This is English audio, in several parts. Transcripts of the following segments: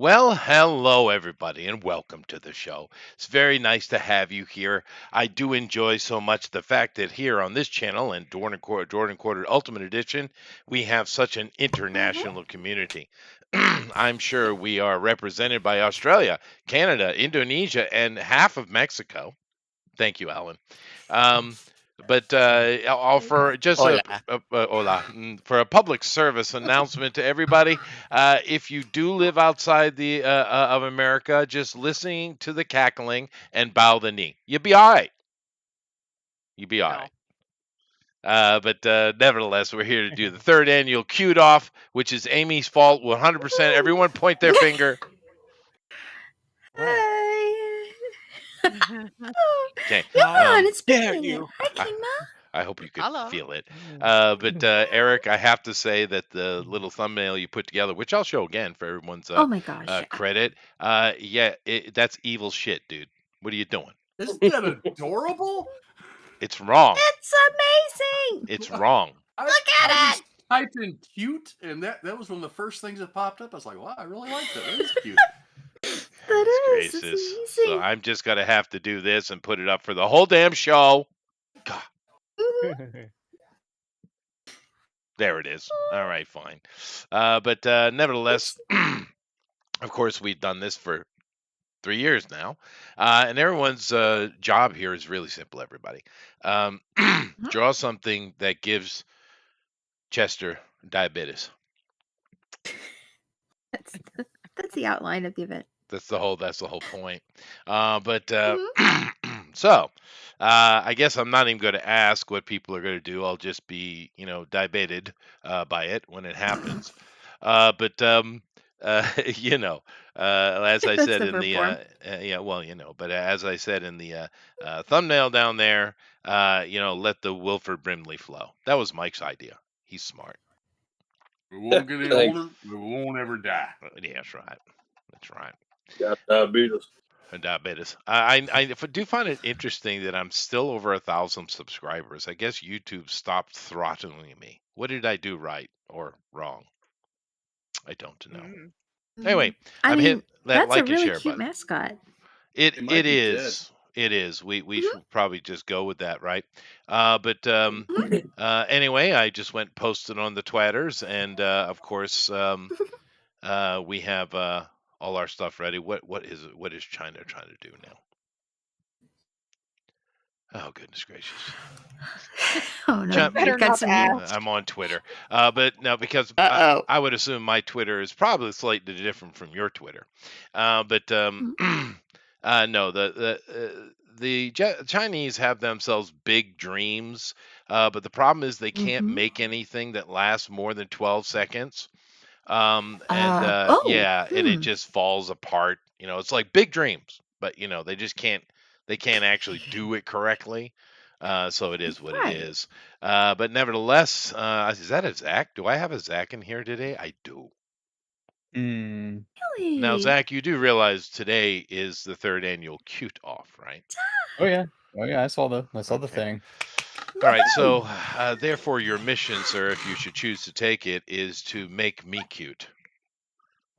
Well, hello, everybody, and welcome to the show. It's very nice to have you here. I do enjoy so much the fact that here on this channel and Jordan Quarter Ultimate Edition, we have such an Mhm. international community. I'm sure we are represented by Australia, Canada, Indonesia, and half of Mexico. Thank you, Alan. Um, but I'll for just Hola. for a public service announcement to everybody, if you do live outside of America, just listening to the cackling and bow the knee, you'll be all right. You'll be all No. right. But nevertheless, we're here to do the third annual Cute Off, which is Amy's fault 100%. Everyone point their finger. Hi. Okay. Johan, it's dare been a you. minute. Hi, I, Kima. I hope you could Hello. feel it. But Eric, I have to say that the little thumbnail you put together, which I'll show again for everyone's Oh my gosh. credit, that's evil shit, dude. What are you doing? Isn't that adorable? It's wrong. It's amazing. It's wrong. Look at I it. just typed in cute, and that was one of the first things that popped up. I was like, wow, I really like that. That is cute. That is. It's Gracious. amazing. So I'm just gonna have to do this and put it up for the whole damn show. God, Mhm. there it is. All right, fine. But nevertheless, of course, we've done this for 3 years now, and everyone's job here is really simple. Everybody, draw something that gives Chester diabetes. That's the outline of the event. That's the whole point. But Mhm. so I guess I'm not even going to ask what people are going to do. I'll just be, diabeted by it when it happens. But as I That's said the in verb the form. but as I said in the thumbnail down there, let the Wilfred Brimley flow. That was Mike's idea. He's smart. We won't get any Thanks. older, but we won't ever die. Yeah, that's right. That's right. Got diabetes. Diabetes. I do find it interesting that I'm still over 1,000 subscribers. I guess YouTube stopped throttling me. What did I do right or wrong? I don't know. Anyway, I I'm mean, hitting that that's a like and really share cute button. mascot. It It might be is. It is. We Mhm. should probably just go with that, right? But anyway, I just went and posted on the Twitters, and of course, we have all our stuff ready. What is China trying to do now? Oh, goodness gracious. Oh no, Chat- you've got some new. I'm on Twitter. But no, because Uh-oh. I would assume my Twitter is probably slightly different from your Twitter. But no, the Chinese have themselves big dreams, but the problem is they can't Mhm. make anything that lasts more than 12 seconds. And it just falls apart. It's like big dreams, but they just can't actually do it correctly. So it is what Right. it is. But nevertheless, is that a Zach? Do I have a Zach in here today? I do. Really? Now, Zach, you do realize today is the third annual Cute Off, right? Oh yeah, I saw the Okay. thing. All right, so therefore, your mission, sir, if you should choose to take it, is to make me cute.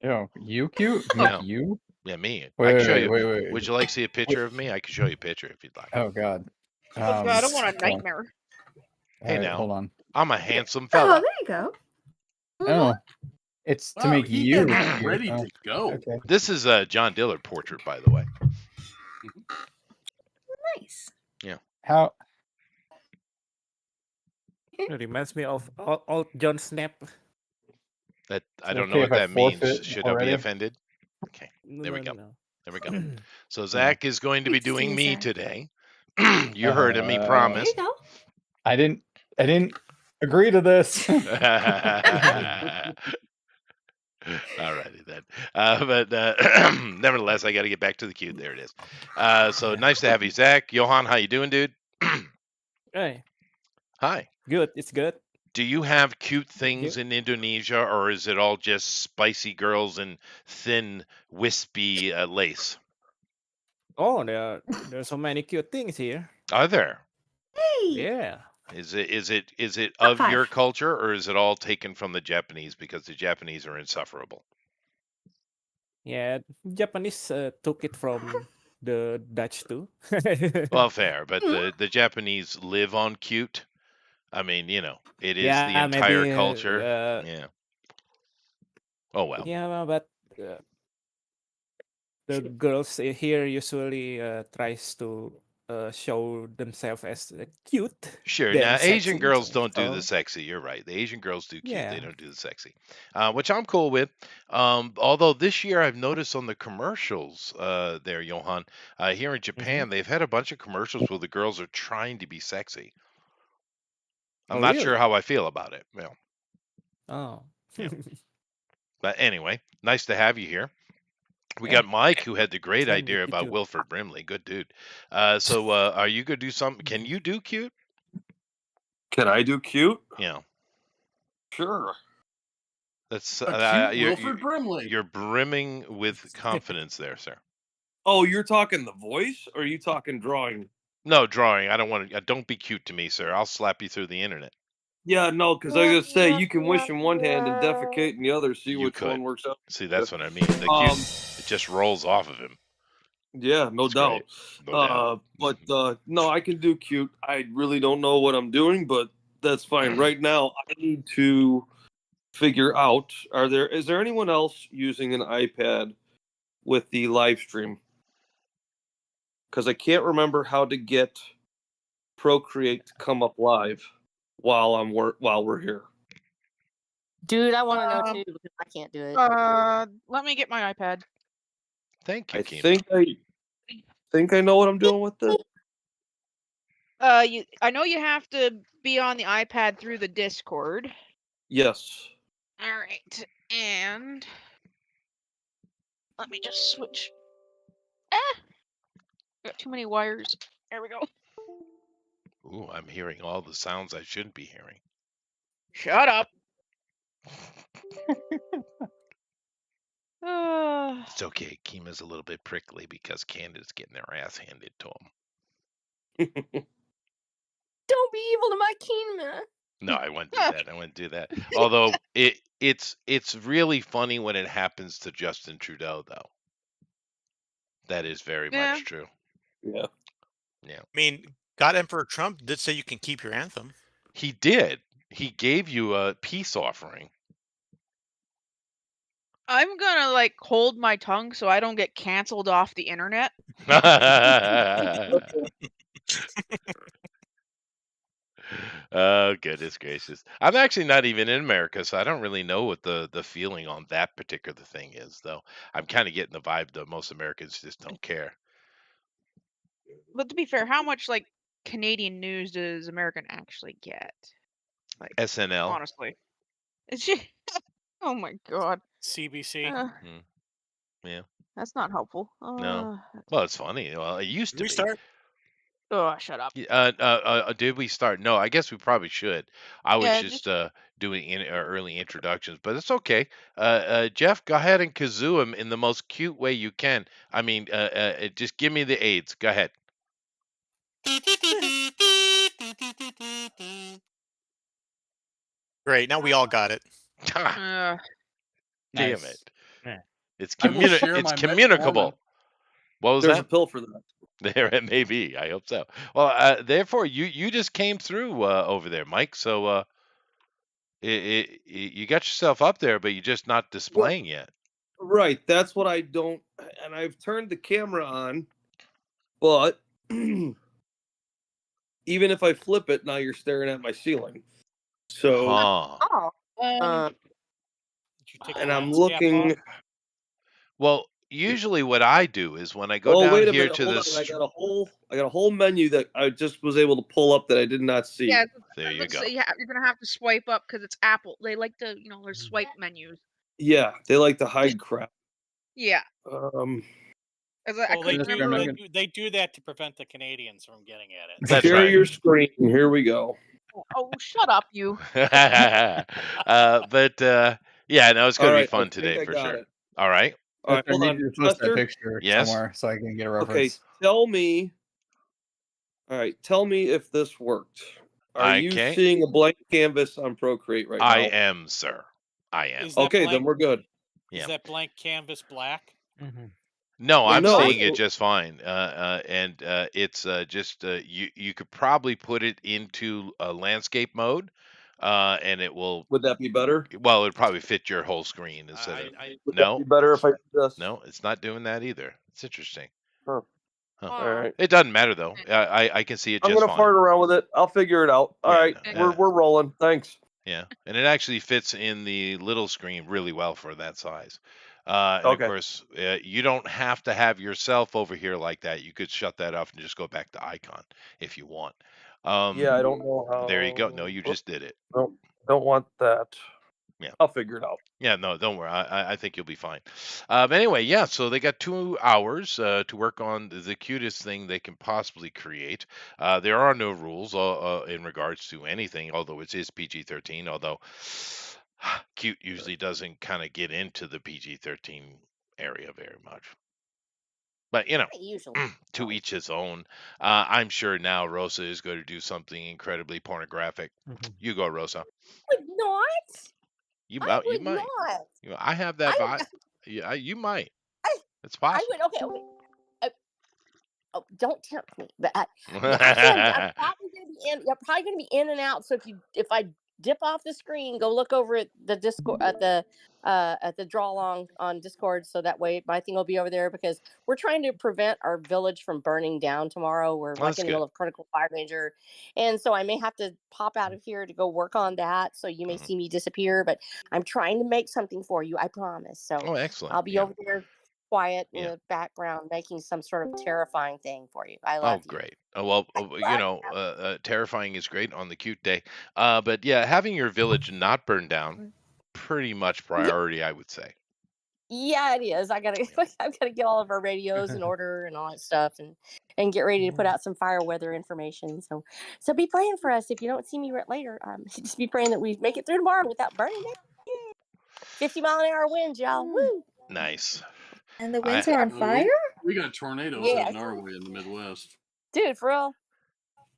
Yo, you cute? Yeah. Make you? Yeah, me. Wait, I can show wait, you. wait, wait. Would you like to see a picture of me? I can show you a picture if you'd like. Oh God. Oh God, I don't want a hold on. nightmare. Hey, All right, now. hold on. I'm a handsome Oh, fella. there you go. Oh, it's to Wow, make he you had that cute. ready Oh, to go. okay. This is a John Dillard portrait, by the way. Nice. How? It reminds me of old John Snap. That I Is it don't know okay what if I that means. forfeit Should I already? be offended? Okay, there we go. No. There we go. So Zach is going to be Good to see doing you, me Zach. today. You heard him. He There you promised. go. I didn't agree to this. All righty then. But nevertheless, I got to get back to the cute. There it is. So nice to have you, Zach. Johan, how you doing, dude? Hey, Hi. good. It's good. Do you have cute things in Indonesia, or is it all just spicy girls and thin, wispy lace? Oh, there's so many cute things here. Are there? Hey. Yeah. Is it Top of five. your culture, or is it all taken from the Japanese because the Japanese are insufferable? Yeah, Japanese took it from the Dutch too. Well, fair, but Hmm. the Japanese live on cute. I mean, it is the Yeah, entire maybe. culture. Yeah. Oh well. Yeah, but the girls here usually tries to show themselves as cute Sure. than Now, Asian sexy. girls don't do the So sexy. You're right. The Asian girls do cute. They yeah. don't do the sexy, which I'm cool with. Although this year I've noticed on the commercials there, Johan, here in Japan, they've had a bunch of commercials where the girls are trying to be sexy. I'm Oh, not sure really? how I feel about it. Well, Oh. yeah. But anyway, nice to have you here. We Yeah. got Mike, who had the great Same with idea you about too. Wilfred Brimley. Good dude. So are you gonna do something? Can you do cute? Can I do cute? Yeah. Sure. That's A cute you're, Wilfred Brimley. you're brimming with confidence there, sir. Oh, you're talking the voice, or are you talking drawing? No drawing. I don't want to. Don't be cute to me, sir. I'll slap you through the internet. Yeah, no, because I was gonna say you can wish in one hand and defecate in the other. See You which could. one works out. See, that's what I mean. The Um, cute, it just rolls off of him. yeah, no It's doubt. great. No doubt. But no, I can do cute. I really don't know what I'm doing, but that's fine. Right now, I need to figure out: is there anyone else using an iPad with the live stream? Because I can't remember how to get Procreate to come up live while we're here. Dude, I want to know Um, too because I can't do it. Let me get my iPad. Thank you, I Kima. think I know what I'm doing with this. I know you have to be on the iPad through the Discord. Yes. All right, and let me just switch. Got too many wires. There we go. Ooh, I'm hearing all the sounds I shouldn't be hearing. Shut up. It's okay. Kima's a little bit prickly because Canada's getting their ass handed to him. Don't be evil to my Kima. No, I wouldn't do that. I wouldn't do that. Although it's really funny when it happens to Justin Trudeau, though. That is very Yeah. much true. Yeah. Yeah. I mean, God Emperor Trump did say you can keep your anthem. He did. He gave you a peace offering. I'm gonna hold my tongue so I don't get canceled off the internet. Oh, goodness gracious. I'm actually not even in America, so I don't really know what the feeling on that particular thing is, though. I'm kind of getting the vibe that most Americans just don't care. But to be fair, how much Canadian news does American actually get? SNL. Honestly, it's just, oh my god. CBC. Yeah. That's not helpful. No. Well, it's funny. Well, it used to be. Restart. Oh, shut up. Did we start? No, I guess we probably should. I was Yeah, just doing early introductions, but it's okay. Jeff, go ahead and kazoo him in the most cute way you can. I mean, just give me the aids. Go ahead. Great. Now we all got it. Damn Nice. it! Yeah. It's I will share it's my communicable. metformin. What was There's a that? pill for that. There it may be. I hope so. Well, therefore, you just came through over there, Mike. So you got yourself up there, but you're just not displaying yet. Right. That's what I don't. And I've turned the camera on, but even if I flip it, now you're staring at my ceiling. So, Huh. Oh. Um, Did you take and the I'm lens cap looking. off? Well, usually what I do is when I go Oh, down wait a here minute. to Hold the on. I got a whole menu that I just was able to pull up that I did not see. yeah, there you let's go. say you're gonna have to swipe up because it's Apple. They like to, there's swipe menus. Yeah, they like to hide crap. Yeah, as I Well, couldn't remember. they do that to prevent the Canadians from getting at it. That's Share right. your screen. Here we go. Oh, shut up, you. But yeah, no, it's All gonna be right, fun I think today I for got sure. it. All right. All right, I hold need on. you to post that Lester? picture Yes? somewhere so I can get a Okay, reference. tell me. All right, tell me if this worked. Are you Okay. seeing a blank canvas on Procreate right now? I am, sir. I am. Is that Okay, then blank- we're good. Yeah. Is that blank canvas black? Mhm. No, Well, I'm no, seeing it's- it just fine. And it's just you could probably put it into landscape mode, and it will. would that be better? Well, it'd probably fit your whole screen instead of. Would that be No, better if I did this? no, it's not doing that either. It's interesting. Huh. Huh. All right. It doesn't matter though. I can see it I'm just gonna fine. fart around with it. I'll figure it out. All Yeah, right, no, we're rolling. Thanks. Yeah, and it actually fits in the little screen really well for that size. And of Okay. course, you don't have to have yourself over here like that. You could shut that off and just go back to icon if you want. Yeah, I don't know how. There you go. No, you just did it. Don't want that. Yeah. I'll figure it out. Yeah, no, don't worry. I think you'll be fine. But anyway, yeah, so they got 2 hours to work on the cutest thing they can possibly create. There are no rules in regards to anything, although it is PG-13, although cute usually doesn't kind of get into the PG-13 area very much. But, Usually. to each his own. I'm sure now Rosa is going to do something incredibly pornographic. Mhm. You go, Rosa. Would not. You I you would might. not. I have that I vibe. would- Yeah, you might. I- It's I possible. would. Okay. Oh, don't tempt me. But I'm probably gonna be in. You're probably gonna be in and out. So if I dip off the screen, go look over at the Discord at the draw along on Discord, so that way my thing will be over there because we're trying to prevent our village from burning down tomorrow. We're like that's in the good. middle of critical fire danger, and so I may have to pop out of here to go work on that. So you may Mhm. see me disappear, but I'm trying to make something for you. I promise. So Oh, excellent. I'll be Yeah. over there quiet in Yeah. the background making some sort of terrifying thing for you. I Oh, love you. great. Oh, well, terrifying is great on the cute day. But yeah, having your village not burned down, pretty much priority, I would say. Yeah, it is. I've got to get all of our radios in order and all that stuff, and get ready to put out some fire weather information. So be praying for us if you don't see me later. Just be praying that we make it through tomorrow without burning it. 50-mile-an-hour winds, y'all. Woo! Nice. And the I- winds are on Well, fire? We got tornadoes Yeah. out in our way in the Midwest. Dude, for real.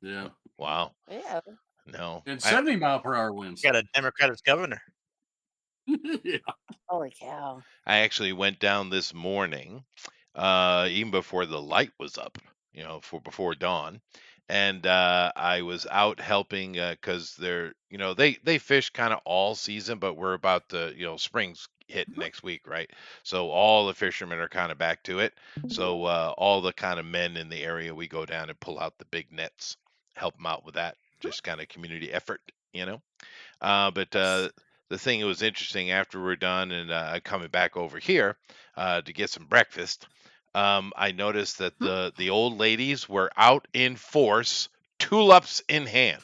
Yeah. Wow. Yeah. No. And 70-mile-per-hour winds. Got a Democratic governor. Yeah. Holy cow. I actually went down this morning, even before the light was up, before dawn. And I was out helping because they fish kind of all season, but we're about to, spring's hit next week, right? So all the fishermen are kind of back to it. So all the kind of men in the area, we go down and pull out the big nets, help them out with that, just kind of community effort, But the thing that was interesting after we're done and coming back over here to get some breakfast, I noticed that the old ladies were out in force, tulips in hand.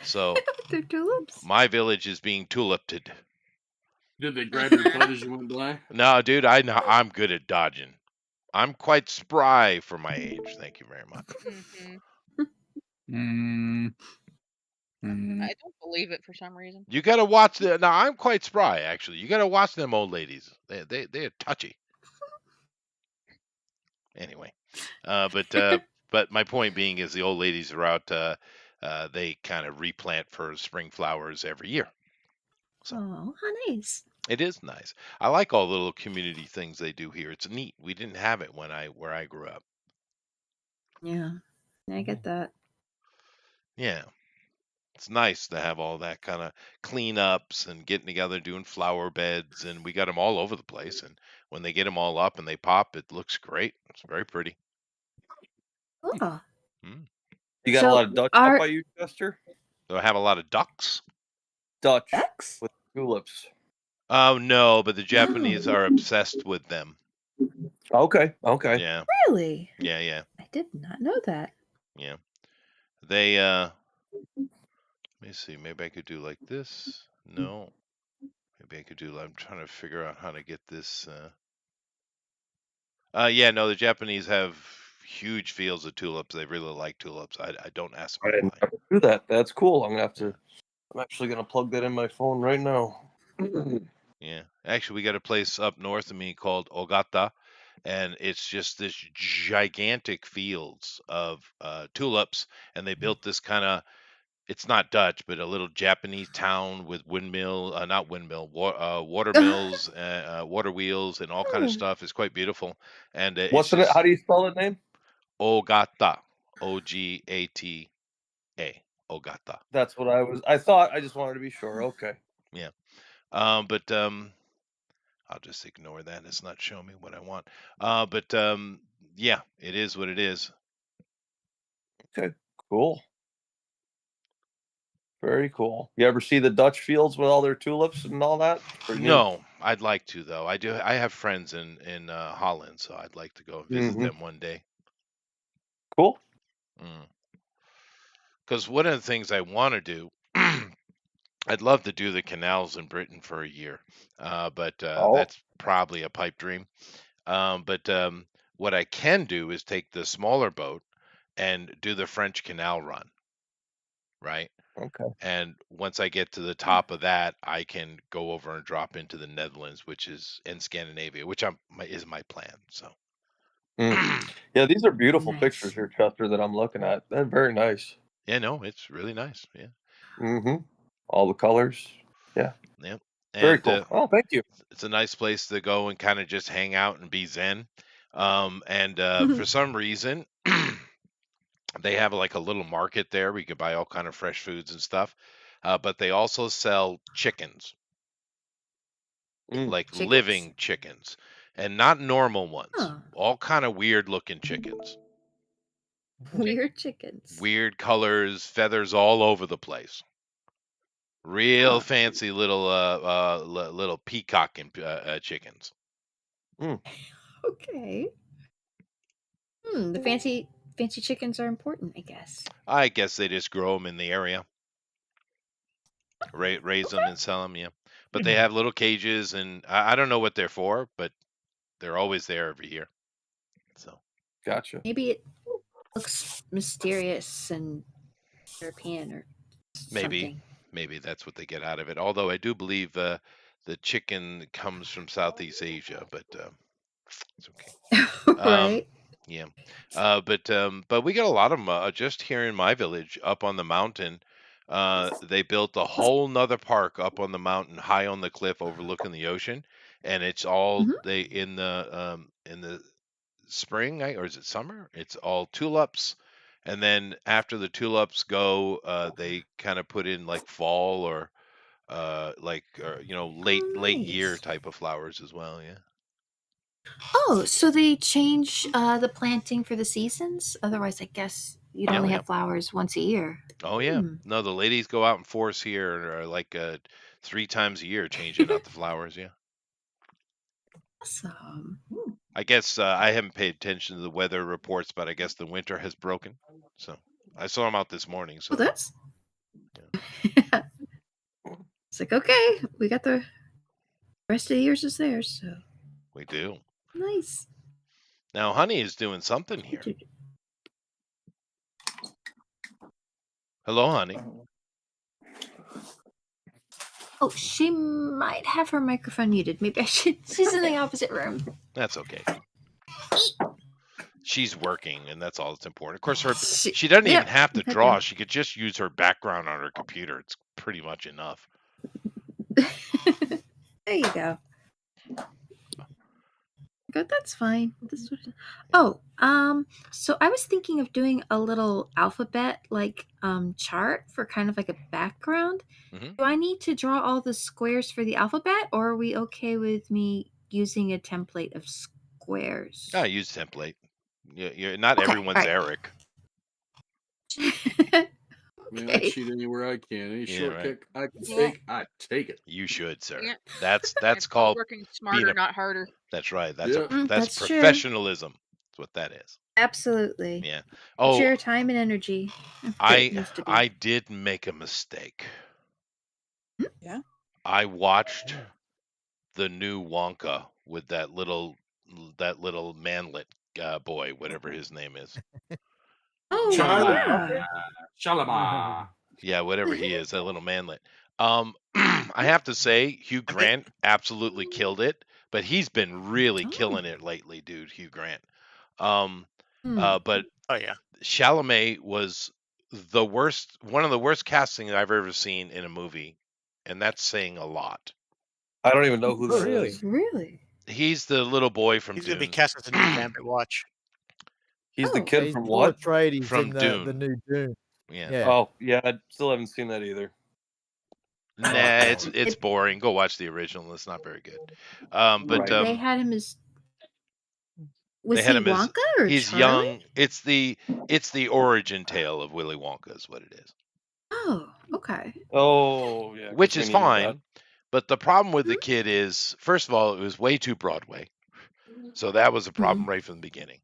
So They're tulips. my village is being tulipted. Did they grab your butt as you went by? No, dude, I'm good at dodging. I'm quite spry for my age. Thank you very much. I don't believe it for some reason. You gotta watch the. Now I'm quite spry actually. You gotta watch them old ladies. They're touchy. Anyway, but my point being is the old ladies are out. They kind of replant for spring flowers every year. So Oh, how nice. it is nice. I like all the little community things they do here. It's neat. We didn't have it where I grew up. Yeah, I get that. Yeah. It's nice to have all that kind of cleanups and getting together doing flower beds, and we got them all over the place. And when they get them all up and they pop, it looks great. It's very pretty. Oh, You got So a lot of Dutch are- up by you, Chester? Do I have a lot of ducks? Dutch ducks? with tulips. Oh no, but the Japanese are obsessed with them. Okay. Yeah, Really? yeah. I did not know that. Yeah. They let me see, maybe I could do like this. No. Maybe I could do I'm trying to figure out how to get this yeah, no, the Japanese have huge fields of tulips. They really like tulips. I don't ask I them didn't why. ever do that. That's cool. I'm actually gonna plug that in my phone right now. Yeah. Actually, we got a place up north of me called Ogata, and it's just this gigantic fields of tulips, and they built this kind of it's not Dutch, but a little Japanese town with water mills, water wheels, and all kind of stuff. It's quite beautiful, and it's What's it? just How do you spell the name? Ogata, Ogata, Ogata. That's what I thought. I just wanted to be sure. Okay. Yeah, but I'll just ignore that. It's not showing me what I want. But yeah, it is what it is. Okay. Cool. Very cool. You ever see the Dutch fields with all their tulips and all that? Pretty neat. No, I'd like to though. I do. I have friends in Holland, so I'd like to go and visit Mhm. them one day. Cool. Because one of the things I want to do, I'd love to do the canals in Britain for a year, but Oh. that's probably a pipe dream. But what I can do is take the smaller boat and do the French Canal run, right? Okay. And once I get to the top of that, I can go over and drop into the Netherlands, which is in Scandinavia, which is my plan. So Yeah, these are beautiful Nice. pictures here, Chester, that I'm looking at. They're very nice. yeah, no, it's really nice. Yeah, Mm-hmm. All the colors. Yeah. yeah. Very And cool. Oh, thank you. it's a nice place to go and kind of just hang out and be zen. And for some reason, they have like a little market there. We could buy all kind of fresh foods and stuff. But they also sell chickens, like Chickens? living chickens, and not normal ones. Huh. All kind of weird looking chickens, Weird chickens. weird colors, feathers all over the place. Real Huh. fancy little little peacock and chickens. Okay. The fancy chickens are important, I guess. I guess they just grow them in the area, raise them and sell them. Yeah, but they have little cages, and I don't know what they're for, but they're always there every year. So Gotcha. Maybe it looks mysterious and European or something. maybe that's what they get out of it. Although I do believe the chicken comes from Southeast Asia, but it's okay. Right. Yeah, but we got a lot of them just here in my village, up on the mountain. They built a whole nother park up on the mountain, high on the cliff, overlooking the ocean, and it's all they in the spring, or is it summer? It's all tulips, and then after the tulips go, they kind of put in like fall or late year Nice. type of flowers as well. Yeah. Oh, so they change the planting for the seasons? Otherwise, I guess you'd Yeah, only yeah. have flowers once a year. Oh yeah. No, the ladies go out in force here, like 3 times a year, changing out the flowers. Yeah. Awesome. I guess I haven't paid attention to the weather reports, but I guess the winter has broken. So I saw them out this morning. So Well, that's. It's like, okay, we got the rest of the years is there, so we do. nice. Now, Honey is doing something here. Hello, Honey. Oh, she might have her microphone muted. Maybe I should. She's in the opposite room. That's okay. She's working, and that's all that's important. Of course, she doesn't even have to draw. She could just use her background on her computer. It's pretty much enough. There you go. Good, that's fine. So I was thinking of doing a little alphabet chart for kind of like a background. Mhm. Do I need to draw all the squares for the alphabet, or are we okay with me using a template of squares? I use template. Not Okay, everyone's all right. Eric. I mean, I cheat anywhere I can. Any Yeah, shortcut right. I can take, I take it. You should, sir. Yeah. That's It's called working smarter, not harder. That's right. That's Yeah. That's true. professionalism. That's what that is. Absolutely. Yeah. It's Oh, your time and energy. It needs to be. I did make a mistake. Yeah. I watched the new Wonka with that little manlet boy, whatever his name is. Oh, yeah. Shalama. Yeah, whatever he is, that little manlet. I have to say, Hugh Grant absolutely killed it, but he's been really killing it lately, dude. Hugh Grant. But Oh yeah. Chalamet was one of the worst casting I've ever seen in a movie, and that's saying a lot. I don't even know who Oh, that really? is. Really? He's the little boy from He's gonna be Dune. cast as a new Gambit Watch. He's the Oh. Yeah, kid he's from what? portrayed. He's From in the Dune. new Dune. Yeah. Yeah. Oh, yeah, I still haven't seen that either. Nah, it's It- boring. Go watch the original. It's not very good. But Right. they had him as. Was they had he him as Wonka or he's Charlie? young. It's the origin tale of Willy Wonka is what it is, Oh, okay. Oh, yeah. 'cause which we is needed that. fine. But the problem with the kid is, first of all, it was way too Broadway, so that was a problem right from the beginning.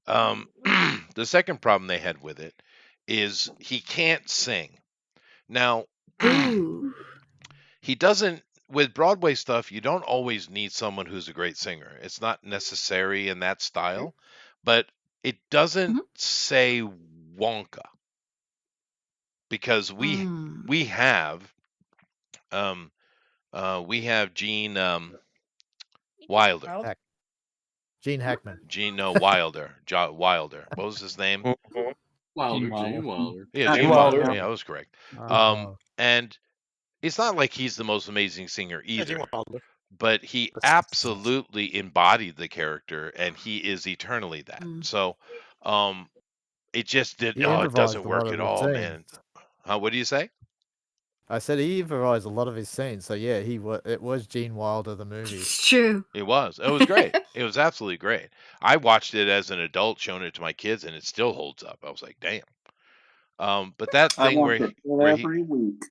The second problem they had with it is he can't sing. Now, Ooh. he doesn't. With Broadway stuff, you don't always need someone who's a great singer. It's not necessary in that style, but it doesn't say Wonka because we have Gene Wilder. Gene Hackman. Wilder. Wilder. What was his name? Mhm. Wilder, Gene Gene Wilder. Yeah, Gene Gene Wilder. Wilder. Yeah, I was correct. Oh. And it's not like he's the most amazing singer Yeah, Gene either, Wilder. but he absolutely embodied the character, and he is eternally that. So, it just did. He Oh, it improvised doesn't a work lot at of his all, scenes. man. What do you say? I said he improvised a lot of his scenes. So yeah, it was Gene Wilder the movie. It's true. It was. It was great. It was absolutely great. I watched it as an adult, showing it to my kids, and it still holds up. I was like, damn. But that I thing watch it every week.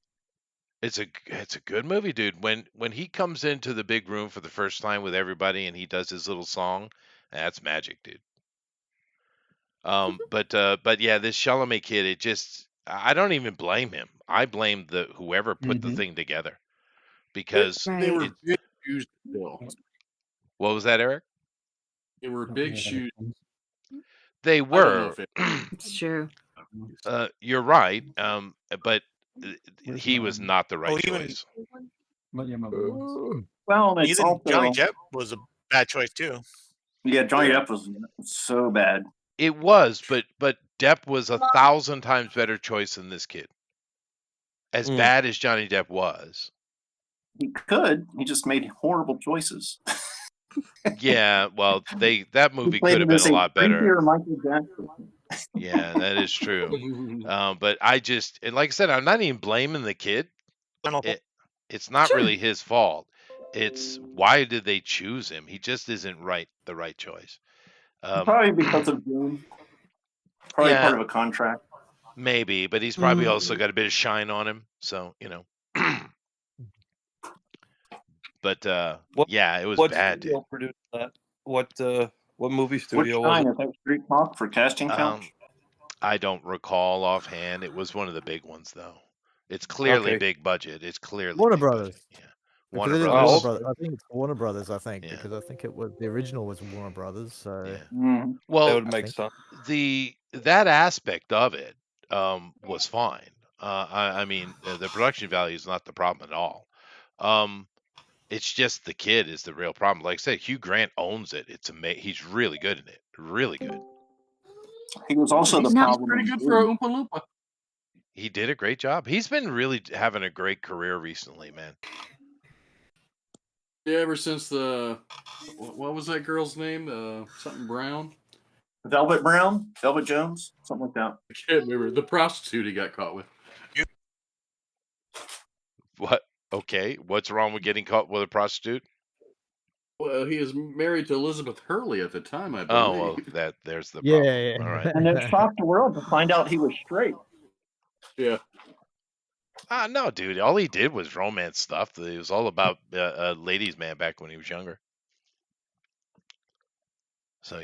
it's a good movie, dude. When he comes into the big room for the first time with everybody and he does his little song, that's magic, dude. But yeah, this Chalamet kid, it just I don't even blame him. I blame whoever put the thing together because They were Right. big shoes to fill. what was that, Eric? They were big shoes. They I don't know were. if it. It's true. You're right. But he was not the right even- choice. Well, it's Even also Johnny Depp was a bad choice too. yeah, Johnny Depp was so bad. It was, but Depp was 1,000 times better choice than this kid. As bad as Johnny Depp was. He just made horrible choices. Yeah, well, that movie He played could have been this a lot better. creepier Michael Jackson. Yeah, that is true. But and like I said, I'm not even blaming the kid. It's not really his fault. It's why did they choose him? He just isn't the right choice. Probably because of June. Probably part of a contract. Maybe, but he's probably also got a bit of shine on him. So, but yeah, it was What bad, dude. studio produced that? What movie Which studio was kind it? is that Street Talk for casting couch? I don't recall offhand. It was one of the big ones, though. It's clearly Okay. big budget. It's clearly Warner big Brothers. budget. Yeah. Because Warner it is Brothers. Warner Brothers. I think it's Warner Brothers. I think Yeah. because I think it was the original was Warner Brothers. So Yeah. Mhm. That Well, would make sense. that aspect of it was fine. I mean, the production value is not the problem at all. It's just the kid is the real problem. Like I said, Hugh Grant owns it. It's amazing. He's really good in it. Really good. He was also the Now- problem. Pretty in good for a June. Oompa Loompa. He did a great job. He's been really having a great career recently, man. Yeah, ever since what was that girl's name? Something Brown. Velvet Brown, Velvet Jones, something like that. I can't remember the prostitute he got caught with. What? Okay. What's wrong with getting caught with a prostitute? Well, he is married to Elizabeth Hurley at the time, I Oh, believe. well, there's the yeah, problem. yeah. All right. And it shocked the world to find out he was straight. Yeah. No, dude. All he did was romance stuff. It was all about a ladies' man back when he was younger. So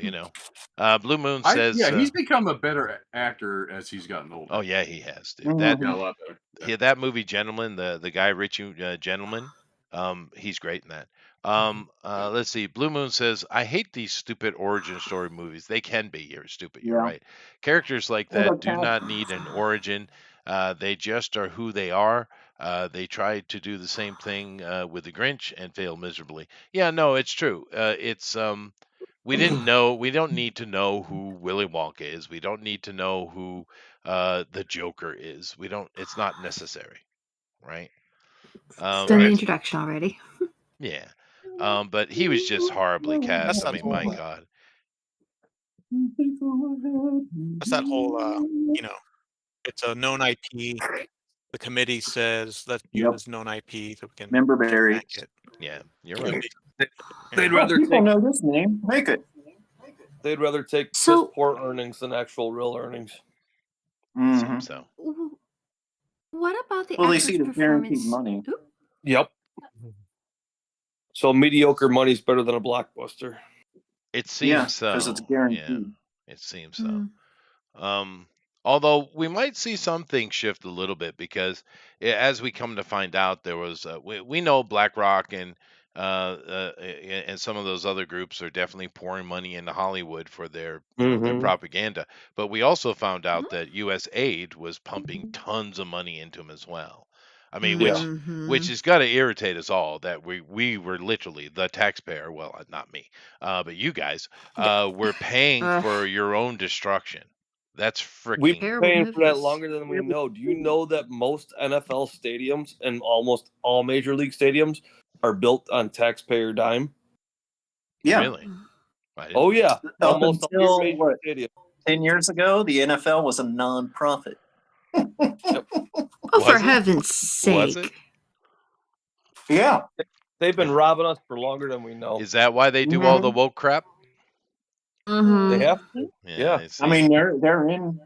Blue Moon says, he's become a better actor as he's gotten older. "Oh yeah, he has, dude. Mhm. That Yeah, a lot better. yeah, that movie, Gentleman, the Guy Ritchie Gentleman, he's great in that. Let's see. Blue Moon says, I hate these stupid origin story movies. They can be. You're stupid. You're Yeah. right. Characters like Well, that the do cast- not need an origin. They just are who they are. They tried to do the same thing with the Grinch and failed miserably. Yeah, no, it's true. It's We didn't know. We don't need to know who Willy Wonka is. We don't need to know who the Joker is. We don't. It's not necessary, right? It's done the But introduction already. yeah. But he was just horribly cast. That's I that mean, my whole. God. That's that whole. It's a known IP. The committee says let's use Yep. this known IP so we can Member get berries. back it. Yeah, you're Could right. be. They'd Oh, rather people take know this name. Make it. they'd rather take piss So, poor earnings than actual real earnings. hmm Seems so. what about the Well, they actor's see the guaranteed performance? money. Oop. Yep. So mediocre money's better than a blockbuster. It Yeah, seems because it's so. Yeah, guaranteed. it seems so. Mm. Although we might see some things shift a little bit because as we come to find out, there was we know BlackRock and some of those other groups are definitely pouring money into Hollywood for their their propaganda. But we also found out that U.S. aid was pumping tons of money into them as well. I mean, which Mhm. has got to irritate us all that we were literally the taxpayer. Well, not me, but you guys were paying Ugh. for your own destruction. That's We've freaking been Terrible paying for that movies. longer than we know. Do you know that most NFL stadiums and almost all major league stadiums are built on taxpayer dime? Yeah. really. I didn't Oh know yeah, that. Up almost all your until major what, stadiums. 10 years ago, the NFL was a non-profit. Oh, for Was it? heaven's Was it? sake. Yeah. They've been robbing us for longer than we know. Is that why they do all the Mhm. woke crap? They Mm-hmm. have to. Yeah, Yeah. I I see. mean, they're in.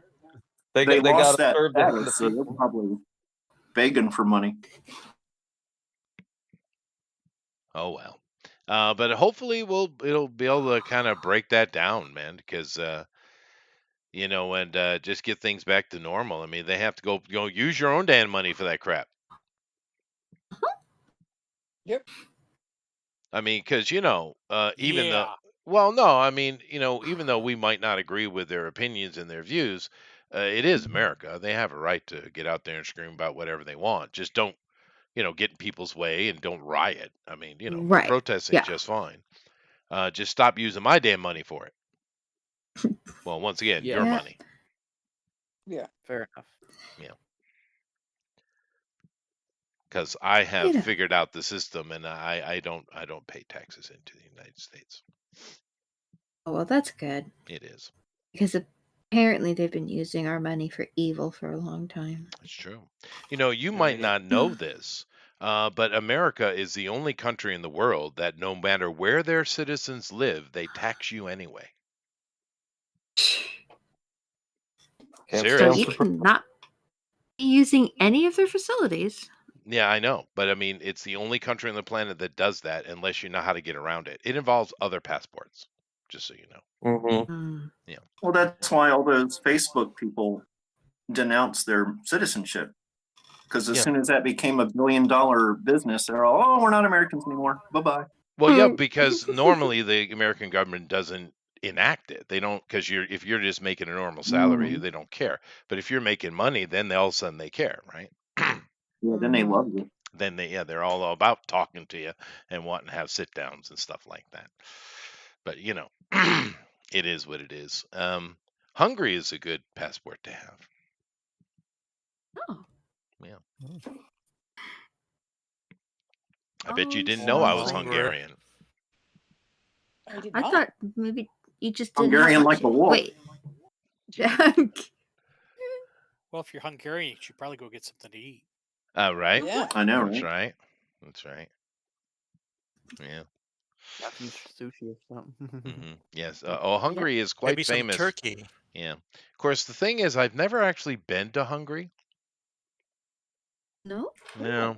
They They got lost to that serve the status, so they're people. probably begging for money. Oh well. But hopefully it'll be able to kind of break that down, man, because and just get things back to normal. I mean, they have to go use your own damn money for that crap. Yep. I mean, because even though, Yeah. well, no, I mean, even though we might not agree with their opinions and their views, it is America. They have a right to get out there and scream about whatever they want. Just don't, get in people's way and don't riot. I mean, Right. protesting Yeah. just fine. Just stop using my damn money for it. Well, once again, your Yeah. money. Yeah. Fair enough. Because I have know. figured out the system, and I don't pay taxes into the United States. Oh, well, that's good. It is. Because apparently they've been using our money for evil for a long time. It's true. You might not know this, but America is the only country in the world that no matter where their citizens live, they tax you anyway. Can't So stand you Seriously. cannot be using any of their facilities. Yeah, I know. But I mean, it's the only country on the planet that does that unless you know how to get around it. It involves other passports, just so you know. Mhm. Yeah. Well, that's why all those Facebook people denounce their citizenship. Because as Yeah. soon as that became $1 billion business, they're all, oh, we're not Americans anymore. Bye-bye. Well, yeah, because normally the American government doesn't enact it. They don't, because if you're just making a normal salary, Mhm. they don't care. But if you're making money, then all of a sudden they care, right? Yeah, then they love you. Then they're all about talking to you and wanting to have sit downs and stuff like that. But it is what it is. Hungary is a good passport to have. Oh. Yeah. I bet you didn't know I was Hungarian. I thought maybe you just didn't Hungarian have like much. a wolf. Wait. Jack. Well, if you're Hungarian, you should probably go get something to eat. Right? Yeah. I know, That's right? right. That's right. Yeah. Sushi or something. Yes. Hungary is quite Maybe some famous. turkey. Yeah. Of course, the thing is, I've never actually been to Hungary. No? No.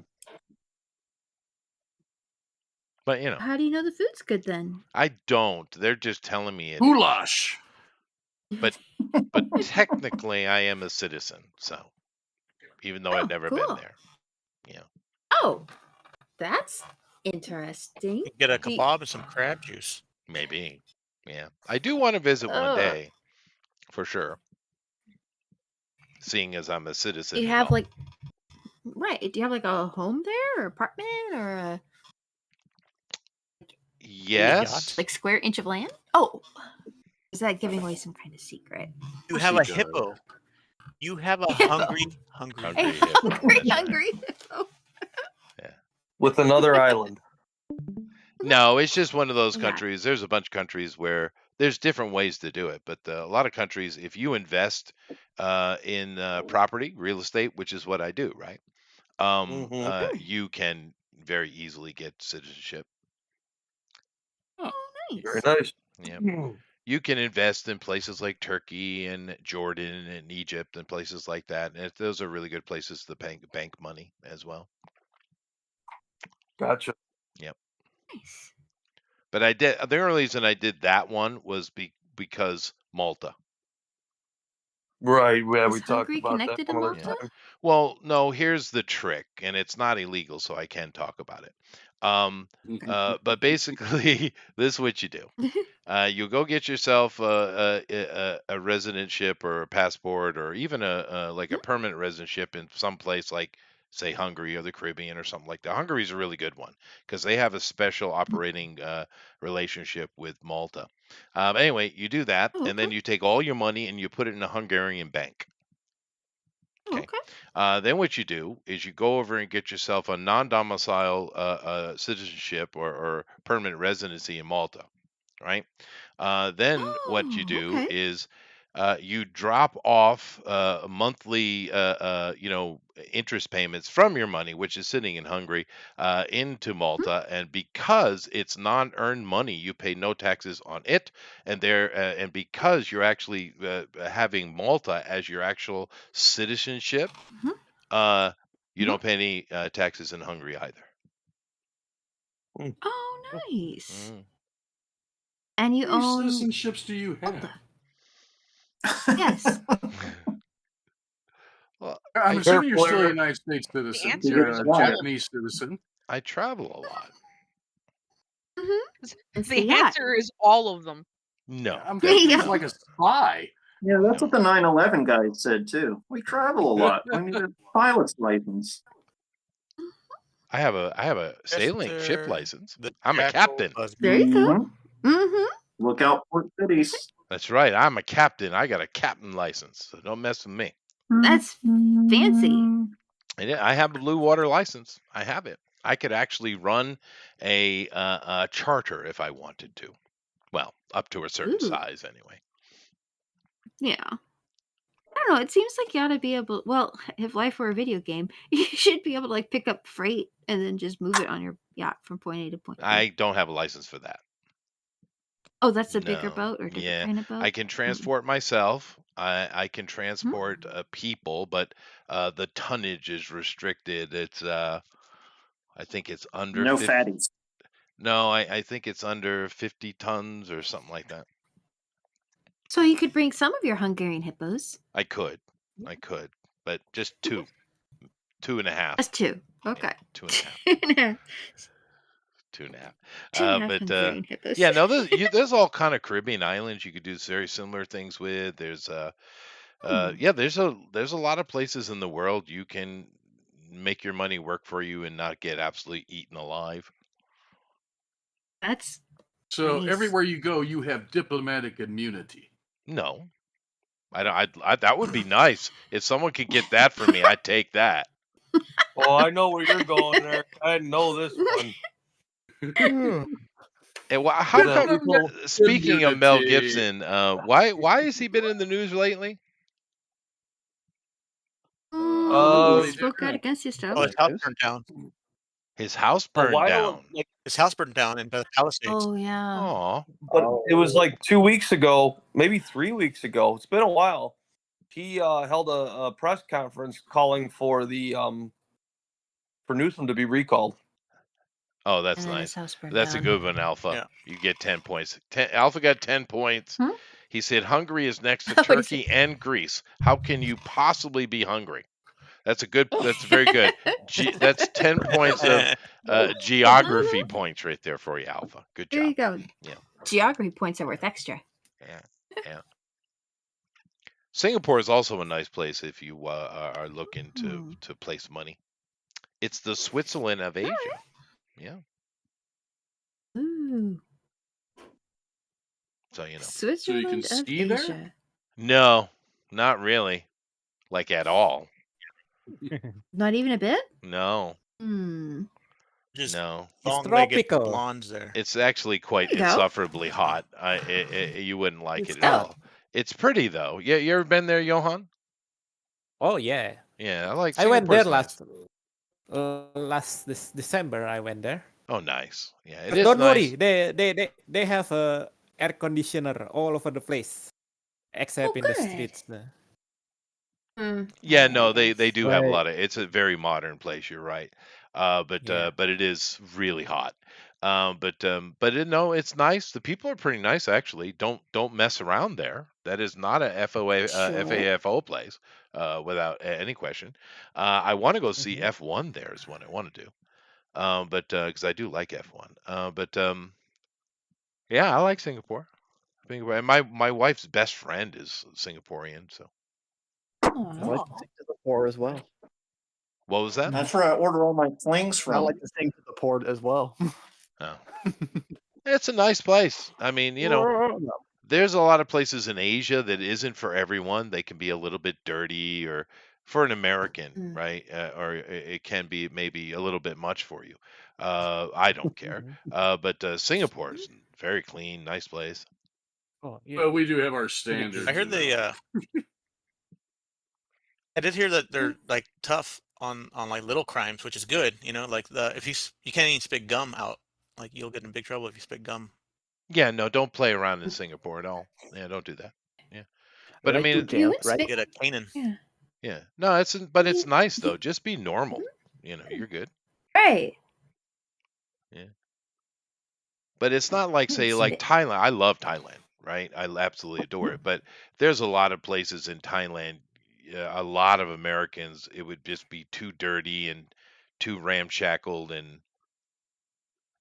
But How do you know the food's good then? I don't. They're just telling me it is. Goulash. But technically, I am a citizen. So even though I've never been cool. there. Yeah. Oh, that's interesting. You can get a Do you- kebab and some crab juice. Maybe. Yeah. I do want to visit one Ugh. day, for sure. Seeing as I'm a citizen. Do you and have all. right? Do you have like a home there, or apartment, or a? Yes. Like square inch of land? Oh, is that giving away some kind of secret? You have a hippo. You have a hungry. Hungry A hippo. hungry, That's right. hungry hippo. With another island. No, it's just one of those Yeah. countries. There's a bunch of countries where there's different ways to do it, but a lot of countries, if you invest in property, real estate, which is what I do, right? You can very easily get citizenship. Oh, Very nice. nice. Yeah. You can invest in places like Turkey and Jordan and Egypt and places like that. And those are really good places to bank money as well. Gotcha. Yep. Nice. But the only reason I did that one was because Malta. Right. Yeah, Is we talked Hungary about that connected to one other Malta? time. Well, no, here's the trick, and it's not illegal, so I can talk about it. But basically, this is what you do. You go get yourself a residentship or a passport or even a permanent residentship in some place like, say, Hungary or the Caribbean or something like that. Hungary is a really good one because they have a special operating relationship with Malta. Anyway, you do that, Oh, and then okay. you take all your money and you put it in a Hungarian bank. Oh, Okay. okay. Then what you do is you go over and get yourself a non-domicile citizenship or permanent residency in Malta, right? Then what you Oh, do okay. is you drop off monthly, interest payments from your money, which is sitting in Hungary, into Malta. And because it's non-earned money, you pay no taxes on it. And because you're actually having Malta as your actual citizenship, you don't pay any taxes in Hungary either. Oh, nice. Mm. And you How many own citizenships do you have? Malta. Yes. Well, I'm I, assuming you're still a Careful, United States citizen. answer You're is a all of them. Japanese citizen. I travel a lot. It's The yacht. answer is all of them. No, I'm There you confused go. like a spy. Yeah, that's no. what the 9/11 guy said too. We travel a lot. We need a pilot's license. I have a sailing ship Chester, license. the I'm a jackal captain. husband. There you go. Mhm. Mm-hmm. Look out for cities. That's right. I'm a captain. I got a captain license. So don't mess with me. That's fancy. And yeah, I have a blue water license. I have it. I could actually run a charter if I wanted to. Well, up to a certain Ooh. size, anyway. Yeah. I don't know. It seems like you ought to be able. Well, if life were a video game, you should be able to like pick up freight and then just move it on your yacht from point A to point B. I don't have a license for that. Oh, that's a bigger No. boat or different Yeah, kind of boat. I can transport myself. I can transport people, but the tonnage is restricted. It's I think it's under No 50. fatties. No, I think it's under 50 tons or something like that. So you could bring some of your Hungarian hippos. I could, but just two and a half. That's two. Okay. Two and a half. Two and a half. Two and a half But Hungarian hippos. yeah, no, there's all kind of Caribbean islands you could do very similar things with. There's there's a lot of places in the world you can make your money work for you and not get absolutely eaten alive. That's So nice. everywhere you go, you have diplomatic immunity. No, I don't. That would be nice if someone could get that for me. I'd take that. Oh, I know where you're going, Eric. I know this one. And how The come? people- Speaking of Mel Immunity. Gibson, why has he been in the news lately? Oh, Uh, he spoke out against his Oh, his house burned down. His house a burned while, down. like, His house burned down in the Palisades. Oh yeah. Aw. but it was like 2 weeks ago, maybe 3 weeks ago. It's been a while. He held a press conference calling for the for Newsom to be recalled. Oh, that's And then his nice. house burned That's a down. good one, Alpha. Yeah. You get 10 points. Alpha got 10 points. Hmm? He said Hungary is next to Oh, he said- Turkey and Greece. How can you possibly be hungry? That's very good. That's 10 points of geography points right there for you, Alpha. Good There you job. go. Yeah. Geography points are worth extra. Yeah. Singapore is also a nice place if you are looking to place money. It's the Switzerland of Asia. Yeah. Ooh. Ooh, So you know. Switzerland of ski there? Asia. No, not really. Like at all. Not even a bit? No. Hmm. Just No. It's long-legged tropical. blondes there. It's actually quite There you go. insufferably hot. You wouldn't like It's it at hot. all. It's pretty though. Yeah, you ever been there, Johan? Oh yeah, Yeah, I like I went there Singapore's nice. last this December. I went there. Oh, nice. Yeah, it But is don't nice. worry, they have a air conditioner all over the place, except Oh, in the good. streets. Yeah, I no, they guess. do have a Right. lot of. It's a very modern place. You're right. Yeah. But it is really hot. No, it's nice. The people are pretty nice actually. Don't mess around there. That is not a Sure. FAFO place. Without any question. I want to go see Mhm. F1 there is what I want to do. Because I do like F1. Yeah, I like Singapore. Singapore, and my wife's best friend is Singaporean. So I Aw. like to sing to the poor as well. what was that? That's where I order all my flings I from. like to sing to the poor as well. Oh. It's a nice place. I mean, there's a lot of places in Asia that isn't for everyone. They can be a little bit dirty, or for an American, right? Or it can be maybe a little bit much for you. I don't care. But Singapore is very clean, nice place. Oh, Well, we do have our standards. I heard they I did hear that they're like tough on like little crimes, which is good. Like if you can't even spit gum out, like you'll get in big trouble if you spit gum. Yeah, no, don't play around in Singapore at all. Yeah, don't do that. Yeah, but I Like to mean, jump, right? Get a caning. Yeah. yeah, no, it's nice though. Just be normal. You're good. Right. Yeah. But it's not like, say, like Thailand. I love Thailand, right? I absolutely adore it. But there's a lot of places in Thailand, a lot of Americans, it would just be too dirty and too ramshackled. And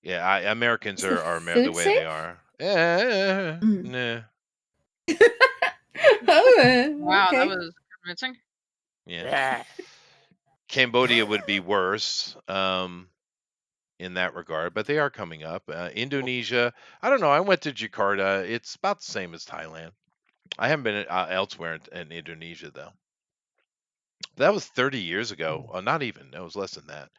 yeah, Americans Is the are the food way they safe? are. Mm. Nah, Oh, Wow, that okay. was convincing. yeah. Cambodia would be worse in that regard, but they are coming up. Indonesia, I don't know. I went to Jakarta. It's about the same as Thailand. I haven't been elsewhere in Indonesia though. That was 30 years ago. Not even. It was less than that.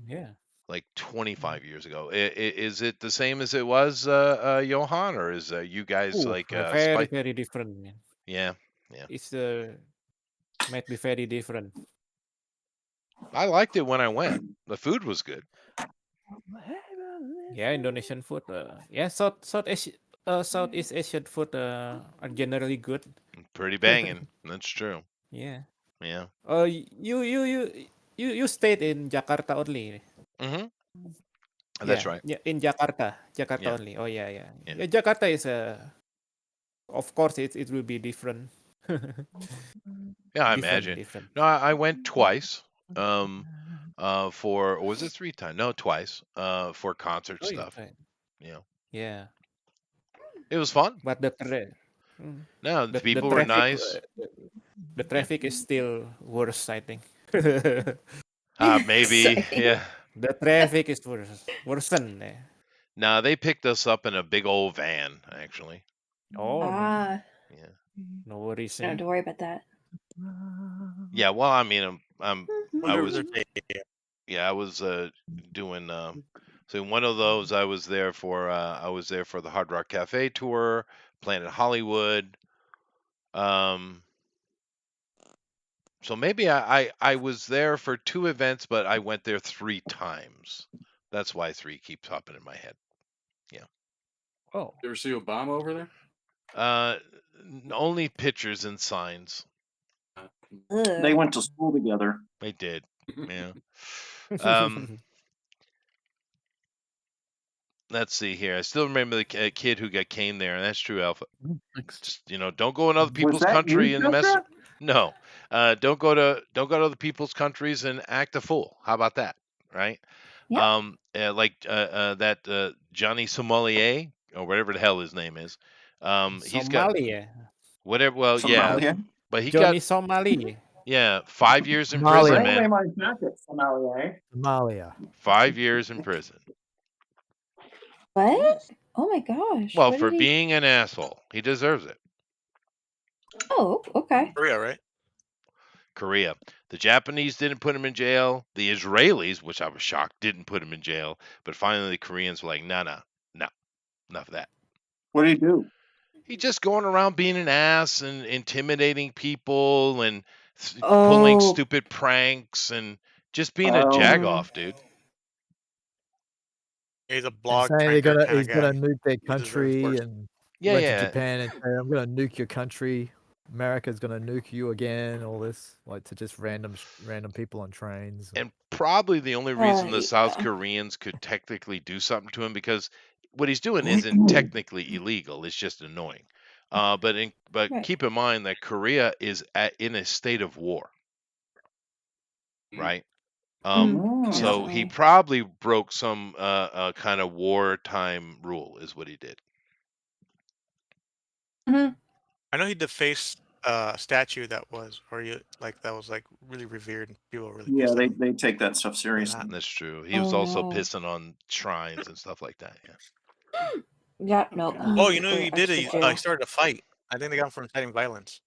Yeah. Like 25 years ago. Is it the same as it was, Johan, or is you guys Ooh, like very very different, man. Yeah, yeah. It's might be very different. I liked it when I went. The food was good. Yeah, Indonesian food. Yeah, Southeast Asian food are generally good. Pretty banging. That's true. Yeah. Yeah. You stayed in Jakarta only. Mm-hmm. That's Yeah, right. yeah, in Jakarta Yeah. only. Oh yeah. Yeah. Yeah, Jakarta is of course it will be different. Yeah, I Different, imagine. different. No, I went twice. For, or was it 3 times? No, twice. For concert Oh, yeah, stuff. right. Yeah. Yeah. It was fun. But the No, the the people were traffic, nice. the traffic is still worse, I think. Maybe. Sorry. Yeah. The traffic is worsen. No, they picked us up in a big old van, actually. Oh, Ah, Yeah. no worries. don't have to worry about that. Yeah. Well, I mean, I Wonder was, if they're yeah, I was doing. So one of those, I was there for. I was there for the Hard Rock Cafe tour, Planet Hollywood. So maybe I was there for 2 events, but I went there 3 times. That's why 3 keeps popping in my head. Yeah. Oh, You ever see Obama over there? Only pictures and signs. They went to school together. They did. Yeah. Let's see here. I still remember the kid who came there, and that's true, Alpha. Just, don't go in other people's that country you, and mess. Jessica? No, don't go to other people's countries and act a fool. How about that, right? Yeah. Like that Johnny Sommelier or whatever the hell his name is. He's got Somalia. whatever. Well, yeah, Somalia? but he Johnny got Somali. 5 years in Somalia. prison, Don't lay man. my jacket, Somalia. Somalia. 5 years in prison. What? Oh my gosh. Well, What for did he? being an asshole. He deserves it. Oh, okay. Korea, right? Korea. The Japanese didn't put him in jail. The Israelis, which I was shocked, didn't put him in jail. But finally, the Koreans were like, no, enough of that. What do you do? He's just going around being an ass and intimidating people and pulling Oh. stupid pranks and just being a jagoff, dude. He's a And blog saying pranker kind he's of gonna guy. nuke their He deserves country worse. and Yeah, went yeah. to Japan and say, I'm gonna nuke your country. America's gonna nuke you again. All this, like, to just random people on trains. And probably the only reason the South yeah. Koreans could technically do something to him, because what he's doing isn't technically illegal. It's just annoying. But Right. keep in mind that Korea is in a state of war, right? So he Definitely. probably broke some kind of wartime rule, is what he did. I know he defaced a statue that was, that was like really revered and people were really Yeah, pissed at him. they take that stuff seriously. That's true. He was Oh, also no. pissing on shrines and stuff like that. Yeah. Yeah, no. He Oh, needs you to know go he did extra it. He jail. started a fight. I think they got him for inciting violence.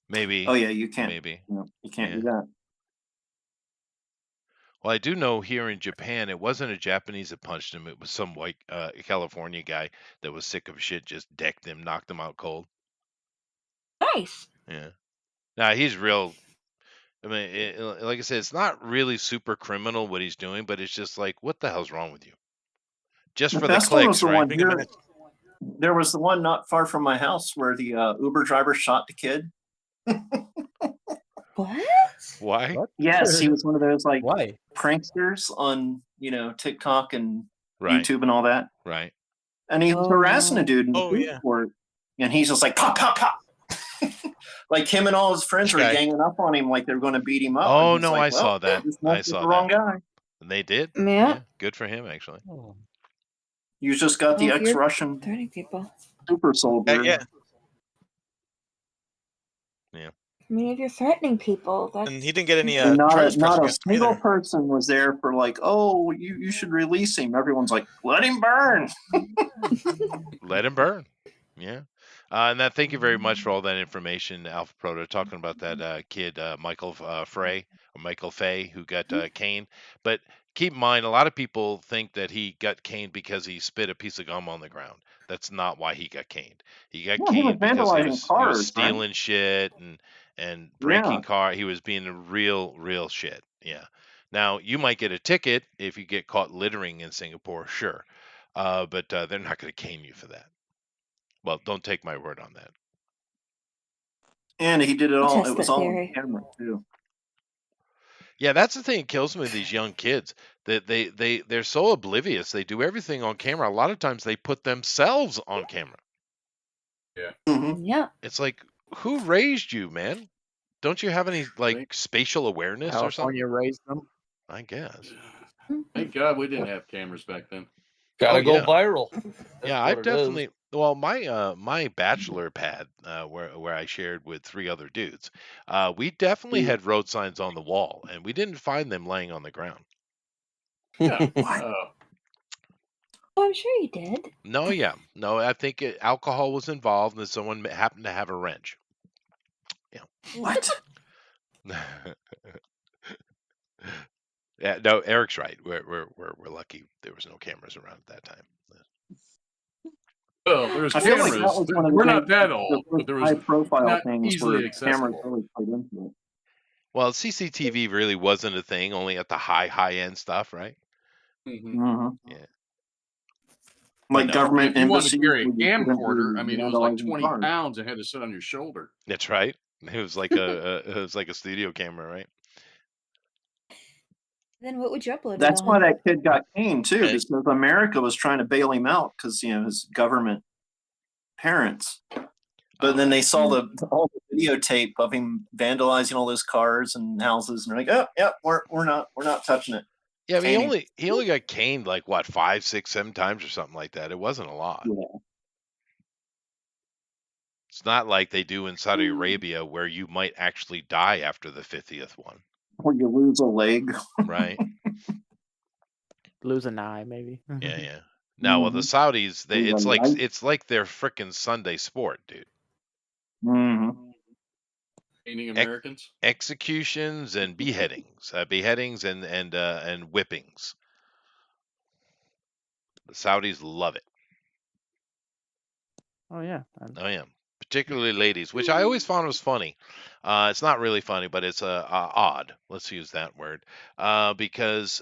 Maybe. Oh yeah, you can't. Maybe. You can't Yeah. do that. Well, I do know here in Japan, it wasn't a Japanese that punched him. It was some white California guy that was sick of shit, just decked him, knocked him out cold. Nice. Yeah. Now, he's real. I mean, like I said, it's not really super criminal what he's doing, but it's just like, what the hell's wrong with you? Just The for the best one was clicks, the right? one here. There was the one not far from my house where the Uber driver shot the kid. What? Why? Yes, he was one of those like Why? pranksters on TikTok and Right. YouTube and all that. Right. And he was harassing a dude in the Oh, food yeah. court, and he's just like pop, pop, pop. Like him and all his friends were ganging up on him, like they were going to beat him up. Oh and he's no, like, I saw that. This I must be saw the wrong that. guy. And they did. Yeah. Good for him, actually. You just got the Well, if you're ex-Russian threatening people. super soldier. Yeah. Yeah. I mean, if you're threatening people, that's... And he didn't get any And charges pressed not a against him single either. person was there for like, oh, you should release him. Everyone's like, let him burn. Let him burn. Yeah. And that, thank you very much for all that information, Alpha Proto, talking about that kid, Michael Fay, who got caned. But keep in mind, a lot of people think that he got caned because he spit a piece of gum on the ground. That's not why he got caned. He got Yeah, he was caned because he vandalizing was cars, right? stealing shit and breaking car. He was being a real shit. Yeah. Now, you might get a ticket if you get caught littering in Singapore, sure. But they're not going to cane you for that. Well, don't take my word on that. And he did it all. Test It was that all on theory. camera too. Yeah, that's the thing that kills me with these young kids. That they're so oblivious. They do everything on camera. A lot of times they put themselves on camera. Yeah. Mm-hmm. Yeah. It's like, who raised you, man? Don't you have any like spatial awareness or something? California raised them. I guess. Thank God we didn't have cameras back then. Gotta Oh, go yeah. viral. Yeah, I definitely. Well, my bachelor pad, where I shared with 3 other dudes, we definitely had road signs on the wall, and we didn't find them laying on the ground. Yeah. Oh, I'm sure you did. No, yeah, no. I think alcohol was involved, and someone happened to have a wrench. Yeah. What? Yeah, no, Eric's right. We're lucky there was no cameras around at that time. Well, there was I feel like cameras. that was one of the We're not things- that the old, but there was high-profile not things easily where cameras accessible. really played into it. Well, CCTV really wasn't a thing, only at the high end stuff, right? Mm-hmm. Mm-hmm. Yeah. Like no. government If you wanted embassies. to carry a where you couldn't camcorder, be I mean, it was like vandalizing 20 cars. pounds and had to sit on your shoulder. That's right. It was like a studio camera, right? Then what would you upload That's it why on? that kid got caned too, Okay. because America was trying to bail him out because his government parents. But then they saw all the videotape of him vandalizing all those cars and houses, and they're like, "Oh, yeah, we're not touching it." Yeah, but Caning. he only got caned like what 5, 6, 7 times or something like that. It wasn't a lot. Yeah. It's not like they do in Saudi Arabia where you might actually die after the 50th one, Or you lose a leg. right? Lose an eye, maybe. Yeah. No, well, the Saudis, Right. it's like their frickin' Sunday sport, dude. Painting Ex- Americans. executions and beheadings and whippings. The Saudis love it. Oh yeah. Oh yeah, particularly ladies, which I always found was funny. It's not really funny, but it's odd. Let's use that word, because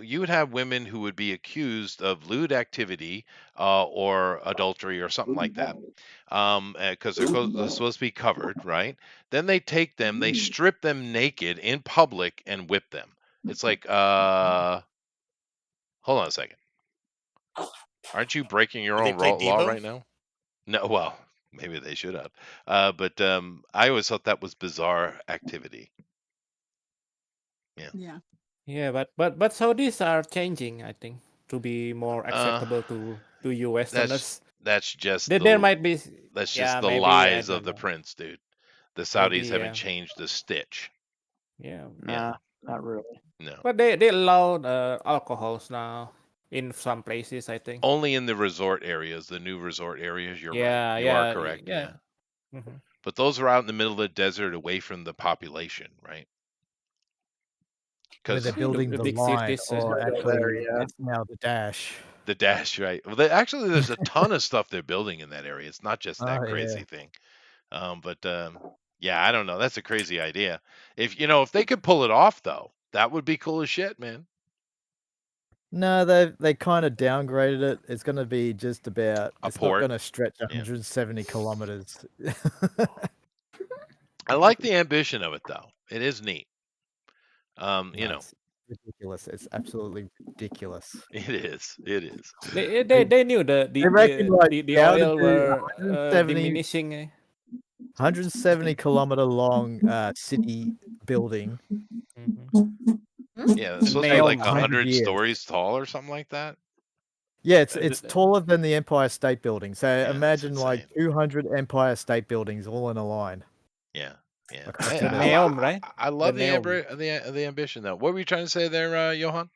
you would have women who would be accused of lewd activity or adultery or something like that, because they're supposed to be covered, right? Then they take them, they strip them naked in public and whip them. It's like, hold on a second. Aren't you breaking your Did they own play law Devo? right now? No, well, maybe they should have. But I always thought that was bizarre activity. Yeah. Yeah. Yeah, but Saudis are changing, I think, to be more acceptable to you Westerners. That's just There might be, that's just yeah, the maybe I lies of don't the know. prince, dude. The Maybe, Saudis haven't yeah. changed a stitch. Yeah. Nah, not really. No. But they allow alcohols now in some places, I think. Only in the resort areas, the new resort areas. You're Yeah, right. You are yeah, correct. yeah. Yeah. Mhm. But those are out in the middle of the desert, away from the population, right? Where they're Because building The the big line, cities. or There, actually, yeah. it's now the dash. the dash, right? Well, actually, there's a ton of stuff they're building in that area. It's not just that Oh crazy yeah. thing. Yeah, I don't know. That's a crazy idea. If they could pull it off, though, that would be cool as shit, man. No, they kind of downgraded it. It's going to be just about. A It's not port. going to stretch Yeah. 170 kilometers. I like the ambition of it, though. It is neat. No, it's ridiculous. It's absolutely ridiculous. It is. It is. They knew They reckon like the be able to oil do were 170, diminishing. 170 kilometer long city building. Yeah, it's supposed to be Take like 100 100 years. stories tall or something like that. Yeah, it's taller than the Empire State Building. So Yeah, that's imagine like 200 Empire State Buildings all in a line. Yeah, yeah. across The the desert. Neom, right? I love The the ambition, though. What were you trying to say there, Johan?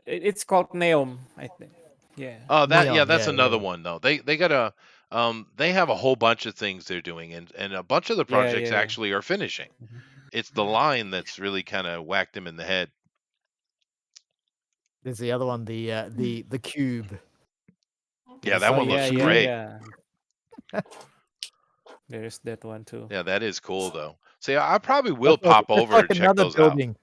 It's called Neom, I think. Yeah. Oh, that's Neon, another one though. They got they have a whole bunch of things they're doing, and a bunch of the projects yeah. actually are finishing. It's the line that's really kind of whacked him in the head. There's the other one, the cube. Yeah, that one looks great. Yeah. There's that one too. Yeah, that is cool though. See, I probably will That's pop like over to check another those building.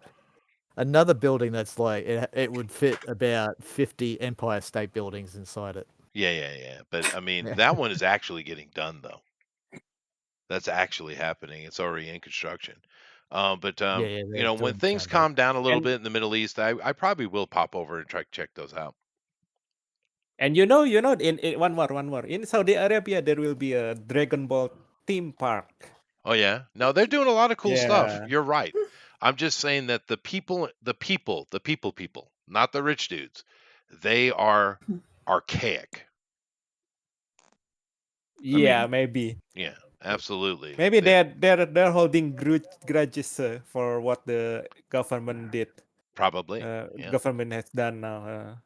Another building that's like it would fit about 50 Empire State Buildings inside it. Yeah. But I mean, that one is actually getting done though. That's actually happening. It's already in construction. But when things calm down a little bit in the Middle East, I probably will pop over and try to check those out. And in one more. In Saudi Arabia, there will be a Dragon Ball theme park. Oh yeah, no, they're doing a lot of cool stuff. Yeah. You're right. I'm just saying that the people, not the rich dudes, they are archaic. Yeah, maybe. Yeah, absolutely. Maybe they're holding grudges for what the government did. Probably. Yeah. Government has done now.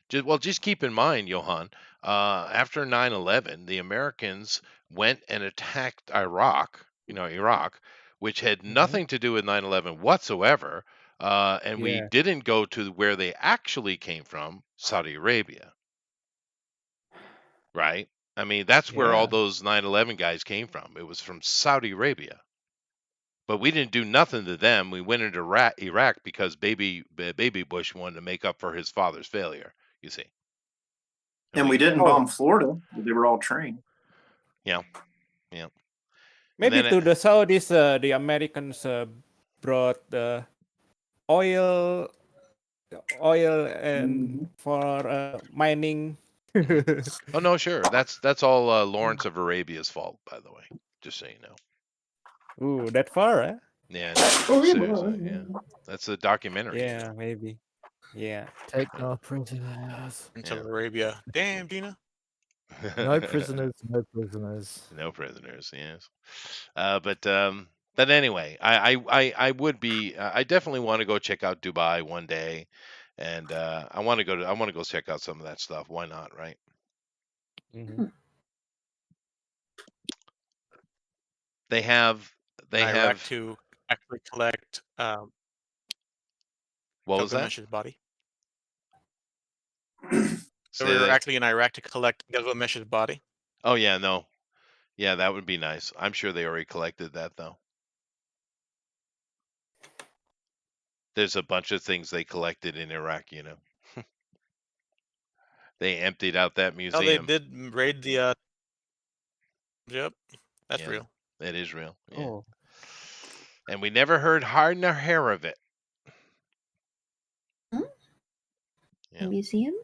Just keep in mind, Johan, after 9/11, the Americans went and attacked Iraq, which had nothing to do with 9/11 whatsoever, and we didn't go to where they actually came from, Saudi Arabia. Right? I mean, that's where all those 9/11 guys came from. It was from Saudi Arabia. But we didn't do nothing to them. We went into Iraq because baby Bush wanted to make up for his father's failure, you see. And we didn't bomb Florida. They were all trained. Yeah. Maybe to the Saudis, the Americans brought oil and for mining. Oh no, sure. That's all Lawrence of Arabia's fault, by the way. Just so you know. Ooh, that far, eh? Yeah, seriously, yeah. That's a documentary. Yeah, maybe. Yeah. Take no prisoners. Into Arabia. Damn, Gina. No prisoners, no prisoners. No prisoners, yes. But anyway, I would be. I definitely want to go check out Dubai one day, And I want to go check out some of that stuff. Why not, right? Mhm. They have in Iraq to actually collect what was that? Gilgamesh's body. So we were actually in Iraq to collect Gilgamesh's body. Oh yeah, no. Yeah, that would be nice. I'm sure they already collected that though. There's a bunch of things they collected in Iraq, you know. They emptied out that Oh, museum. they did raid the. Yep, that's Yeah, real. That is real. Yeah. Oh. And we never heard hide nor hair of it. A Yeah. museum?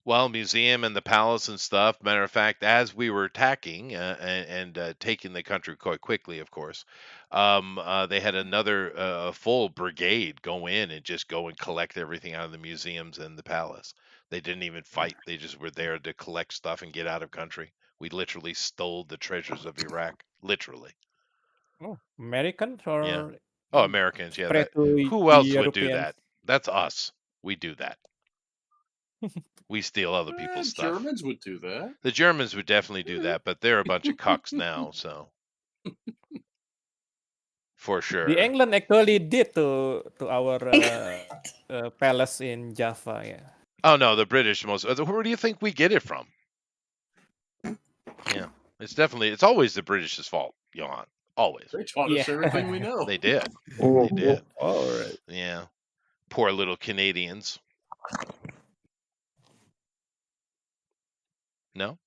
Well, museum and the palace and stuff. Matter of fact, as we were attacking and taking the country quite quickly, of course, they had another full brigade go in and just go and collect everything out of the museums and the palace. They didn't even fight. They just were there to collect stuff and get out of country. We literally stole the treasures of Iraq. Literally. Oh, Americans or Yeah. Oh, Americans. Yeah. spread That, to who else would do Europeans? that? That's us. We do that. We steal other people's stuff. Germans would do that. The Germans would definitely do that, but they're a bunch of cucks now, so for sure. The England actually did to our palace in Java. Yeah. Oh no, the British most. Where do you think we get it from? Yeah, it's always the British's fault, Johan. Always. They taught us everything we know. They did. Oh, They did. all right. Yeah. Poor little Canadians. No?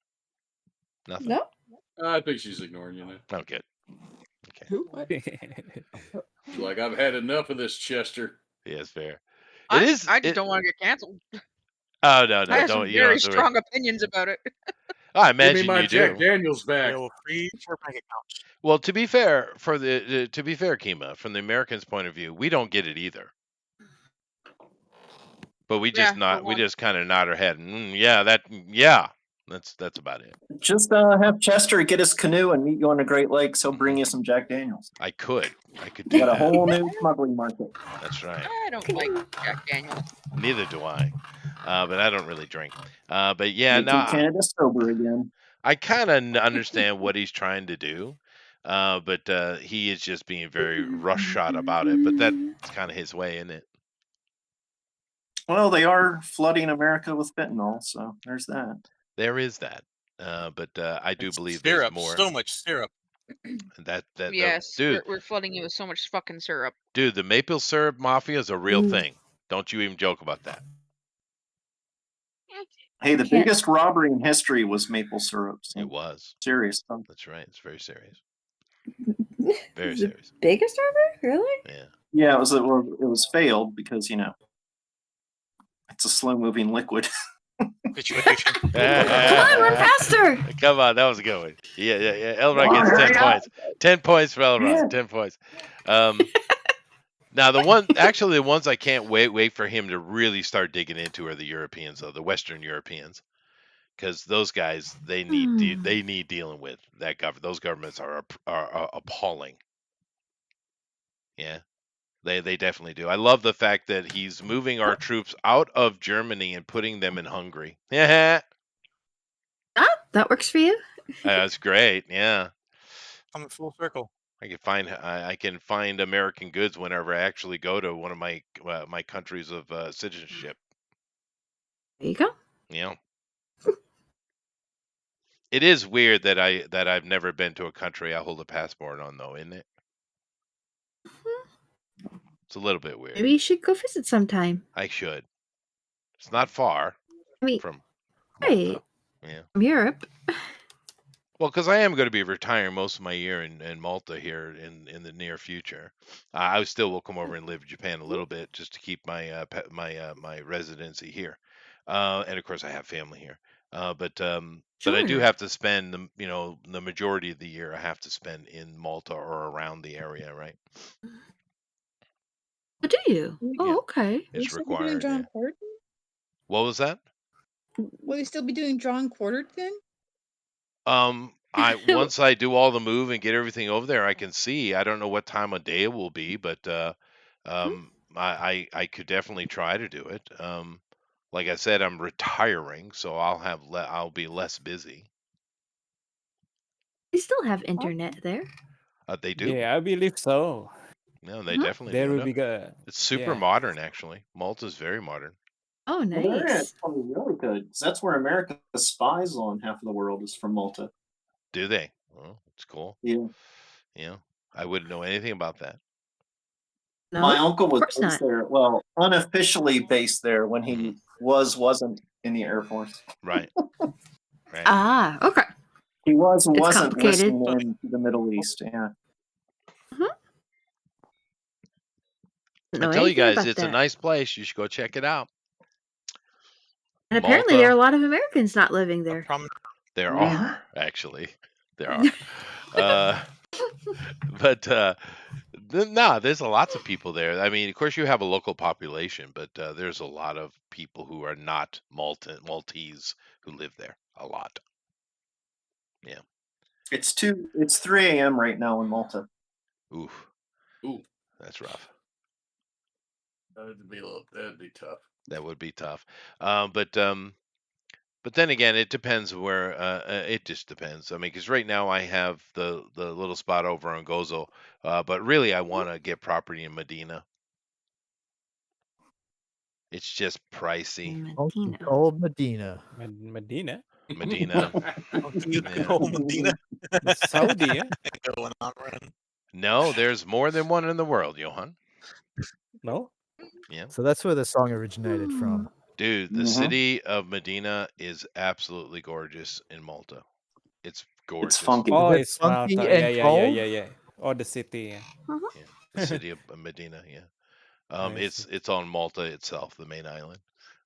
Nothing? No. I think she's ignoring you now. Oh, good. She's like, I've had enough of this, Chester. Yeah, it's fair. I just don't want to get canceled. Oh no, I have some don't. You very don't have to strong opinions about it. I Give me imagine my you Jack do. Daniels back. Free for bank accounts. Well, to be fair, Kima, from the Americans' point of view, we don't get it either. But we just we just kind of nod our head. That's about it. Just have Chester get his canoe and meet you on the Great Lakes. He'll bring you some Jack Daniels. I could do Got a that. whole new smuggling market. That's right. I don't like Jack Daniels. Neither do I. But I don't really drink. But yeah, Make Canada sober again. I kind of understand what he's trying to do. But he is just being very roughshod about it. But that's kind of his way, isn't it? Well, they are flooding America with fentanyl, so there's that. There is that. But I do believe Syrup, there's more. so much syrup. Yes, dude, we're flooding you with so much fucking syrup. Dude, the maple syrup mafia is a real thing. Don't you even joke about that. Hey, the biggest robbery in history was maple syrup. So it was. Serious. That's right. It's very serious. Very The serious. biggest ever? Really? Yeah. Yeah, it was failed because it's a slow moving liquid. Situation. Come on, run faster! Come on, that was a good one. Yeah. Elrod gets 10 points. 10 points for Elrod. Yeah. 10 points. Now the ones I can't wait for him to really start digging into are the Europeans, though, the Western Europeans, because those guys they need dealing with. Those governments are appalling. Yeah. They definitely do. I love the fact that he's moving our troops out of Germany and putting them in Hungary. Yeah. That works for you? That's great. Yeah. I'm in full circle. I can find American goods whenever I actually go to one of my my countries of citizenship. There you go. Yeah. It is weird that I've never been to a country I hold a passport on, though, isn't it? It's a little bit weird. Maybe you should go visit sometime. I should. It's not far. I mean, from right. Yeah. From Europe. Well, because I am going to be retiring most of my year in Malta here in the near future. I still will come over and live in Japan a little bit just to keep my my residency here, and of course I have family here. But I do have to spend the majority of the year I have to spend in Malta or around the area, right? Oh, do you? Oh, okay. It's Will you still be doing required. drawn Yeah. quartered? What was that? Will you still be doing drawn quartered then? Once I do all the move and get everything over there, I can see. I don't know what time of day it will be, but I could definitely try to do it. Like I said, I'm retiring, so I'll be less busy. They still have internet there. They do. Yeah, I believe so. No, they definitely There do. will No, be good. it's super Yeah. modern, actually. Malta's very modern. Oh, Well, their internet's nice. probably really good 'cause that's where America spies on half of the world is from Malta. Do they? Well, it's cool. Yeah. Yeah, I wouldn't know anything about that. My No, uncle of was course based not. there. Well, unofficially based there when he wasn't in the Air Force. Right. Right. Ah, okay. He was and It's wasn't complicated. listening in the Middle East. Yeah. I Know tell you anything guys, about it's a that. nice place. You should go check it out. And apparently there are a Malta. lot of Americans not living there. There Mhm. are actually. There are. But there's lots of people there. I mean, of course, you have a local population, but there's a lot of people who are not Maltese who live there. A lot. Yeah. It's 3 a.m. right now in Malta. Oof. Ooh, That's rough. that'd be tough. That would be tough. But then again, it depends where. It just depends. I mean, because right now I have the little spot over on Gozo, but really I want to get property in Medina. It's just pricey. Funky cold Medina. Medina. Medina. Yeah. Oh, Medina. Saudi, yeah? Going on run. No, there's more than one in the world, Johan. No? Yeah. So that's where the song originated from. Dude, the Mhm. city of Medina is absolutely gorgeous in Malta. It's gorgeous. It's funky. Oh, Is it it's funky Malta. and cold? Yeah. Oh, the city. Yeah. Yeah, the city of Medina. Yeah. I It's on Malta itself, the main island.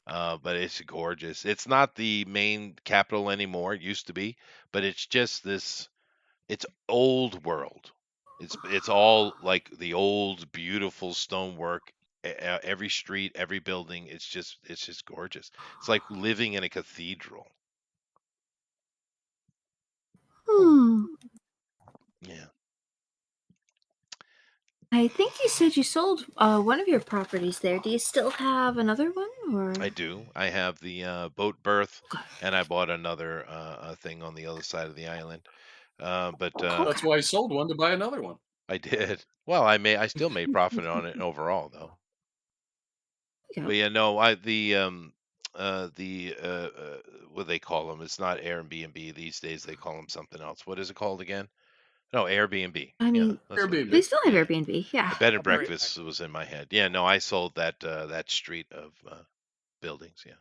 But it's gorgeous. It's not the main capital anymore. It used to be, but it's just this. It's old world. It's all like the old beautiful stonework. Every street, every building. It's just gorgeous. It's like living in a cathedral. Hmm. Yeah. I think you said you sold one of your properties there. Do you still have another one, or? I do. I have the boat berth, and I bought another thing on the other side of the island. But That's why I sold one to buy another one. I did. Well, I still made profit on it overall, though. Yeah. But yeah, no, what do they call them? It's not Airbnb these days. They call them something else. What is it called again? No, Airbnb. I mean, Yeah, that's what it Airbnb. they is. still have Yeah. Airbnb. Yeah. The bed and Right. breakfast was in my head. Yeah, no, I sold that street of buildings. Yeah,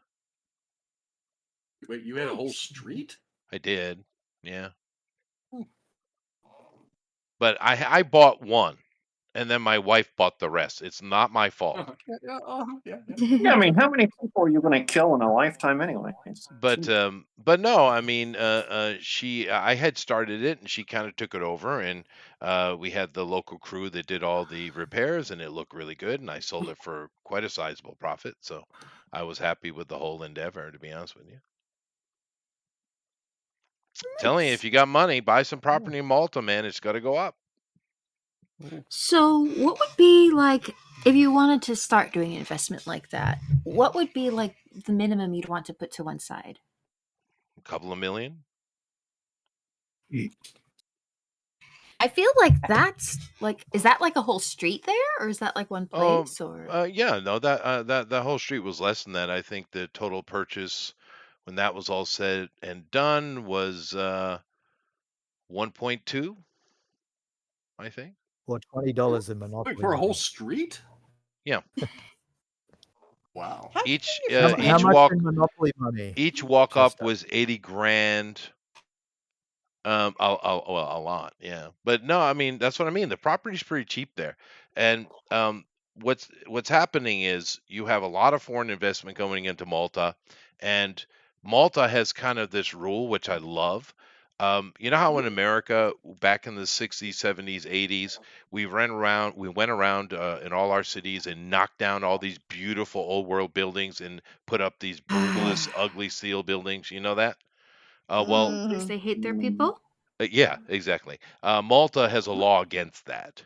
Wait, you had a whole street? I did. Yeah, Hmm. but I bought one, and then my wife bought the rest. It's not my fault. Yeah. Yeah, I mean, how many people are you going to kill in a lifetime anyway? But no, I mean, I had started it, and she kind of took it over, and we had the local crew that did all the repairs, and it looked really good, and I sold it for quite a sizable profit. So I was happy with the whole endeavor, to be honest with you. Telling you, if you got money, buy some property in Malta, man. It's got to go up. So, what would be like if you wanted to start doing an investment like that? What would be like the minimum you'd want to put to one side? A couple of million. I feel like that's like, is that like a whole street there, or is that like one place, or? Yeah, no, that whole street was less than that. I think the total purchase, when that was all said and done, was 1.2. I think. Or $20 in Wait, Monopoly. for a whole money. street? Yeah. Wow. Each How much walk in Monopoly money? each walk up was 80 grand. A lot, yeah. But no, I mean that's what I mean. The property's pretty cheap there, and what's happening is you have a lot of foreign investment going into Malta, and Malta has kind of this rule which I love. You know how in America back in the 60s, 70s, 80s, we went around in all our cities and knocked down all these beautiful old world buildings and put up these brutalist, ugly steel buildings. You know that? Well, Because they hate their people? yeah, exactly. Malta has a law against that.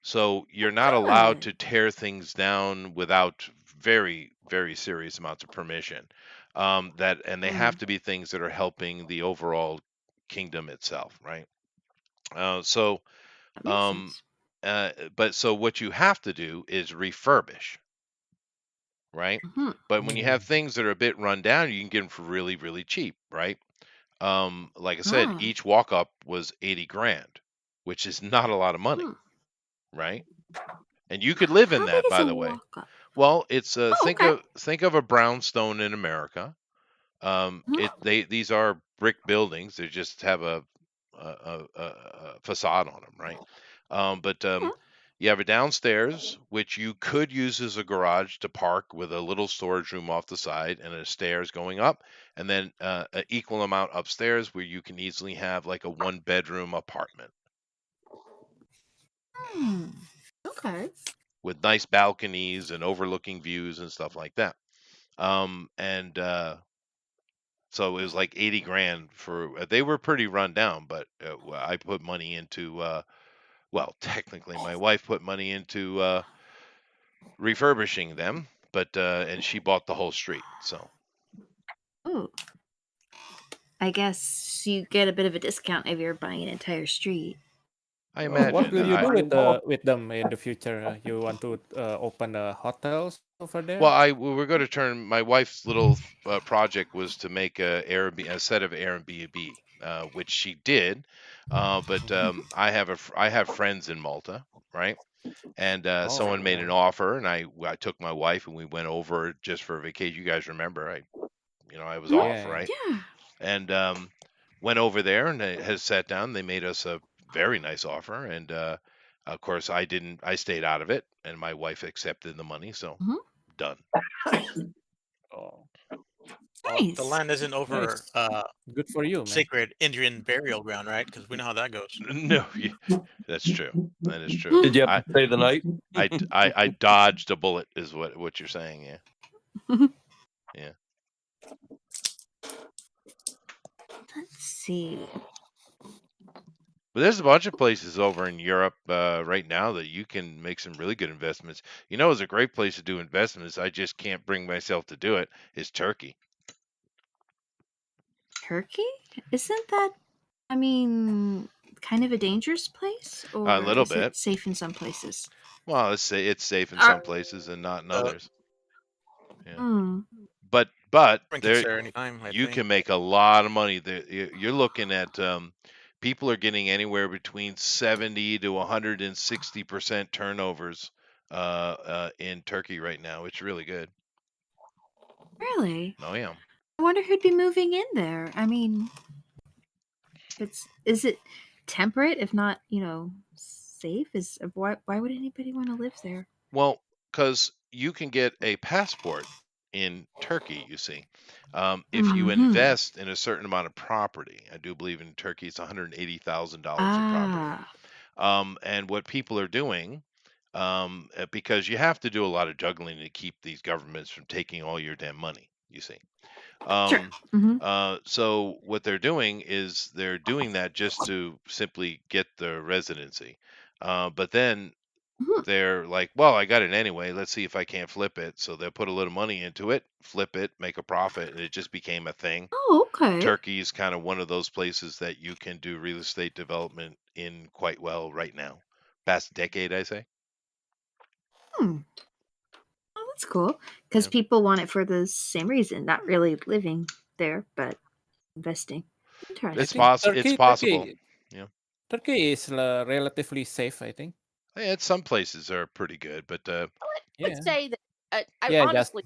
So you're not allowed Good. to tear things down without very, very serious amounts of permission. And they have Mm, to be things that are helping the overall kingdom itself, right? So, that makes um, sense. but so what you have to do is refurbish, right? Mhm. But when you have things that are a bit run down, you can get them for really, really cheap, right? Like I said, Ah. each walk up was 80 grand, which is not a lot of money, Hmm. right? And you could live in How big that, is by a the way. walk up? Well, it's Oh, think okay. of a brownstone in America. Mhm. These are brick buildings. They just have a facade on them, right? But Yeah. you have a downstairs which you could use as a garage to park with a little storage room off the side and a stairs going up, and then an equal amount upstairs where you can easily have like a 1 bedroom apartment Hmm. Okay. with nice balconies and overlooking views and stuff like that. And So it was like 80 grand for they were pretty run down, but I put money into well, technically my wife put money into refurbishing them, but and she bought the whole street. So Oh, I guess you get a bit of a discount if you're buying an entire street. I What imagine will you I do with them in the future? You want to open hotels over well, there? we were going to turn my wife's little project was to make a set of Airbnb, which she did. But I have friends in Malta, right? And Oh, someone made yeah. an offer, and I took my wife and we went over just for a vacation. You guys remember, I was Mhm. off, Yeah, yeah. right? Yeah. And went over there and has sat down. They made us a very nice offer, and of course I didn't. I stayed out of it, and my wife accepted the money, so Mhm. done. Oh, Well, the Nice. land isn't over nice. Good for you, man. sacred Indian burial ground, right? Because we know how that goes. No, that's true. That is true. Did you have to stay the night? I dodged a bullet, is what you're saying. Yeah, yeah. Let's see. But there's a bunch of places over in Europe right now that you can make some really good investments. It's a great place to do investments. I just can't bring myself to do it. Is Turkey. Turkey? Isn't that, I mean, kind of a dangerous place? A Or little is it bit. safe in some places? Well, let's say it's safe in Are, some places and not in Uh, others. Yeah. hmm. But we can there share anytime, I you think. can make a lot of money. There, you're looking at people are getting anywhere between 70 to 160% turnovers in Turkey right now. It's really good. Really? Oh yeah. I wonder who'd be moving in there. I mean, is it temperate if not, safe? Why would anybody want to live there? Well, because you can get a passport in Turkey, you see, if you Mm-hmm. invest in a certain amount of property. I do believe in Turkey it's $180,000 of property. Ah. And what people are doing, because you have to do a lot of juggling to keep these governments from taking all your damn money, you see. Sure. Mm-hmm. So what they're doing is they're doing that just to simply get the residency. But then Mhm. they're like, well, I got it anyway. Let's see if I can't flip it. So they'll put a little money into it, flip it, make a profit, and it just became a thing. Oh, okay. Turkey is kind of one of those places that you can do real estate development in quite well right now. Past decade, I say. Hmm. Oh, that's cool. Because Yeah. people want it for the same reason, not really living there, but investing. I Interesting. think It's possible. Yeah. Turkey is relatively safe, I think. Yeah, some places are pretty good, but I would Yeah. say that I Yeah, just honestly,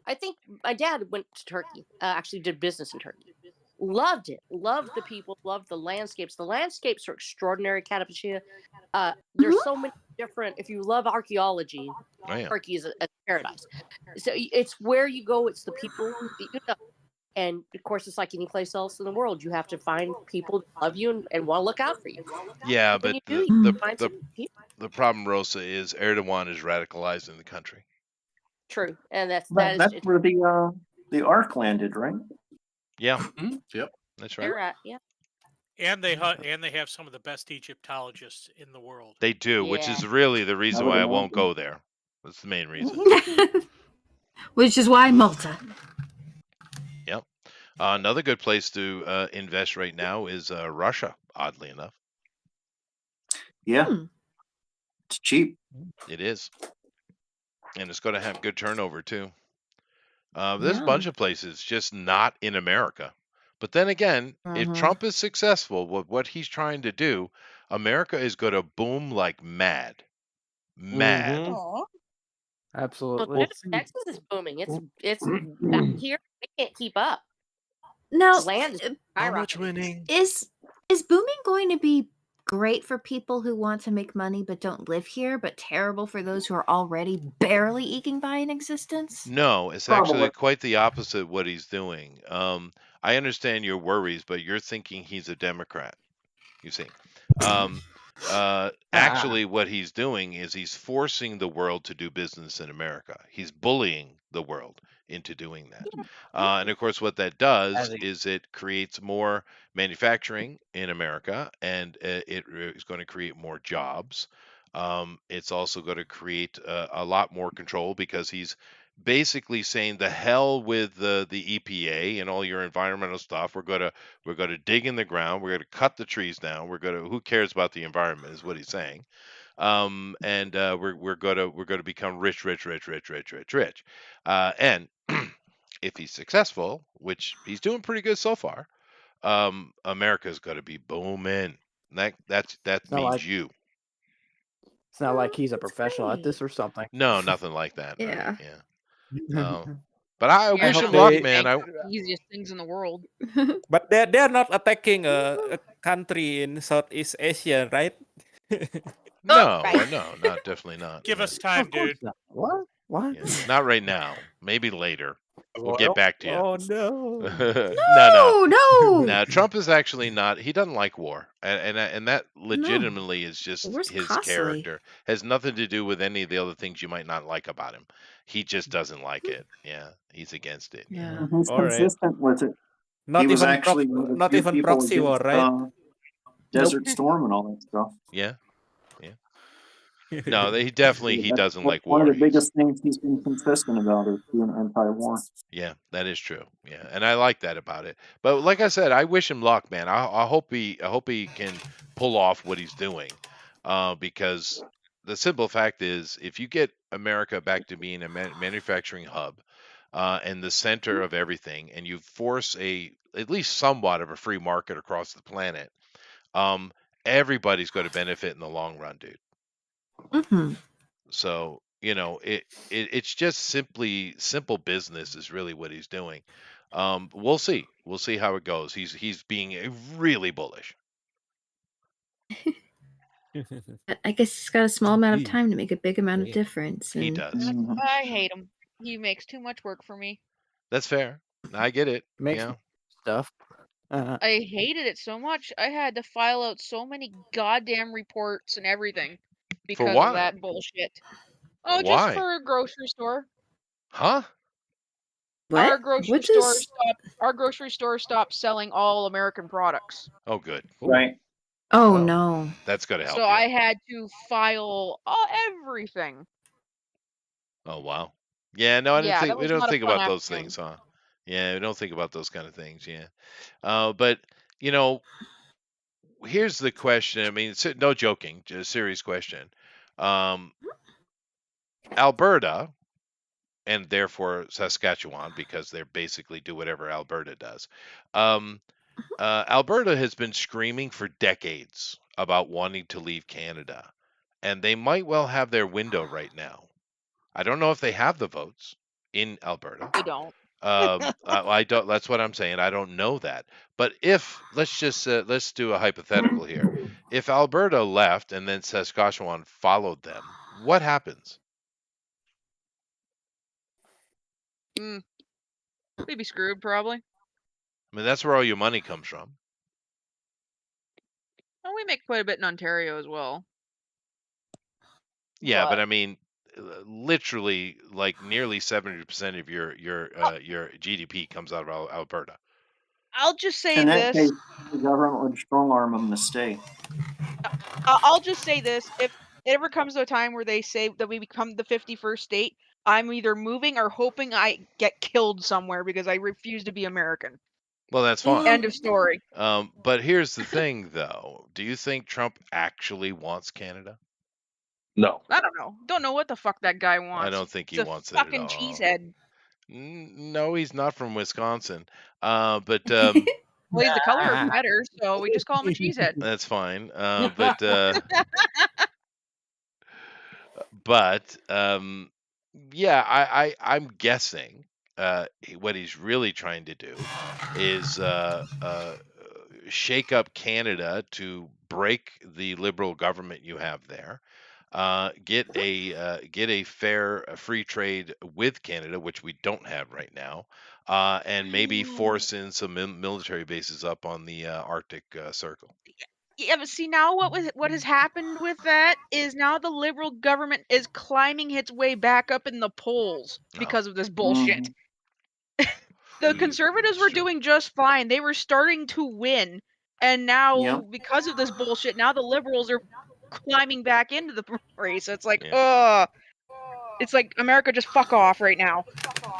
I think my dad went to Turkey, actually did business in Turkey. Loved it. Loved the people. Loved the landscapes. The landscapes are extraordinary, Cappadocia. There's so many different. If you love archaeology, oh yeah. Turkey is a paradise. So it's where you go. It's the people that you know. And of course, it's like any place else in the world. You have to find people that love you and want to look out for you. Yeah, And when but you do, you find some people. the problem, Rosa, is Erdogan is radicalized in the country. True, and that is That's where the ark landed, right? Yeah, Yep. that's right. they're at yeah. And they have some of the best Egyptologists in the world. They do, which Yeah. is really the I reason would why I won't imagine. go there. That's the main reason. Which is why Malta. Yep. Another good place to invest right now is Russia, oddly enough. Yeah, Hmm. it's cheap. It is. And it's going to have good turnover, too. There's a Yeah. bunch of places, just not in America. But then again, if Uh-huh. Trump is successful with what he's trying to do, America is going to boom like mad. Mad. Mhm. Aw. Well, Absolutely. Well, see, Texas is booming. It's back here. We can't keep up. Now, Land is So much skyrocketing. winning. is booming going to be great for people who want to make money but don't live here, but terrible for those who are already barely eking by an existence? No, it's Probably. actually quite the opposite what he's doing. I understand your worries, but you're thinking he's a Democrat, you see. Actually, what he's doing is he's forcing the world to do business in America. He's bullying the world into doing that. And of course, what that does is it creates more manufacturing in America, and it is going to create more jobs. It's also going to create a lot more control because he's basically saying the hell with the EPA and all your environmental stuff. We're going to dig in the ground. We're going to cut the trees down. Who cares about the environment is what he's saying. And we're going to become rich. And if he's successful, which he's doing pretty good so far, America's going to be booming. That It's not means like you. it's not like he's a That's professional at great. this or something. No, nothing like that. Right? Yeah. Yeah. But I Yeah, wish hope him Trump luck, they- man. banks are the easiest things in the world. But they're not attacking a country in Southeast Asia, right? No, Right. no, not definitely not. Give Yeah. us time, Of course dude. not. What? What? Yeah, not right now. Maybe later. We'll get Well, back to you. Oh no. No. No. Now, Trump is actually not. He doesn't like war, and that legitimately is just War's his costly. character. Has nothing to do with any of the other things you might not like about him. He just doesn't like it. Yeah, he's against it. Yeah. And he's All right. consistent with it. Not He was even actually one of the not few even people proxy war, against right? Desert Storm and all that stuff. Yeah. No, he definitely That's doesn't like one war. of the biggest things he's been consistent about is being anti-war. Yeah, that is true. Yeah, and I like that about it. But like I said, I wish him luck, man. I hope he can pull off what he's doing, because the simple fact is, if you get America back to being a manufacturing hub, and the center of everything, and you force at least somewhat of a free market across the planet, everybody's going to benefit in the long run, dude. Mm-hmm. So, it's just simple business is really what he's doing. We'll see. We'll see how it goes. He's being really bullish. I guess he's got a small amount of Indeed. time to make a big amount of Yeah. difference. He And does. Mhm. I hate him. He makes too much work for me. That's fair. I get it. Makes Yeah. stuff. I hated it so much. I had to file out so many goddamn reports and everything For because of what? that bullshit. Oh, just Why? for a grocery store. Huh? what? Our grocery What store does? stopped. Our grocery store stopped selling all American products. Oh, good. Right. Oh Well, no. that's going to help So you. I had to file everything. Oh, wow. Yeah, no, Yeah, that we was don't not a think fun about those afternoon. things, huh? Yeah, we don't think about those kind of things. Yeah. But here's the question. I mean, no joking, just a serious question. Alberta, and therefore Saskatchewan, because they basically do whatever Alberta does. Alberta has been screaming for decades about wanting to leave Canada, and they might well have their window right now. I don't know if they have the votes in Alberta. They don't. I don't. That's what I'm saying. I don't know that. But let's do a hypothetical here. If Alberta left and then Saskatchewan followed them, what happens? They'd be screwed probably. I mean, that's where all your money comes from. And we make quite a bit in Ontario as well. Yeah, but But I mean, literally, like nearly 70% of your GDP comes out of Alberta. I'll just say In that this. case, the government would strong arm them to stay. I'll just say this. If it ever comes to a time where they say that we become the 51st state, I'm either moving or hoping I get killed somewhere because I refuse to be American. Well, that's fine. End of story. But here's the thing, though. Do you think Trump actually wants Canada? No. I don't know. Don't know what the fuck that guy wants. I don't think he He's a wants it at fucking all. cheesehead. No, he's not from Wisconsin. But Well, he's the color of better, so we just call him a cheesehead. that's fine. But yeah, I'm guessing what he's really trying to do is shake up Canada to break the liberal government you have there. Get a fair free trade with Canada, which we don't have right now, and maybe force in some military bases up on the Arctic Circle. Yeah, but see now what has happened with that is now the liberal government is climbing its way back up in the polls because of this bullshit. The conservatives were doing just fine. They were starting to win. And now because of this bullshit, now the liberals are climbing back into the race. It's like, it's like America just fuck off right now.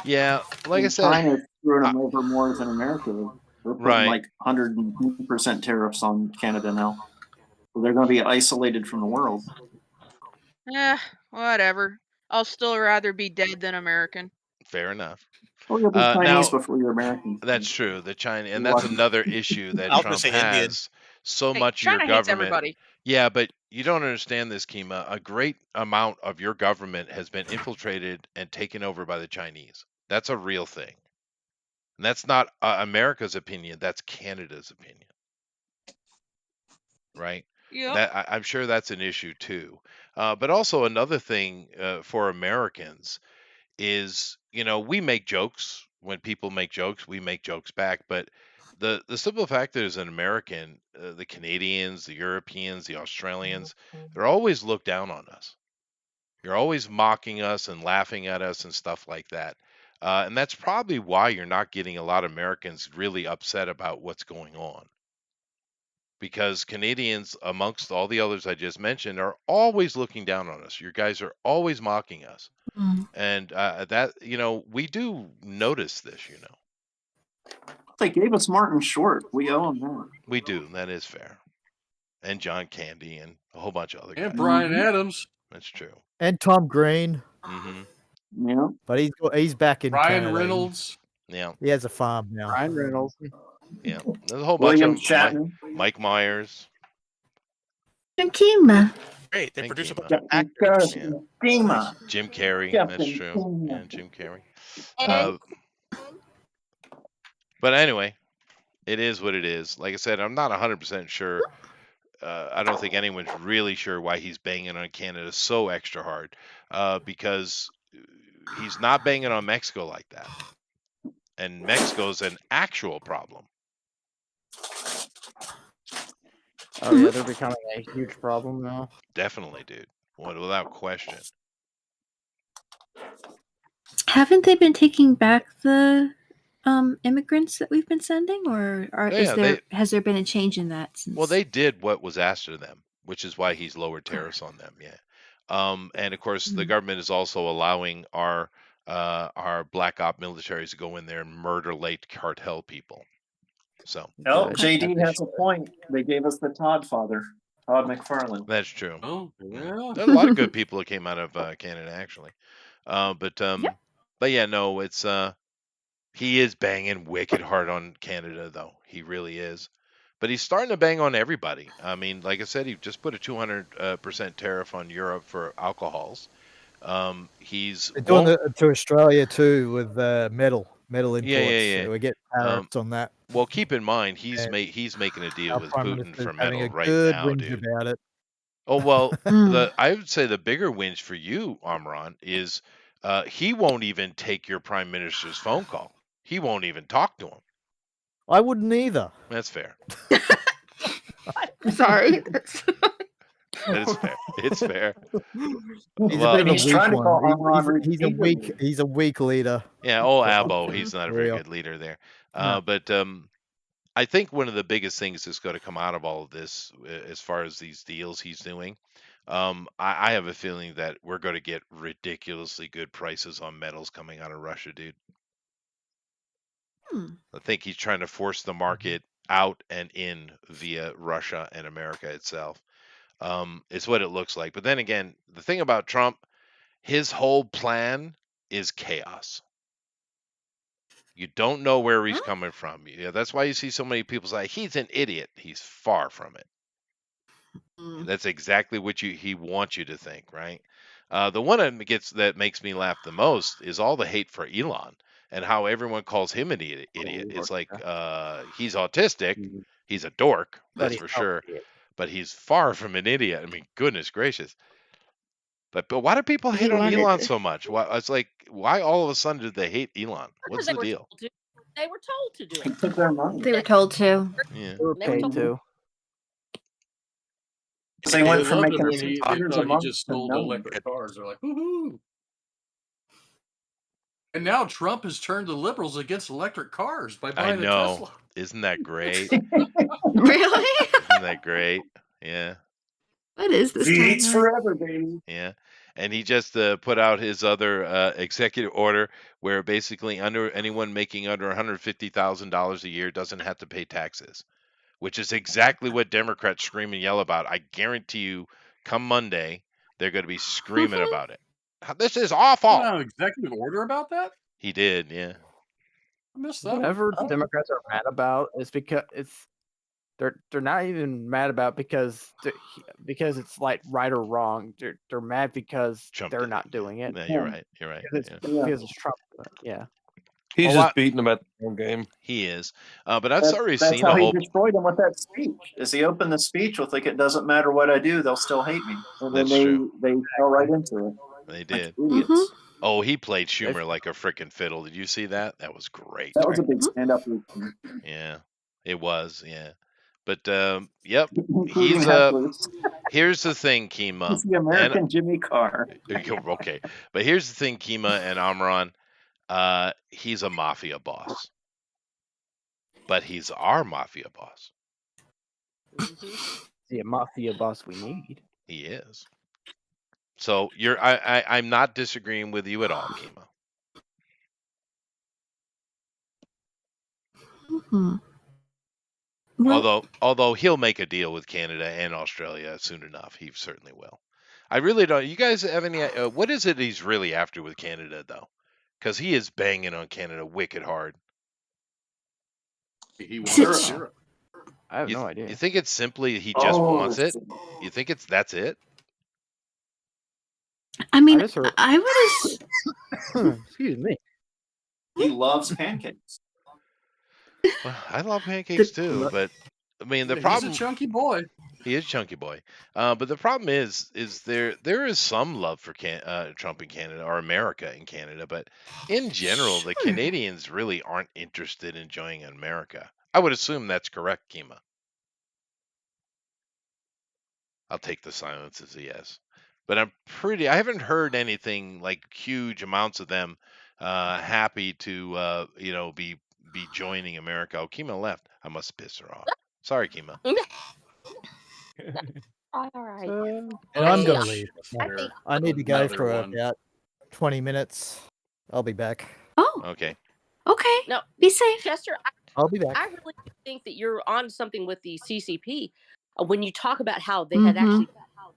Yeah, like I said, China's screwing them over more than America is. They're putting like 100% tariffs on Canada now. So they're going to be isolated from the world. Whatever. I'll still rather be dead than American. Fair enough. Well, you'll be Chinese before you're American. That's true. The China, and that's another issue that I was Trump gonna say has. Indian. So Hey, much of China your hates government. everybody. Yeah, but you don't understand this, Kima. A great amount of your government has been infiltrated and taken over by the Chinese. That's a real thing. And that's not America's opinion. That's Canada's opinion. Right? Yeah. I'm sure that's an issue too. But also another thing for Americans is, we make jokes. When people make jokes, we make jokes back. But the simple fact is, an American, the Canadians, the Europeans, the Australians, they're always looked down on us. You're always mocking us and laughing at us and stuff like that. And that's probably why you're not getting a lot of Americans really upset about what's going on. Because Canadians, amongst all the others I just mentioned, are always looking down on us. You guys are always mocking us. And that, we do notice this, They gave us Martin Short. We owe them that. We do. That is fair. And John Candy and a whole bunch of other guys. And Brian Adams. That's true. And Tom Green. Mm-hmm. Yeah. But he's back in Brian Canada. Reynolds. Yeah. He has a farm now. Ryan Reynolds. Yeah. There's a whole William bunch of Shatner. Mike Myers. Kima. Great. They Thank produce you, a bunch man. of actors. Jim Carrey. Captain That's true. Kima. Yeah, Jim Carrey. But anyway, it is what it is. Like I said, I'm not 100% sure. I don't think anyone's really sure why he's banging on Canada so extra hard, because he's not banging on Mexico like that. And Mexico's an actual problem. Oh yeah, they're becoming a huge problem now. Definitely, dude. Without question. Haven't they been taking back the immigrants that we've been sending, or has there been a change in that since? Well, they did what was asked of them, which is why he's lowered tariffs on them. Yeah. And of course, the government is also allowing our black op militaries to go in there and murder late cartel people. So. Oh, JD has a point. They gave us the Todd father, Todd McFarlane. That's true. Oh, yeah. There's a lot of good people that came out of Canada, actually. But yeah, no, it's he is banging wicked hard on Canada, though. He really is. But he's starting to bang on everybody. I mean, like I said, he just put a 200% tariff on Europe for alcohols. He's doing it to Australia too with metal imports. Yeah. So we get tariffs on that. Well, keep in mind he's making a deal with Putin for metal right good now, whinge dude. about it. Oh well, I would say the bigger whinge for you, Amron, is he won't even take your prime minister's phone call. He won't even talk to him. I wouldn't either. That's fair. Sorry. That is fair. It's fair. He's trying to call Amron. He's a weak leader. Yeah, Abbo, he's not a very good leader there. But I think one of the biggest things that's going to come out of all of this, as far as these deals he's doing, I have a feeling that we're going to get ridiculously good prices on metals coming out of Russia, dude. I think he's trying to force the market out and in via Russia and America itself. It's what it looks like. But then again, the thing about Trump, his whole plan is chaos. You don't know where he's coming from. Yeah, that's why you see so many people say he's an idiot. He's far from it. That's exactly what he wants you to think, right? The one that makes me laugh the most is all the hate for Elon and how everyone calls him an idiot. It's like he's autistic, he's a dork, But that's he's for not an sure. idiot. But he's far from an idiot. I mean, goodness gracious. But why do people He hate on wanted Elon to- so much? It's like, why all of a sudden did they hate Elon? What's Because they the were deal? told to. They were told to do He it. took their money. They were told to. Yeah. They were They were paid told to. Because they They went from loved it making when he $6 a thought he month just to stole none. electric cars. They're like, woohoo! And now Trump has turned the liberals against electric cars by I buying a know. Tesla. Isn't that great? Really? Isn't that great? Yeah. What is this V8s timeline? forever, baby. Yeah. And he just put out his other executive order where basically anyone making under $150,000 a year doesn't have to pay taxes, which is exactly what Democrats scream and yell about. I guarantee you, come Monday, they're going to be screaming about it. This is awful. An executive order about that? He did, yeah. I missed that. Whatever Democrats are mad about is because they're not even mad about because it's like right or wrong. They're mad because Trump they're did not doing it. Yeah, you're right. You're right. Because Yeah. because it's Trump. Yeah. He's Well, just beating them at their own game. He is. But I've already That's seen how a he whole. destroyed them with that speech. Is he opened the speech with like, "It doesn't matter what I do, they'll still hate me," and then That's true. they fell right into it. They Like did. idiots. Oh, he played Schumer like a freaking fiddle. Did you see that? That was great. That was a big stand-up routine. Yeah, it was. Yeah, but yep, Including he's hecklers. Here's the thing, Kima. He's the American Jimmy Carr. Okay, but here's the thing, Kima and Amran. He's a mafia boss, but he's our mafia boss. The mafia boss we need. He is. So I'm not disagreeing with you at all, Kima. Although he'll make a deal with Canada and Australia soon enough, he certainly will. I really don't. You guys have any? What is it he's really after with Canada though? Because he is banging on Canada wicked hard. He wants Europe. I have no idea. You think it's simply he just wants it? You think that's it? I mean, heard- I would have. Excuse me. He loves pancakes. Well, I love pancakes too, but I mean the problem. He's a chunky boy. He is chunky boy, but the problem is there is some love for Trump in Canada or America in Canada, but in general, the Canadians really aren't interested in joining America. I would assume that's correct, Kima. I'll take the silence as a yes, but I haven't heard anything like huge amounts of them happy to be joining America. Oh, Kima left. I must piss her off. Sorry, Kima. All right. And I'm going to leave. think- I need to go Another for one. about 20 minutes. I'll be back. Oh, Okay. okay. No, Be safe. Chester, I'll be back. I really think that you're on something with the CCP when you talk about how they had actually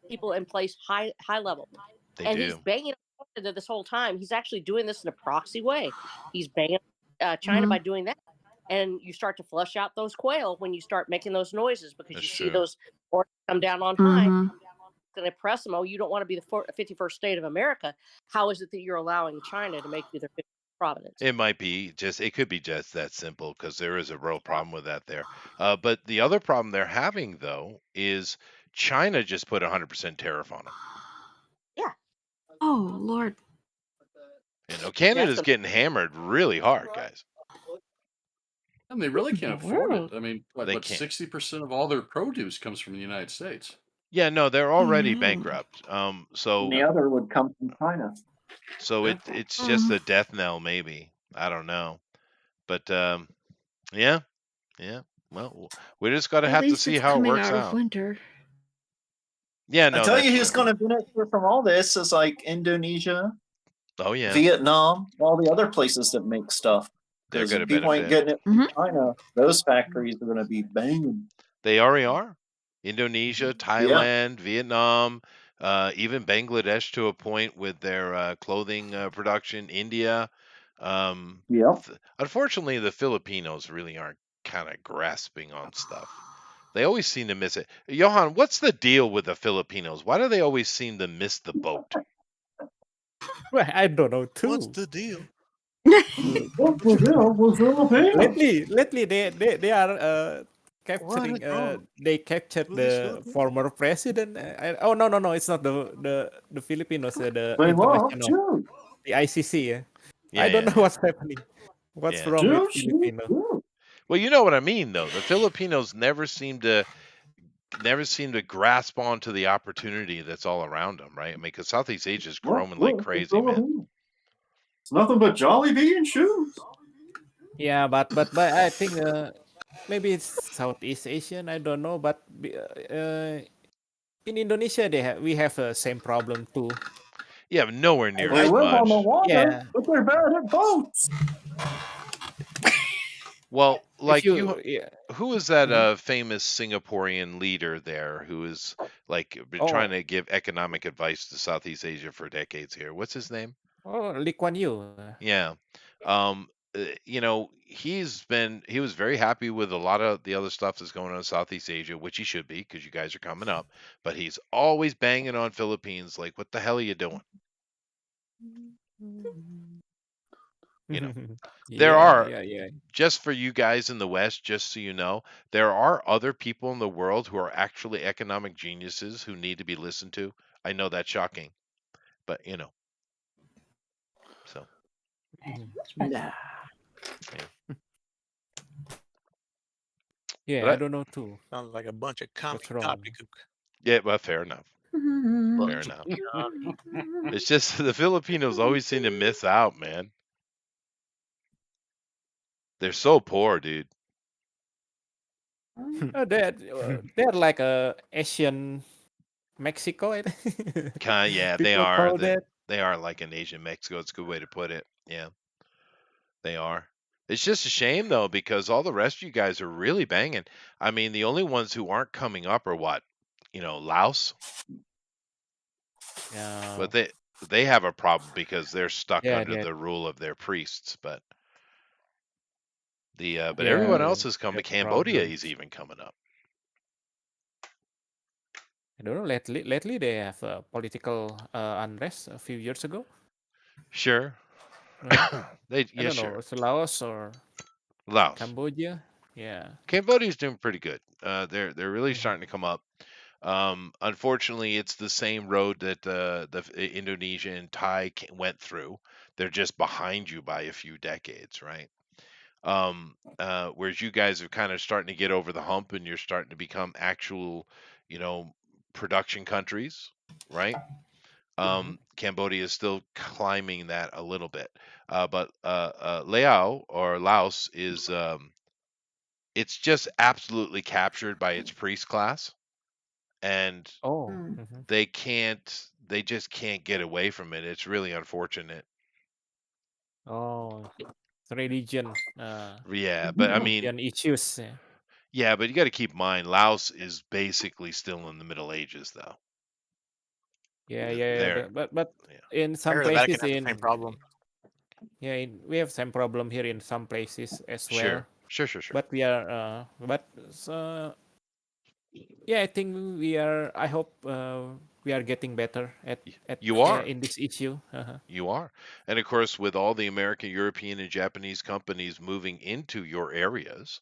people in place high level. They and do. he's banging on Canada this whole time. He's actually doing this in a proxy way. He's banging China by doing that. And you start to flush out those quail when you start making those noises because That's you see true. those orders come down on high. And they press them. Oh, you don't want to be the 51st state of America. How is it that you're allowing China to make you their 51st province? It might be it could be just that simple because there is a real problem with that there. But the other problem they're having though is China just put 100% tariff on them. Yeah. Oh, Lord. Canada's getting hammered really hard, guys. And they really can't afford it. I mean, They but can't. 60% of all their produce comes from the United States. Yeah, no, they're already bankrupt. So And the other would come from China. So it's just a death knell, maybe. I don't know, but yeah. Well, we just got to At have to least see it's how it coming works out of out. winter. Yeah, I no, tell that's you, who's true. going to benefit from all this is like Indonesia, Oh yeah, Vietnam, all the other places that make stuff. they're Because going if to people ain't benefit. getting it from China, those factories are going to be banging. They already are. Indonesia, Yeah. Thailand, Vietnam, even Bangladesh to a point with their clothing production. India. Yep. Unfortunately, the Filipinos really aren't kind of grasping on stuff. They always seem to miss it. Johan, what's the deal with the Filipinos? Why do they always seem to miss the boat? Well, I don't know too. What's the deal? What's the deal with Filipinos? Lately they are capturing. wrong? They captured With these the Filipinos? former president. Oh no, it's not the Filipinos. The They love international, too. the ICC. Yeah. Yeah, I don't yeah, know what's happening. What's yeah. wrong with Too, Filipino? too. Well, you know what I mean, though. The Filipinos never seem to grasp onto the opportunity that's all around them, right? I mean, because Southeast Asia is growing like Look, the crazy, man. Filipinos. It's nothing but Jolly Bee and shoes. Yeah, but I think maybe it's Southeast Asian. I don't know, but in Indonesia we have the same problem too. Yeah, but nowhere near They as live on the much. water, Yeah. but they're bad at boats. Well, If like you yeah. who is that famous Singaporean leader there who is like been trying Oh to give economic advice to Southeast Asia for decades here? What's his name? Lee Kuan Yew. Yeah. You know, he was very happy with a lot of the other stuff that's going on in Southeast Asia, which he should be because you guys are coming up, but he's always banging on Philippines like, what the hell are you doing? You know, there are, Yeah. just for you guys in the West, just so you know, there are other people in the world who are actually economic geniuses who need to be listened to. I know that's shocking, but you know, so Nah. Yeah, but I don't know too. Sounds like a bunch of What's wrong? gobbledygook. yeah, well, fair enough. Fair enough. It's just the Filipinos always seem to miss out, man. They're so poor, dude. They're like a Asian Mexico. I think. Yeah, they People are. call that. They are like an Asian Mexico. It's a good way to put it. Yeah, they are. It's just a shame though, because all the rest of you guys are really banging. I mean, the only ones who aren't coming up are what? You know, Laos. But Yeah. they have a problem because they're stuck Yeah, under that the rule of their priests. But but yeah, everyone they else is coming. have Cambodia problems. is even coming up. I don't know. Lately they have political unrest a few years ago. Sure. Right? I I don't know. sure. It's Laos or Laos. Cambodia. Yeah. Cambodia's doing pretty good. They're really Mhm. starting to come up. Unfortunately, it's the same road that Indonesia and Thai went through. They're just behind you by a few decades, right? Whereas you guys are kind of starting to get over the hump and you're starting to become actual, you know, production countries, right? Cambodia is still climbing that a little bit, but Laos is it's just absolutely captured by its priest class, and Oh. Mm. they just can't get away from it. It's really unfortunate. Oh. It's religion. Yeah, but I mean, Religion issues. yeah, but you got to keep in mind, Laos is basically still in the Middle Ages, though. Yeah. They're But yeah. in I some heard the Vatican places has the same problem. yeah, we have same problem here in some places as well. Sure. But we are yeah, I think I hope we are getting better at You are. in this issue. You are. And of course, with all the American, European, and Japanese companies moving into your areas,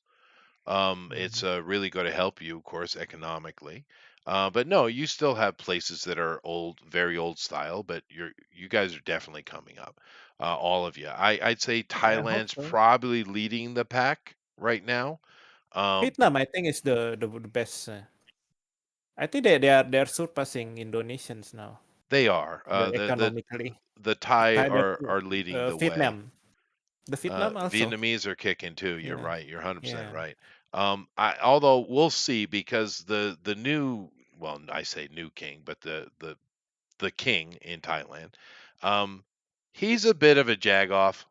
it's really going to help you, of course, economically. But no, you still have places that are old, very old style, but you guys are definitely coming up, all of you. I'd say I hope Thailand's so. probably leading the pack right now. Vietnam, I think, is the best. I think they're surpassing Indonesians now. They are. Economically. The Thai Thai, are leading the way. Vietnam. The Vietnam also. Vietnamese are kicking too. You're Yeah. right. You're 100% Yeah. right. Although we'll see because the new, well, I say new king, but the king in Thailand, um, he's a bit of a jagoff,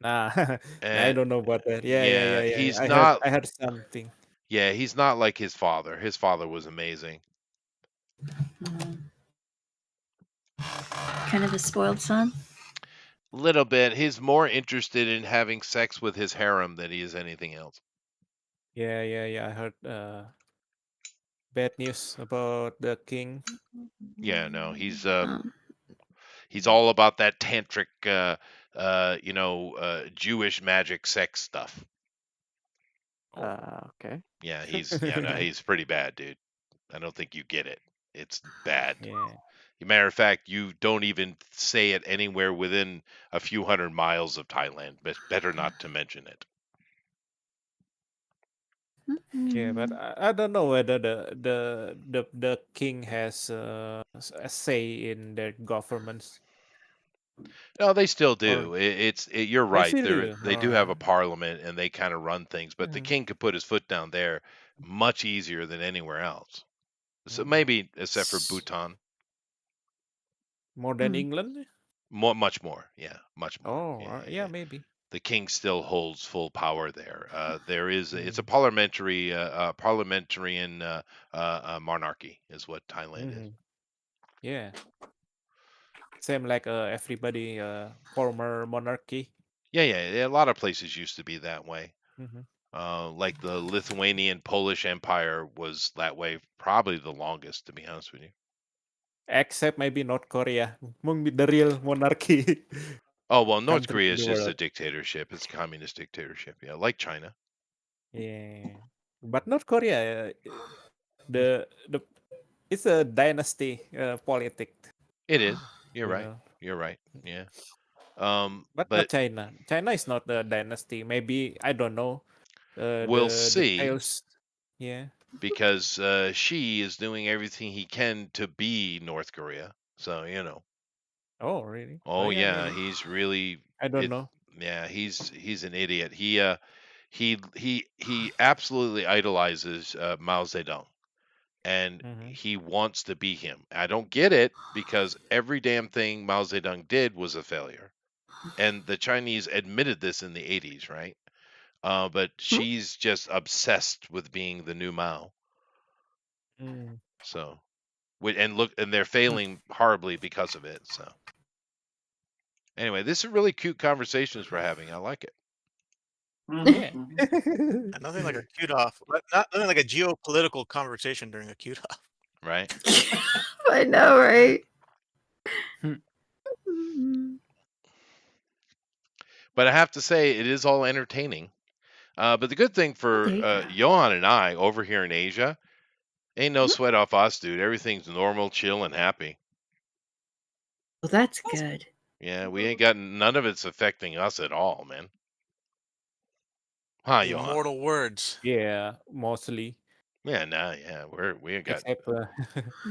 Nah, I and don't know about that. Yeah, yeah, yeah, yeah, yeah. he's I heard, not. I heard something. Yeah, he's not like his father. His father was amazing. Kind of a spoiled son. Little bit. He's more interested in having sex with his harem than he is anything else. Yeah, yeah, yeah. I heard bad news about the king. Yeah, no, he's Um, all about that tantric, Jewish magic sex stuff. Okay. Yeah, no, he's pretty bad, dude. I don't think you get it. It's bad. Yeah. Matter of fact, you don't even say it anywhere within a few hundred miles of Thailand. But better not to mention it. Yeah, but I don't know whether the king has a say in their governments. No, they still Or do. You're they right. still do. They do have a parliament and they kind of run things, but the Mhm. king could put his foot down there much easier than anywhere else. So Mhm. maybe except for Bhutan, More than England? much more. Yeah, much more. Oh, yeah, maybe. The king still holds full power there. It's a Mm. parliamentarian monarchy is what Thailand is. Mhm. Yeah. Same like everybody former monarchy. Yeah. A lot of places used to be that way. Mhm. Like the Lithuanian Polish Empire was that way probably the longest, to be honest with you. Except maybe North Korea, the real monarchy. Oh well, North country Korea in is the just a world. dictatorship. It's a communist dictatorship. Yeah, like China. Yeah, but North Korea, the it's a dynasty politic. It is. You're You right. know, You're right. Yeah. but not But China. China is not a dynasty. Maybe I don't know we'll the see details. Yeah. because Xi is doing everything he can to be North Korea. So Oh, really? Oh, Oh yeah, yeah, maybe. he's really I don't it. know. Yeah, he's an idiot. He absolutely idolizes Mao Zedong, and Mm-hmm. he wants to be him. I don't get it because every damn thing Mao Zedong did was a failure, and the Chinese admitted this in the 80s, right? But she's just obsessed with being the new Mao. Mm. So, and they're failing horribly because of it. So, anyway, this is really cute conversations we're having. I like it. Yeah. And nothing like a cute off. Nothing like a geopolitical conversation during a cute off. Right. I know, right? But I have to say, it is all entertaining. But the good thing for There you go. Johan and I over here in Asia, ain't no sweat off us, dude. Everything's normal, chill, and happy. Well, that's good. Yeah, we ain't got none of it's affecting us at all, man. Huh, The Johan? immortal words. Yeah, mostly. Yeah, nah, yeah, we ain't got. Except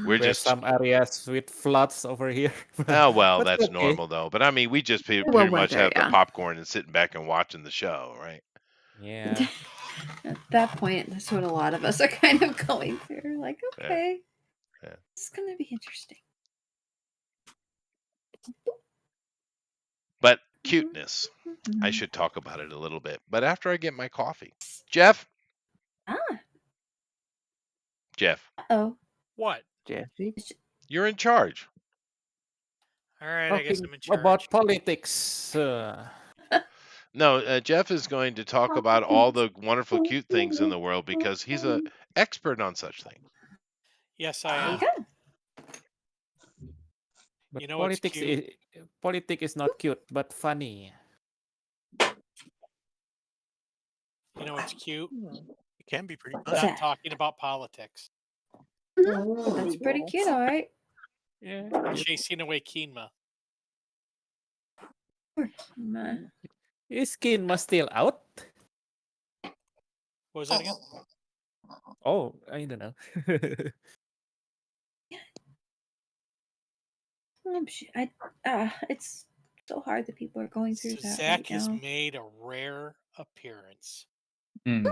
We're there's just. some areas with floods over here. Oh well, but that's okay. normal though. But I mean, we just pretty Well, much weather, have the yeah. popcorn and sitting back and watching the show, right? Yeah. At that point, that's what a lot of us are kind of going through. Like, Yeah. okay, Yeah. it's gonna be interesting. But cuteness, I should talk about it a little bit. But after I get my coffee, Jeff. Jeff, Oh, What? Jesse? you're in charge. All right, I guess Talking I'm in charge. about politics. No, Jeff is going to talk about all the wonderful, cute things in the world because he's an expert on such things. Yes, I am. But You know what's cute? politics is not cute, but funny. You know what's cute? It can be pretty What's fun. Not talking about politics. that's pretty cute, all right. Yeah. I'm chasing away Keenma. Is Kinma still out? What was that again? Oh, I don't know. It's so hard that people are going through So that Zach right has now. made a rare appearance. Hmm.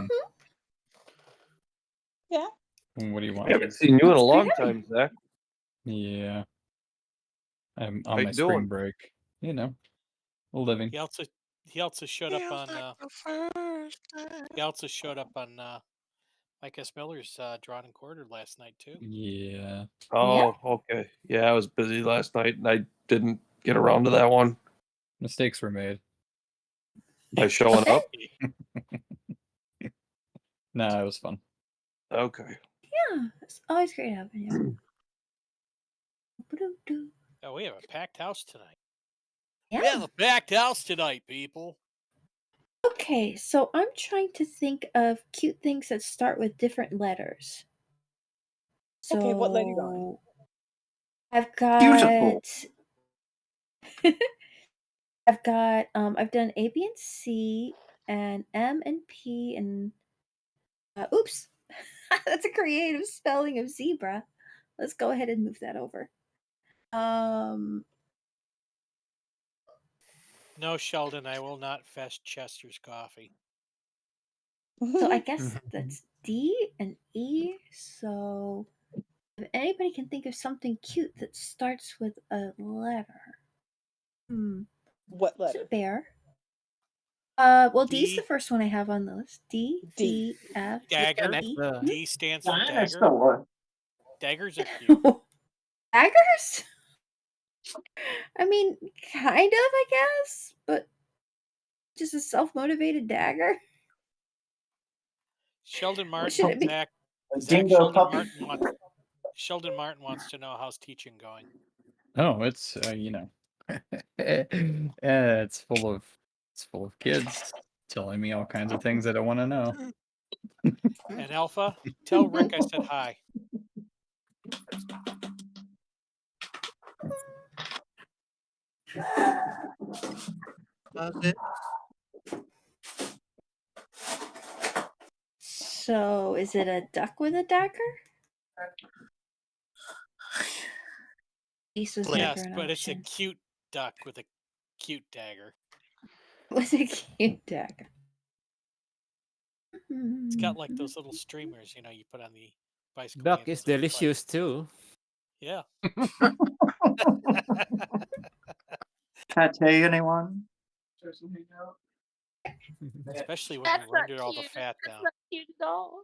Yeah. What do you want? I haven't seen you in a That's long great. time, Zach. Yeah. I'm How on you my spring doing? break. You know, living. He also showed up on he also showed up on Mike S. Miller's Drawn and Quartered last night too. Yeah. Oh, okay. Yeah, I was busy last night and I didn't get around to that one. Mistakes were made. By showing up. Nah, it was fun. Okay. Yeah, it's always great having you. Oh, we have a packed house tonight. Yeah. We have a packed house tonight, people. Okay, so I'm trying to think of cute things that start with different letters. So Okay, what letter you going? I've got Beautiful. I've done A, B, and C, and M and P, and oops, that's a creative spelling of zebra. Let's go ahead and move that over. No, Sheldon, I will not fetch Chester's coffee. So I guess that's D and E. So if anybody can think of something cute that starts with a letter. What It's letter? a bear. Well, D's D. the first one I have on the list. D, D. E, F, Dagger. E. D stands for That's dagger. the one. Daggers are cute. Daggers? I mean, kind of, I guess, but just a self-motivated dagger. Sheldon What Martin, should it be? Zach, Dingo puppy. Sheldon Martin wants to know how's teaching going. Oh, it's it's full of kids telling me all kinds of things that I want to know. And Alpha, tell Rick I said hi. So, is it a duck with a dagger? East was Yes, never an but it's a option. cute duck with a cute dagger. With a cute dagger. It's got like those little streamers, you put on the bicycle. Duck handles is and you play. delicious too. Yeah. Pate, anyone? Especially when That's you not rendered all the cute. fat That's down. not cute at all.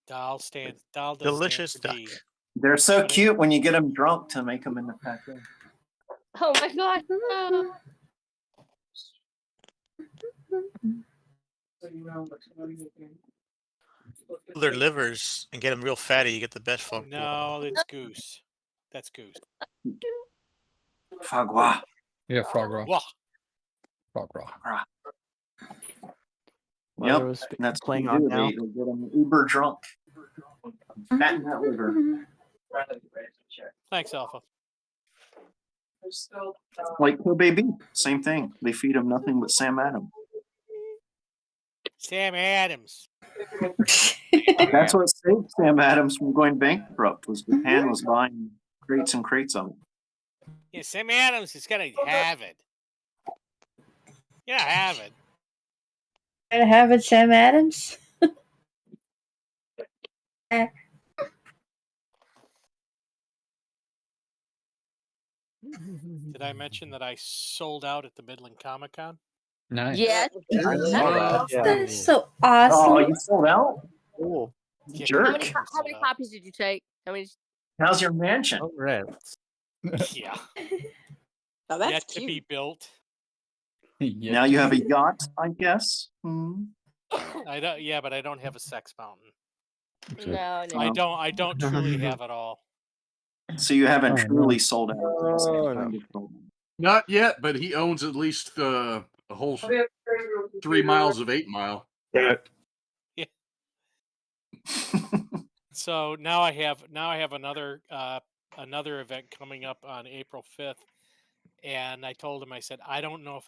Doll does Delicious stand for duck. D. They're so cute when you get them drunk to make them into pate. Oh my god. No. Their livers and get them real fatty. You get the best funk. No, it's goose. That's goose. Foie gras. Yeah, frog rock. Wah. Frog rock. Mother Yep, was and that's what playing you on do. now. They get them uber drunk. Fatten that liver. Thanks, Alpha. Like Kobe beef, same thing. They feed them nothing but Sam Adams. Sam Adams. That's what saved Sam Adams from going bankrupt. Was Japan was buying crates and crates of it. Yeah, Sam Adams is gonna have it. Yeah, have it. Gonna have it, Sam Adams. Did I mention that I sold out at the Midland Comic Con? Nice. Yes. I saw that. That Yeah. is so awesome. Oh, you sold out? Cool. Yeah, Jerk. How many copies did you take? I mean, How's your mansion? Oh, red. Yeah. Oh, that's Yet to cute. be built. Yeah. Now you have a yacht, I guess. Hmm. I don't. Yeah, but I don't have a sex mountain. no. I don't truly have it all. So you haven't Oh, truly no. sold out. Oh, no. Not yet, but he owns at least a whole 3 miles of 8 Mile. So now I have another event coming up on April 5th, and I told him, I said, I don't know if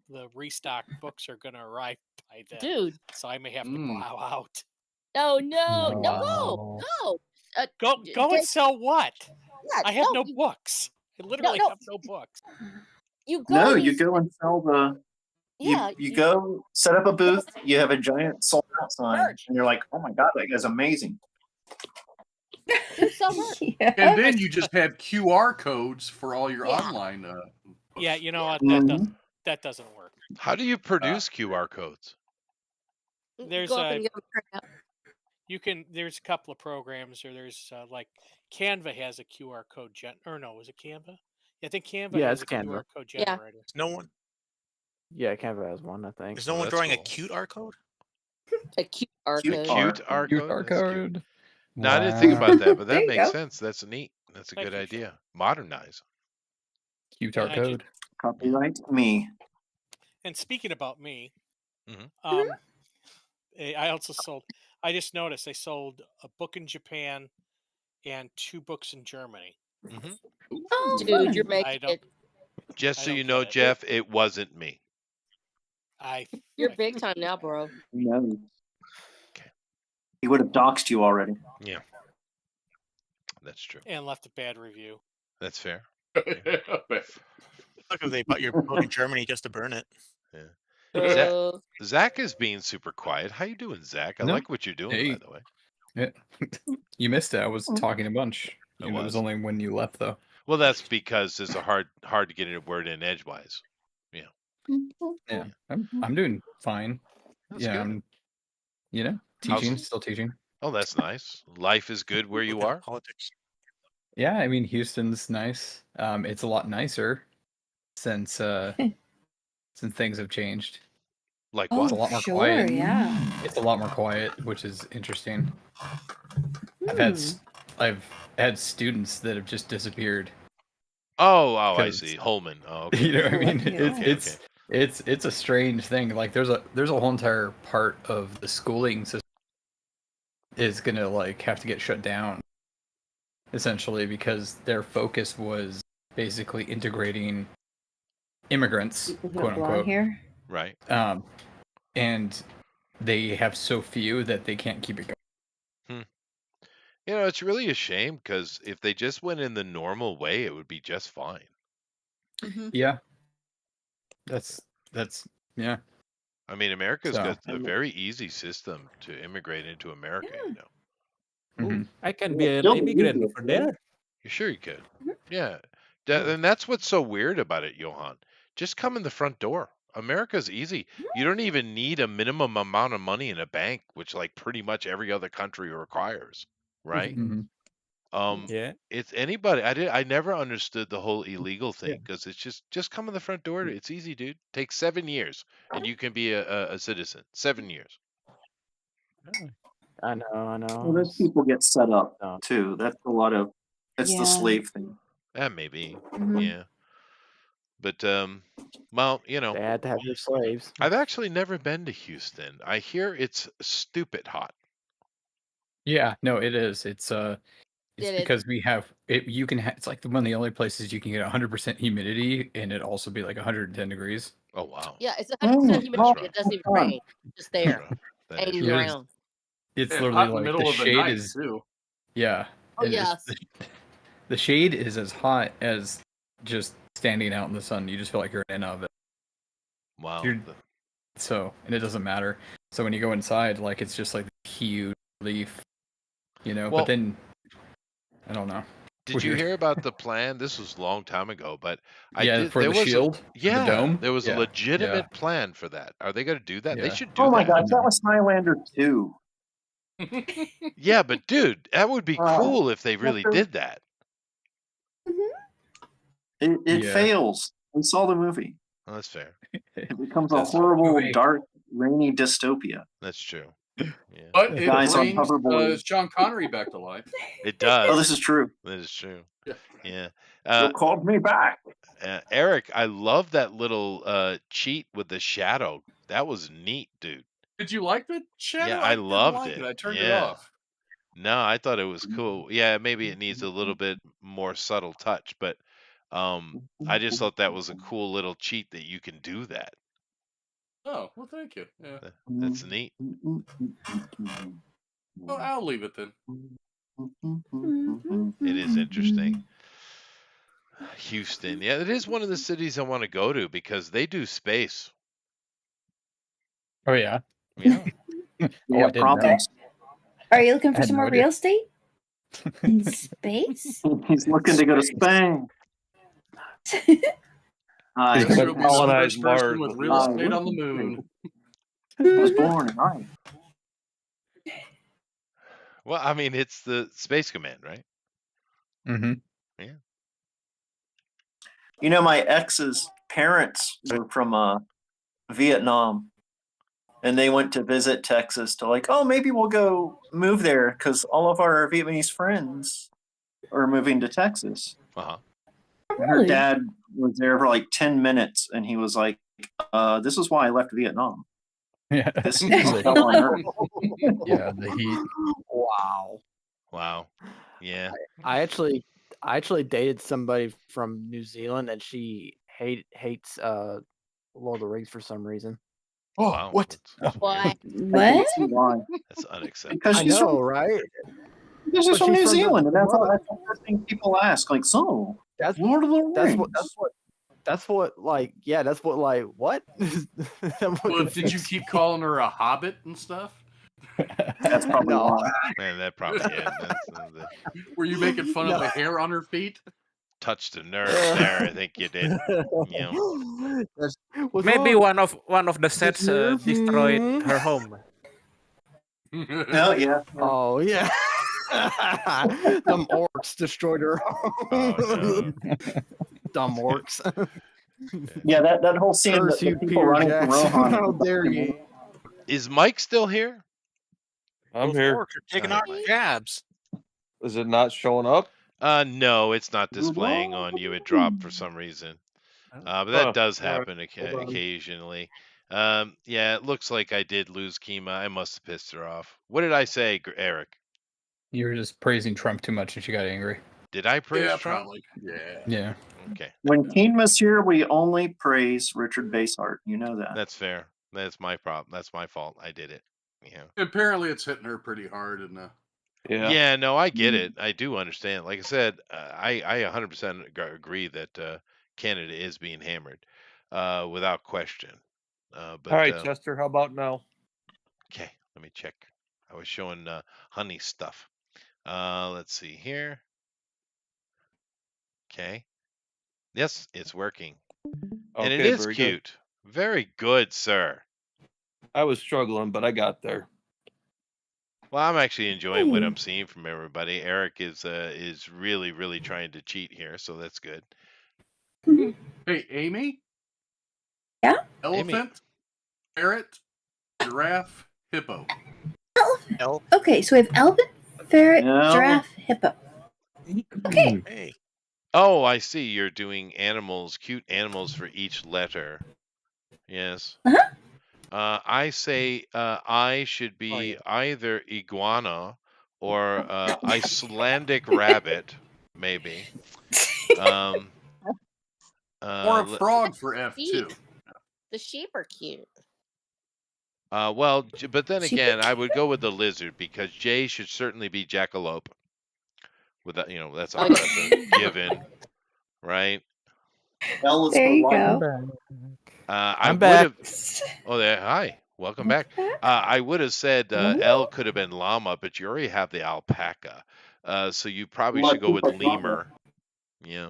the restock books are gonna arrive by then, Dude. so I may have to plow out. Oh no, no, Wow. go. Go and sell what? Yeah, I have no you, books. I literally no. have no books. You go. No, and you go and sell the Yeah, you go set up a booth. You have a giant sold out sign, merch. and you're like, "Oh my god, that guy's amazing." Just sell merch. And then you just have QR codes for all your Yeah. online. Yeah, you know what? That doesn't work. How do you produce QR codes? There's Go up a and give them crap. there's a couple of programs, or there's like Canva has a QR code is it Canva? Yeah, I think Canva Yeah, has it's a Canva. QR code Yeah. generator. No one. Yeah, Canva has one, I think. There's no one that's drawing cool. a cute R code. A QR Cute code. Cute R Cute code. R That's cute. code. No, I didn't think Wow. about that, but There that you makes go. sense. That's neat. That's a Thank good you. idea. Modernize. Cute And R I just- code. Copyright me. And speaking about me, Mhm. I just noticed I sold a book in Japan and 2 books in Germany. hmm Oh, Dude, fun. you're I making don't it. Just I so don't you know, get it. Jeff, it wasn't me. You're big time now, bro. No. Okay. He would have doxed you already. Yeah, that's true. And left a bad review. That's fair. Look if they bought your book in Germany just to burn it. Yeah. Zach is being super quiet. How you doing, Zach? I No. like what you're doing, by Hey. the way. Yeah. You missed it. I was talking a bunch. I It was was. only when you left, though. Well, that's because it's a hard to get a word in edgewise. Yeah. Yeah, I'm doing fine. That's Yeah, good. I'm, How's- teaching, still teaching. Oh, that's nice. Life is good where you Look at are. Politics. Yeah, I mean Houston's nice. It's a lot nicer since since things have changed. Like Oh, what? It's a lot more sure, quiet. yeah. It's a lot more quiet, which is interesting. I've had students that have just disappeared. Oh, I 'Cause- see. Holman. Oh, okay. You know what I mean? Lucky It's it's a strange thing. Like there's a whole entire part of the schooling system is gonna like have to get shut down, essentially, because their focus was basically integrating immigrants, People who quote belong unquote. here. Right. And they have so few that they can't keep it going. You know, it's really a shame because if they just went in the normal way, it would be just fine. Yeah. That's yeah. I mean, America's So- got a very easy system to immigrate into America, you know. Mhm. I can be an Still immigrant illegal, for there. You sure you could. Yeah. And that's what's so weird about it, Johan. Just come in the front door. America's easy. You don't even need a minimum amount of money in a bank, which like pretty much every other country requires, right? Mhm. Yeah. It's anybody. I never understood the whole illegal thing because it's just come in the front door. It's easy, dude. Takes 7 years and you can be a citizen. 7 years. I know. Well, those people get set up No. too. That's a lot of. That's Yeah. the slave thing. Maybe. Mhm. Yeah. But well, you know, They had to have their slaves. I've actually never been to Houston. I hear it's stupid hot. Yeah, no, it is. It's Did it- because we have it. You can it's like one of the only places you can get 100% humidity and it also be like 110 degrees. Oh wow. Yeah, it's 100% humidity. rough. It doesn't even That's rain. It's just there, Rough. That hanging is Yeah, rough. around. It's Yeah, literally hot in the like middle the of the shade night is too. yeah. Oh, and it's- yes. The shade is as hot as just standing out in the sun. You just feel like you're in an oven. Wow. You're- So, and it doesn't matter. So when you go inside, like it's just like huge relief, Well- but then I don't know. Did you Weird. hear about the plan? This was a long time ago, but For there the was shield, yeah, the dome. there was Yeah, a legitimate plan for that. Are they going to do that? They Yeah. should do Oh my that. gosh, that was Highlander 2. Yeah, but dude, that would be cool if they really After- did that. It Yeah. fails. We saw the movie. Oh, that's fair. It becomes a That's horrible, movie. dark, rainy dystopia. That's true. Yeah, But it Guys on brings hoverboards. Sean Connery back to life. it does. Oh, this is true. That is true. Yeah. Yeah. You called me back. Eric, I love that little cheat with the shadow. That was neat, dude. Did you like the shadow? Yeah, I didn't loved like it. I turned it Yeah. off. No, I thought it was cool. Yeah, maybe it needs a little bit more subtle touch, but I just thought that was a cool little cheat that you can do that. Oh, well, thank you. Yeah. That's neat. Well, I'll leave it then. It is interesting. Houston. Yeah, it is one of the cities I want to go to because they do space. Oh yeah. Yeah. We Oh, I have didn't know. problems. Are you looking I for had some no more idea. real estate in space? He's looking to go to Space. Spain. I He's Chester gonna will be the colonize first Mars person with with real real estate estate. on the moon. was born in Ireland. Well, I mean, it's the Space Command, right? Mm-hmm. Yeah. You know, my ex's parents were from Vietnam, and they went to visit Texas to like, oh, maybe we'll go move there because all of our Vietnamese friends are moving to Texas. Uh-huh. And her dad was there for like 10 minutes, and he was like, this is why I left Vietnam. Yeah. This is hell on earth. Yeah, the heat. Wow. Wow. Yeah. I actually dated somebody from New Zealand, and she hates Lord of the Rings for some reason. Oh, Wow. what? What? I What? can see why. That's unacceptable. Because I she's know, from, right? because she's But from she's New from the Zealand, and that's mother- the first thing people ask. Like, so, That's Lord of the Rings. that's what like what? Well, did you keep calling her a hobbit and stuff? That's probably No. why. Man, that probably is. That's the Were you making fun of No. the hair on her feet? touched a nerve there. I think you did. Yeah. What's Maybe wrong? one of the sets nerve? destroyed Hmm? her home. Oh, yeah. Oh yeah. Dumb orcs destroyed her. Oh, Dumb orcs. Yeah, that whole scene, Curse the you, people Peter running from Jackson. Rohan. How dare you? Is Mike still here? I'm Those here. orcs are taking Oh, our Mike. jabs. Is it not showing up? No, it's not displaying on you. It dropped for some reason. But that Huh. does All right. happen Hold on. occasionally. Yeah, it looks like I did lose Kima. I must have pissed her off. What did I say, Eric? You were just praising Trump too much and she got angry. Did I praise Yeah, Trump? probably. Yeah. Yeah. Okay, When Keenma's here, we only praise Richard Basehart. You know that. that's fair. That's my problem. That's my fault. I did it. Yeah. Apparently, it's hitting her pretty hard, and Yeah. Yeah, no, I get it. I do understand. Like I said, I 100% agree that Canada is being hammered, without question. But All right, Chester. How about now? okay, let me check. I was showing honey stuff. Let's see here. Okay. Yes, it's working. And it Okay, is very good. cute. Very good, sir. I was struggling, but I got there. Well, I'm actually enjoying what I'm seeing from everybody. Eric is really, really trying to cheat here, so that's good. hey, Amy. Yeah? Elephant, ferret, giraffe, hippo. Elf. Okay, so we have elephant, ferret, No. giraffe, hippo. Okay. Hey, Oh, I see. You're doing animals, cute animals for each letter. Yes. Uh-huh. I say I should be either iguana or Icelandic rabbit, maybe. Or a le- frog for F2. Sheep. The sheep are cute. well, but then Sheep again, are I would go with the lizard because Jay should certainly be jackalope. With that, that's Oh, that's a given, right? L is There for you lion. go. I I'm would back. have. Oh, there. Hi. Welcome back. I would have said L could have been llama, but you already have the alpaca. So you probably should go with lemur. Yeah,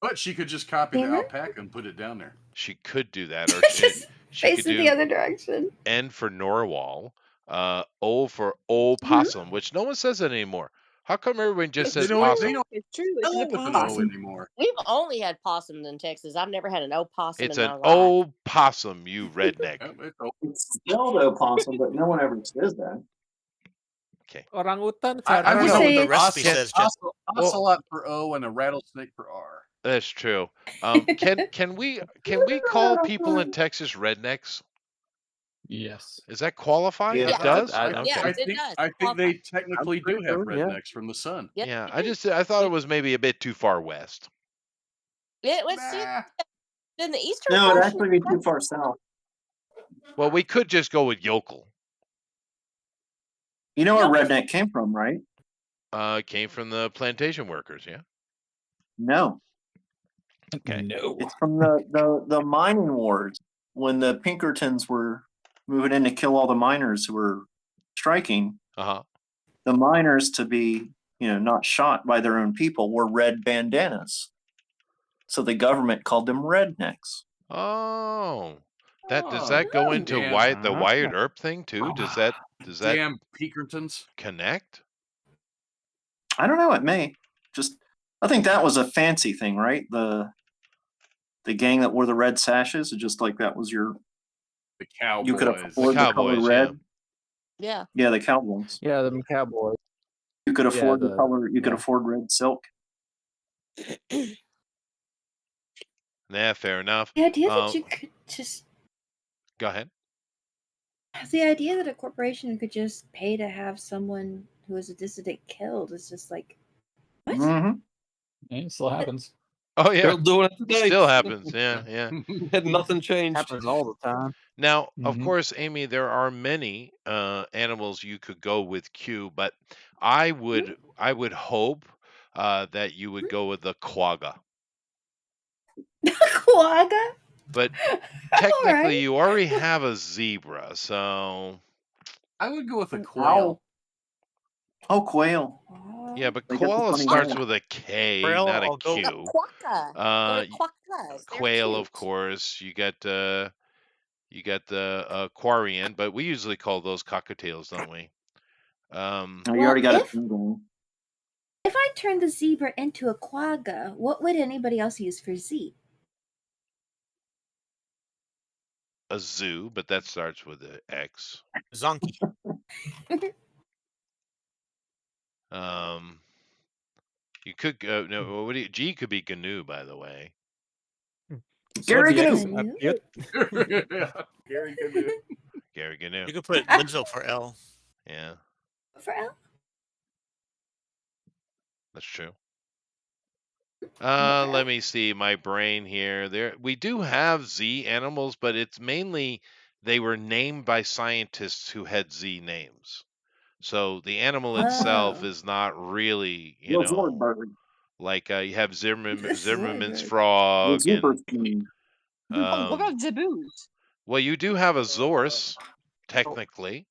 But she could just copy the Lemur? alpaca and put it down there. she could do that, or Just she could facing do the other direction. N for narwhal, O for opossum, which no one says that anymore. How come everyone just They says don't. possum? They don't It's true. It's an spell with an O opossum. anymore. We've only had possums in Texas. I've never had an opossum It's in an my life. opossum, you redneck. It's spelled opossum, but no one ever says that. Okay. Orangutan. I don't would know know what say the it's- recipe Can- says. Just ocelot for O and a rattlesnake for R. That's true. Can we call people in Texas rednecks? Yes. Is that qualified? Yeah. It does. Yes, Okay. it does. I think they technically do pretty have sure, yeah. rednecks from the sun. Yes, Yeah, they do. I thought it was maybe a bit too far west. It was Nah. in the eastern No, it'd portion. actually be too far south. Well, we could just go with yokel. You know where redneck came from, right? It came from the plantation workers. Yeah. No. Okay. No. It's from the mining wars when the Pinkertons were moving in to kill all the miners who were striking. Uh-huh. The miners, to be, not shot by their own people, wore red bandanas. So the government called them rednecks. Oh. Does that go into the Wyatt Earp thing too? Does that Damn Pinkertons connect? I don't know. It may. I think that was a fancy thing, right? The gang that wore the red sashes, just like that was the Cowboys. You could afford the color red. Yeah. Yeah, the Cowboys. Yeah, the Cowboys. You could afford the color. You could afford red silk. Yeah, fair enough. The idea that you could just go ahead. The idea that a corporation could just pay to have someone who is a dissident killed is just like what? Yeah, it still happens. Oh yeah, Still doing it today. Still happens. Yeah. Had nothing changed. Happens all the time. Now, of course, Amy, there are many animals you could go with Q, but I would hope that you would go with the quagga. Quagga? But technically, you already have a zebra, so I would go with a quail. Oh, quail. Yeah, but They got the koala funny starts name. with a K, Quail, not a I'll go- Q. Quokka. Go to quokkas. They're Quail, cute. of course. You got the quarian, but we usually call those cockatiels, don't we? Oh, you already got it. If I turned the zebra into a quagga, what would anybody else use for Z? A zoo, but that starts with an X. Zonkey. You could go. No, what do you? G could be GNU, by the way. Gary GNU. Gary GNU. Gary GNU. You could put Lizzo for L. Yeah, For L? that's true. Let me see my brain here. We do have Z animals, but it's mainly they were named by scientists who had Z names. So the animal itself is not really, like you have Zimmerman's frog and what about Zebu's? well, you do have a Zorus, technically.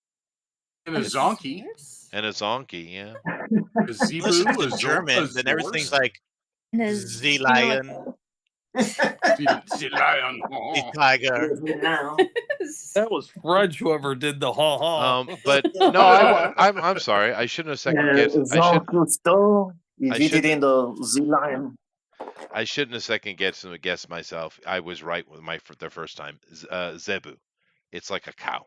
And a Zonkey. And a Zonkey, yeah. A Zebu, Listen to a German, Zorus. then everything's like And a Z-Lion, Z-Lion. Z-Tiger. That was Fred, whoever did the ha-ha. But no, I'm sorry. I shouldn't have second guessed. I shouldn't have second guessed myself. I was right with the first time. Zebu. It's like a cow.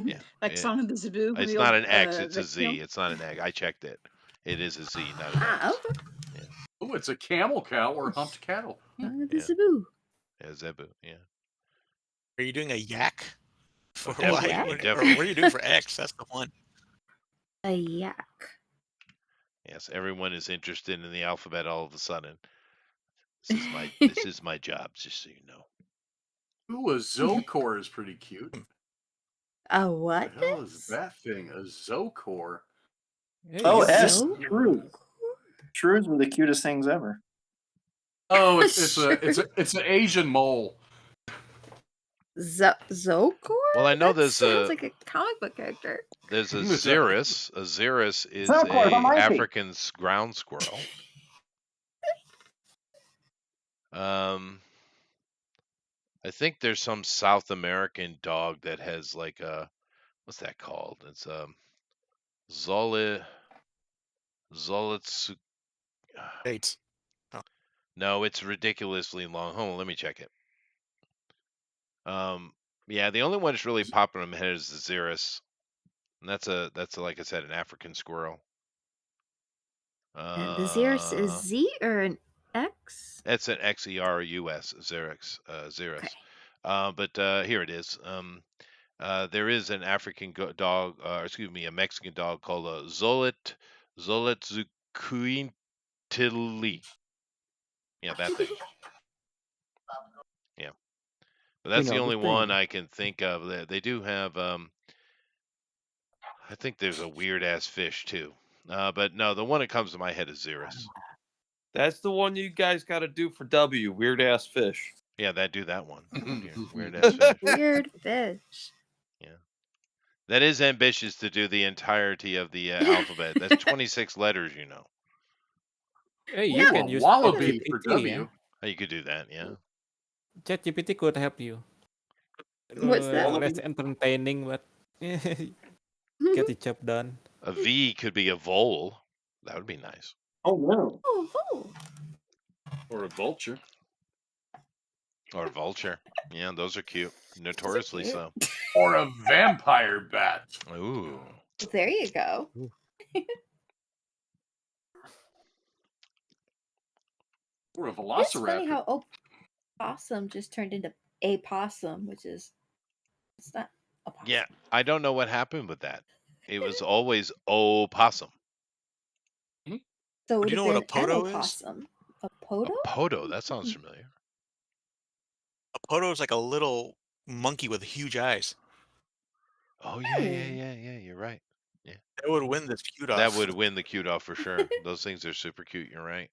Yeah. Like Song of the Zebu. It's not an X, it's a Z. It's not an egg. I checked it. It is a Z, not an X. Okay. Oh, it's a camel cow or humped cattle. Song of the Zebu. Yeah, Zebu, yeah. Are you doing a yak? For Definitely, Y? What definitely. are you doing for X? That's the one. A yak. Yes, everyone is interested in the alphabet all of a sudden. This is my job, just so you know. Ooh, a Zocor is pretty cute. A what? What the hell is that thing? A Zocor? Oh, S. Shrews were the cutest things ever. Oh, it's an Asian mole. Zocor? Well, I know That there's sounds like a comic book character. There's a Xerus. A Xerus is Zocor, a the mighty. African ground squirrel. I think there's some South American dog that has like a what's that called? It's Zolitsu. Eight. No, it's ridiculously long. Hold on, let me check it. Yeah, the only one that's really popping in my head is the Xerus. And that's like I said, an African squirrel. And the Xerus is Z or an X? It's an Xerus, Xerus. Okay. But here it is. There is an African dog, a Mexican dog called a Zolitzucuintli. Yeah, that thing. Yeah, but that's the only one I can think of. They do have. I think there's a weird ass fish too. But no, the one that comes to my head is Xerus. That's the one you guys got to do for W. Weird ass fish. Yeah, that one. Weird ass fish. Weird fish. Yeah. That is ambitious to do the entirety of the alphabet. That's 26 letters, you know. Hey, Yeah. you can use Wallaby for ChatGPT. W. Yeah? Oh, you could do that, yeah. ChatGPT could help you. What's that? Less entertaining, but get the job done. A V could be a vole. That would be nice. Oh no. Oh, Or a vulture. Or a vulture. Yeah, those are cute. Notoriously cute. so. Or a vampire bat. Ooh. there you go. Or a It's funny velociraptor. how opossum just turned into a possum, which is it's not a possum. Yeah, I don't know what happened with that. It was always opossum. So it would Do you have know what been a an poto is? opossum. A poto? Poto, that sounds familiar. A poto is like a little monkey with huge eyes. Oh yeah, you're right. Yeah. That would win this cute off. That would win the cute off for sure. Those things are super cute, you're right.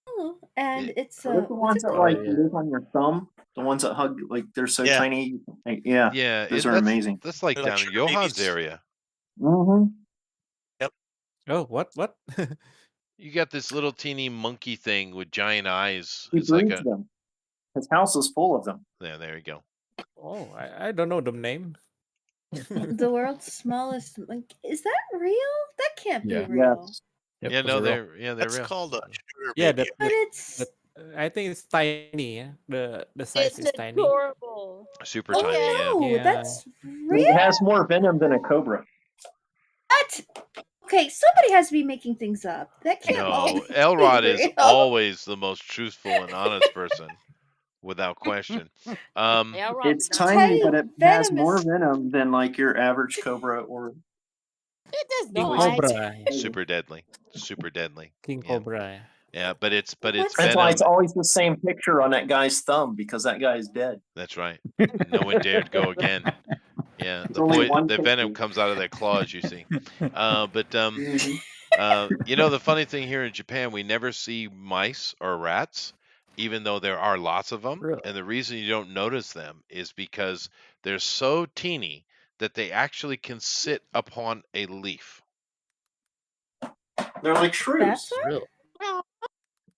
Oh, and it's Are those the ones that like live on your thumb? The ones that hug, like they're so Yeah. tiny. Like, yeah, Yeah, those are amazing. That's like They're like down in sugar Johan's babies. area. Mm-hmm. Oh, what? You got this little teeny monkey thing with giant eyes. He It's like breeds them. His house is full of them. there you go. Oh, I don't know the name. the world's smallest monkey. Is that real? That can't Yeah. be real. Yes. Yep, Yeah, those no, are real. they're That's real. called a sugar Yeah, baby. But it's I think it's tiny. Yeah? The size is It's tiny. adorable. Super oh tiny, yeah. no, Yeah. that's It real. has more venom than a cobra. What? Okay, somebody has to be making things up. That can't all No, be Elrod is real. always the most truthful and honest person, without question. Yeah, right. It's tiny, but it has more venomous. venom than like your average cobra or It does King not. Cobra. super deadly, super deadly. King Yeah, Cobra. yeah, but it's That's venom. why it's always the same picture on that guy's thumb because that guy's dead. That's right. No one dared go again. Yeah, There's only one the venom picture. comes out of their claws, you see. But Mhm. you know, the funny thing here in Japan, we never see mice or rats, even though there are lots of them. Really? And the reason you don't notice them is because they're so teeny that they actually can sit upon a leaf. They're like shrews. That's right. Really?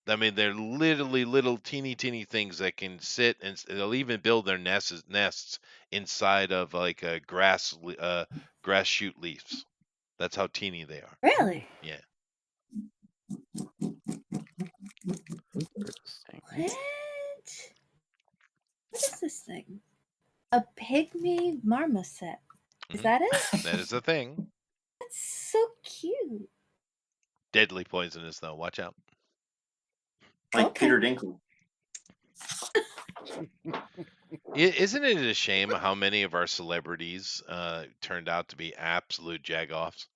I mean, they're literally little teeny things that can sit, and they'll even build their nests inside of like a grass shoot leaves. That's how teeny they are. Really? Yeah. Interesting. What? What is this thing? A pygmy marmoset. Is Mhm. that it? That is a thing. That's so cute. Deadly poisonous though. Watch out. Like Okay. Peter Dinklage. Isn't it a shame how many of our celebrities turned out to be absolute jagoffs?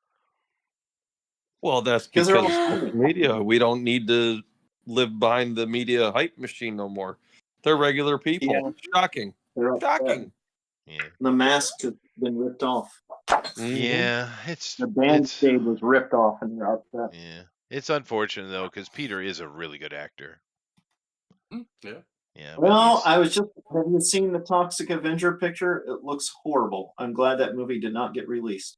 Well, that's 'Cause because they're of all- social media. We don't need to live behind the media hype machine no more. They're regular people. Yeah. Shocking. They're upset. Shocking. Yeah. The mask has been ripped off. Mhm. Yeah, it's The band-aid was ripped off and they're upset. yeah. It's unfortunate though, because Peter is a really good actor. Yeah. Yeah. but Well, he's- have you seen the Toxic Avenger picture? It looks horrible. I'm glad that movie did not get released.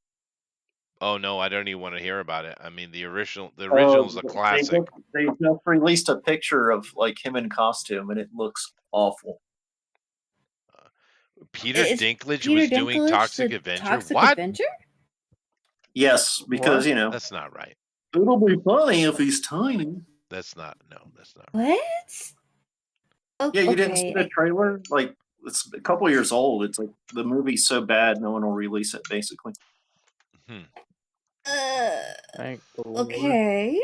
Oh no, I don't even want to hear about it. I mean, the original's a classic. They just released a picture of like him in costume and it looks awful. Peter Is Dinklage Peter was doing Dinklage Toxic the Avenger. Toxic What? Avenger? Yes, because What? That's not right. it'll be funny if he's tiny. That's not right. What? Yeah, you didn't see the Okay. trailer? Like it's a couple years old. It's like the movie's so bad no one will release it basically. Thank the Lord. Okay.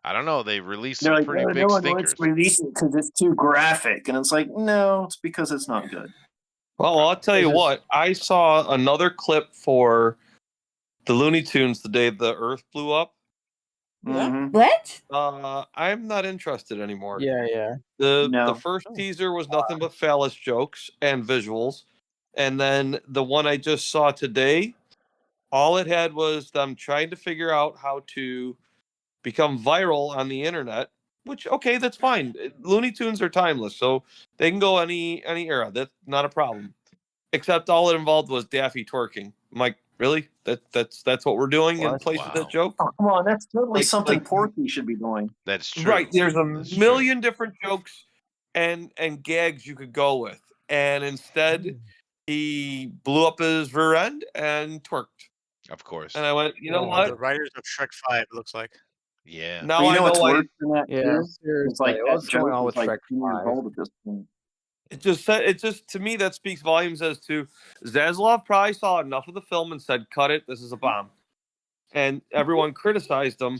I don't know. They released They're some like, pretty no, big no one stinkers. wants to release it because it's too graphic. And it's like, no, it's because it's not good. Well, I'll tell you what. I saw another clip for the Looney Tunes the day the Earth blew up. Mhm. What? I'm not interested anymore. Yeah. The No. first teaser was nothing but phallus jokes and visuals, and then the one I just saw today, all it had was them trying to figure out how to become viral on the internet which okay, that's fine. Looney Tunes are timeless, so they can go any era. That's not a problem. Except all it involved was Daffy twerking. I'm like, really? That's what we're doing in place of that Wow. joke? Oh, come on, that's totally Like, something Porky should be doing. That's true. right. There's a That's true. million different jokes and gags you could go with, and instead he blew up his rear end and twerked. Of course. And I went, you know One of the what? writers of Shrek 5, it looks like. Yeah. Now But you I know know what's why. worse than that Yeah, too? It's seriously. like that What's going joke on is with like Shrek 2 years 5? Oh, old at this point. It just to me that speaks volumes as to Zaslav probably saw enough of the film and said, "Cut it. This is a bomb," and everyone criticized him.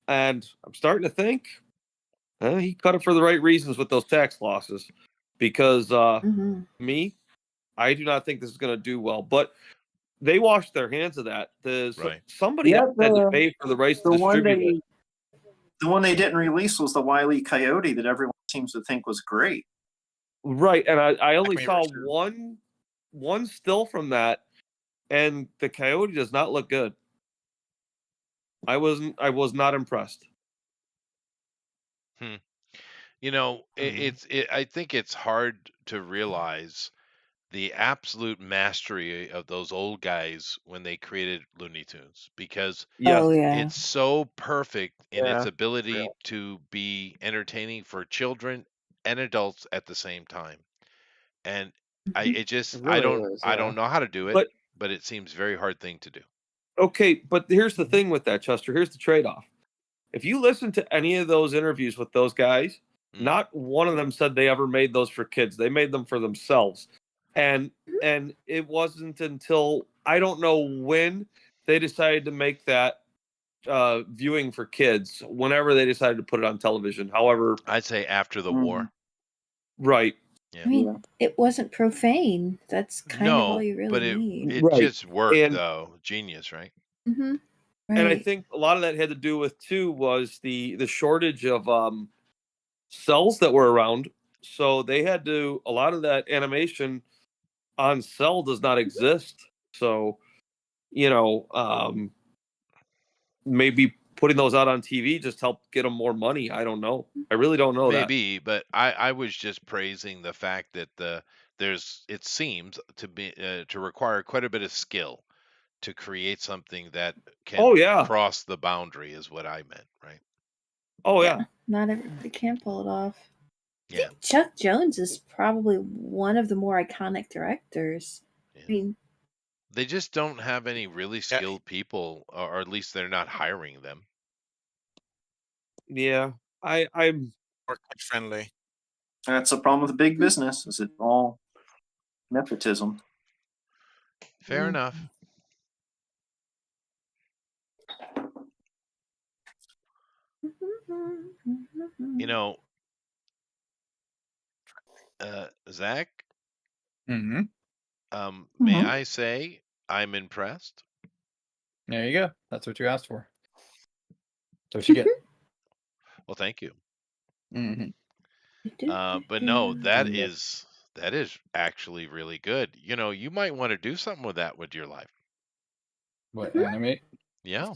And I'm starting to think he cut it for the right reasons with those tax losses, because me, I do not think this is going to do well. But they washed their hands of that. Right. Somebody Yeah, had to pay for the rights to distribute it. the one they didn't release was the Wile E. Coyote that everyone seems to think was great. Right, and I only Black saw Mirror one still from that, and the coyote does not look good. I was not impressed. You know, I think it's hard to realize the absolute mastery of those old guys when they created Looney Tunes, because Yes. Oh yeah. it's so perfect in its Yeah. ability to be entertaining for children and adults at the same time. And It I really is. I Yeah. don't know how to do it, But but it seems a very hard thing to do. okay, but here's the thing with that, Chester. Here's the trade-off. If you listen to any of those interviews with those guys, not one of them said they ever made those for kids. They made them for themselves. And it wasn't until I don't know when they decided to make that viewing for kids, whenever they decided to put it on television. However, I'd say after the war. right. Yeah. I mean, it wasn't profane. That's kind of all No, you really but it need. Right. just worked And though. Genius, right? Mm-hmm. and I Right. think a lot of that had to do with too was the shortage of cells that were around. So they had to, a lot of that animation on cell does not exist. So, you know, maybe putting those out on TV just helped get them more money. I don't know. I really don't know that. Maybe, but I was just praising the fact that it seems to be to require quite a bit of skill to create something that can Oh yeah. cross the boundary, is what I meant, right? Oh yeah. Not everybody can pull it off. I Yeah. think Chuck Jones is probably one of the more iconic directors. I mean, They just don't have any really skilled people, or at least they're not hiring them. Yeah. I'm More kid friendly. That's the problem with the big business. Is it all nepotism? Fair enough. You know, Zach, Mm-hmm. may Mhm. I say I'm impressed? There you go. That's what you asked for. That's what you get. Well, thank you. Mm-hmm. But no, that is actually really good. You know, you might want to do something with that with your life. What, animate? Yeah.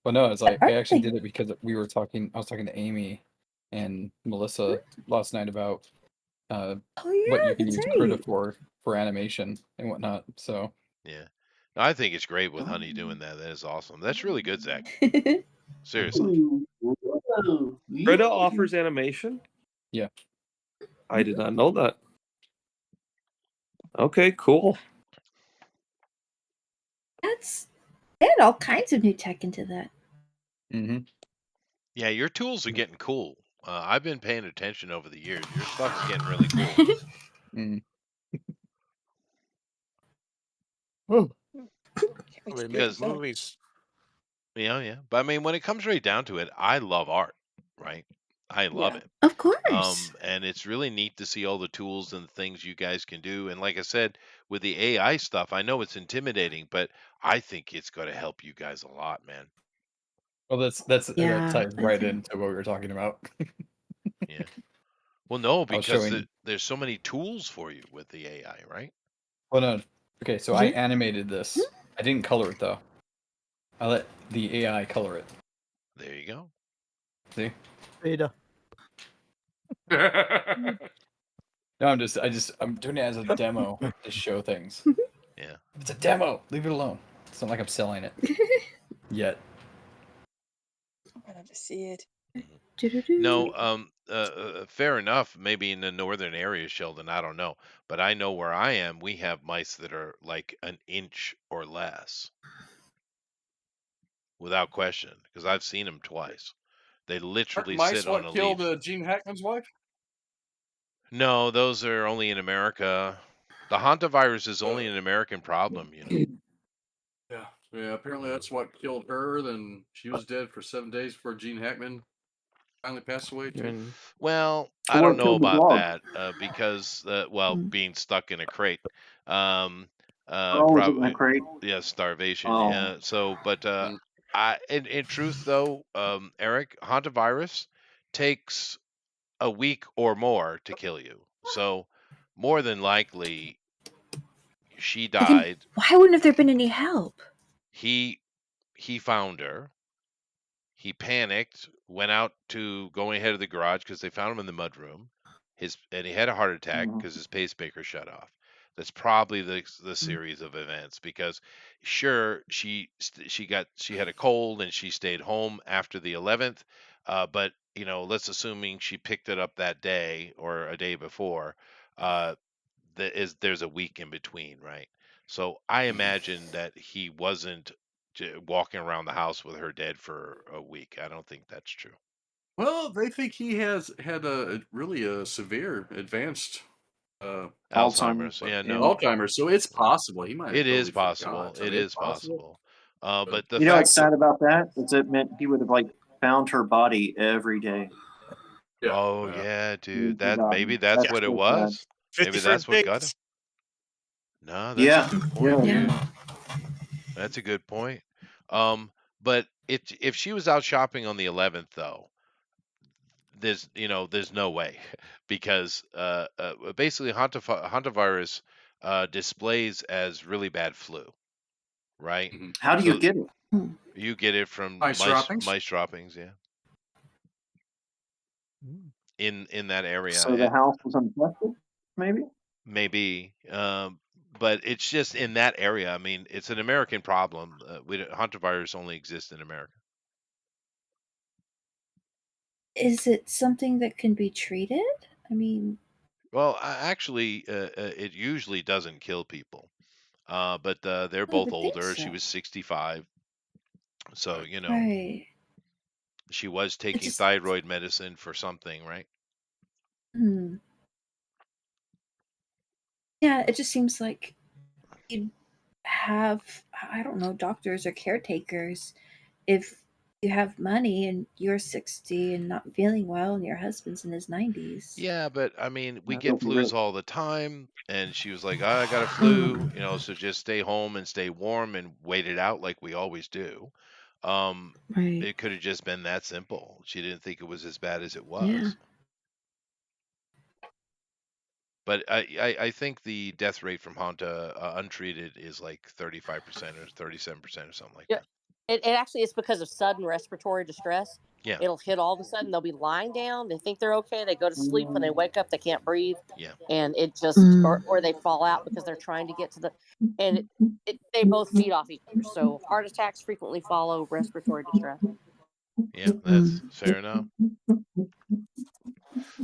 Well, no, it's like I actually think- did it because we were talking. I was talking to Amy and Melissa last night about Oh what yeah, you can that's use Krita right. for animation and whatnot. So Yeah. No, I think it's great with Honey doing that. That is awesome. That's really good, Zach. Seriously. Krita offers animation. yeah, I did not know that. Okay, cool. They had all kinds of new tech into that. mm-hmm. Yeah, your tools are getting cool. I've been paying attention over the years. Your stuff is getting really cool. Mm. They make Because movies. yeah. But I mean, when it comes right down to it, I love art, right? I love it. Of course. And it's really neat to see all the tools and things you guys can do. And like I said, with the AI stuff, I know it's intimidating, but I think it's going to help you guys a lot, man. Well, that ties right into what we were talking about. Yeah. Well, no, I was because showing- there's so many tools for you with the AI, right? Well, no. Okay, so I animated this. I didn't color it though. I let the AI color it. There you go. See? Peter. No, I'm doing it as a demo to show things. Yeah. It's a demo. Leave it alone. It's not like I'm selling it yet. I love to see it. No, fair enough. Maybe in the northern area, Sheldon, I don't know. But I know where I am, we have mice that are like an inch or less, without question, because I've seen them twice. They Aren't literally mice sit on what a killed leaf. Gene Hackman's wife? No, those are only in America. The hantavirus is only an American problem, you know. Yeah. Yeah. Apparently, that's what killed her. Then she was dead for 7 days before Gene Hackman finally passed away too. Well, So I don't what know killed the about dog? that because, well, being stuck in a crate. Um, Oh, was it in a probably, crate? yeah, starvation. Oh. Yeah. So, but Mm. in truth, though, Eric, hantavirus takes a week or more to kill you. So, more than likely, she Then died. why wouldn't have there been any help? He found her. He panicked, went out to going ahead of the garage because they found him in the mudroom. And he had a heart attack Mhm. because his pacemaker shut off. That's probably the series of events because sure she had a cold and she stayed home after the 11th, but let's assuming she picked it up that day or a day before, uh, there's a week in between, right? So I imagine that he wasn't walking around the house with her dead for a week. I don't think that's true. Well, they think he has had a really a severe advanced Alzheimer's. Yeah, no. Alzheimer's, so it's possible he might have It is totally possible. forgot. I It mean, it's is possible. possible. But the You know what's fact that sad about that is it meant he would have like found her body every day. oh yeah, dude, He died. maybe that's what it so sad. was. 50 Maybe first that's what got him. dates. No, that's a Yeah. good point, Yeah. dude. That's a good point. But if she was out shopping on the 11th, though, there's no way because basically hantavirus displays as really bad flu, right? Mm-hmm. How do you So get it? you get it from Mice droppings? mice droppings, yeah, in that area. So the house was infested, maybe? Maybe, but it's just in that area. I mean, it's an American problem. Hantavirus only exists in America. Is it something that can be treated? I mean, Well, actually, it usually doesn't kill people. But they're I both would think older. She so. was 65, so Right. she was It taking just thyroid medicine for something, right? hmm. Yeah, it just seems like you'd have, I don't know, doctors or caretakers if you have money and you're 60 and not feeling well and your husband's in his 90s. Yeah, but I mean, we No, get don't be rich. flus all the time, and she was like, "I got a Mm. flu, so just stay home and stay warm and wait it out like we always do." Right. It could have just been that simple. She didn't think it was as bad as it Yeah. was. But I think the death rate from Hanta untreated is like 35% or 37% or something like Yeah, that. it actually is because of sudden respiratory distress. Yeah, It'll hit all of a sudden. They'll be lying down. They think they're okay. They go to sleep. When they wake up, they can't breathe, yeah. and it just or they fall out because they're trying to get to the. And they both feed off each other. So heart attacks frequently follow respiratory distress. Yeah, that's fair enough.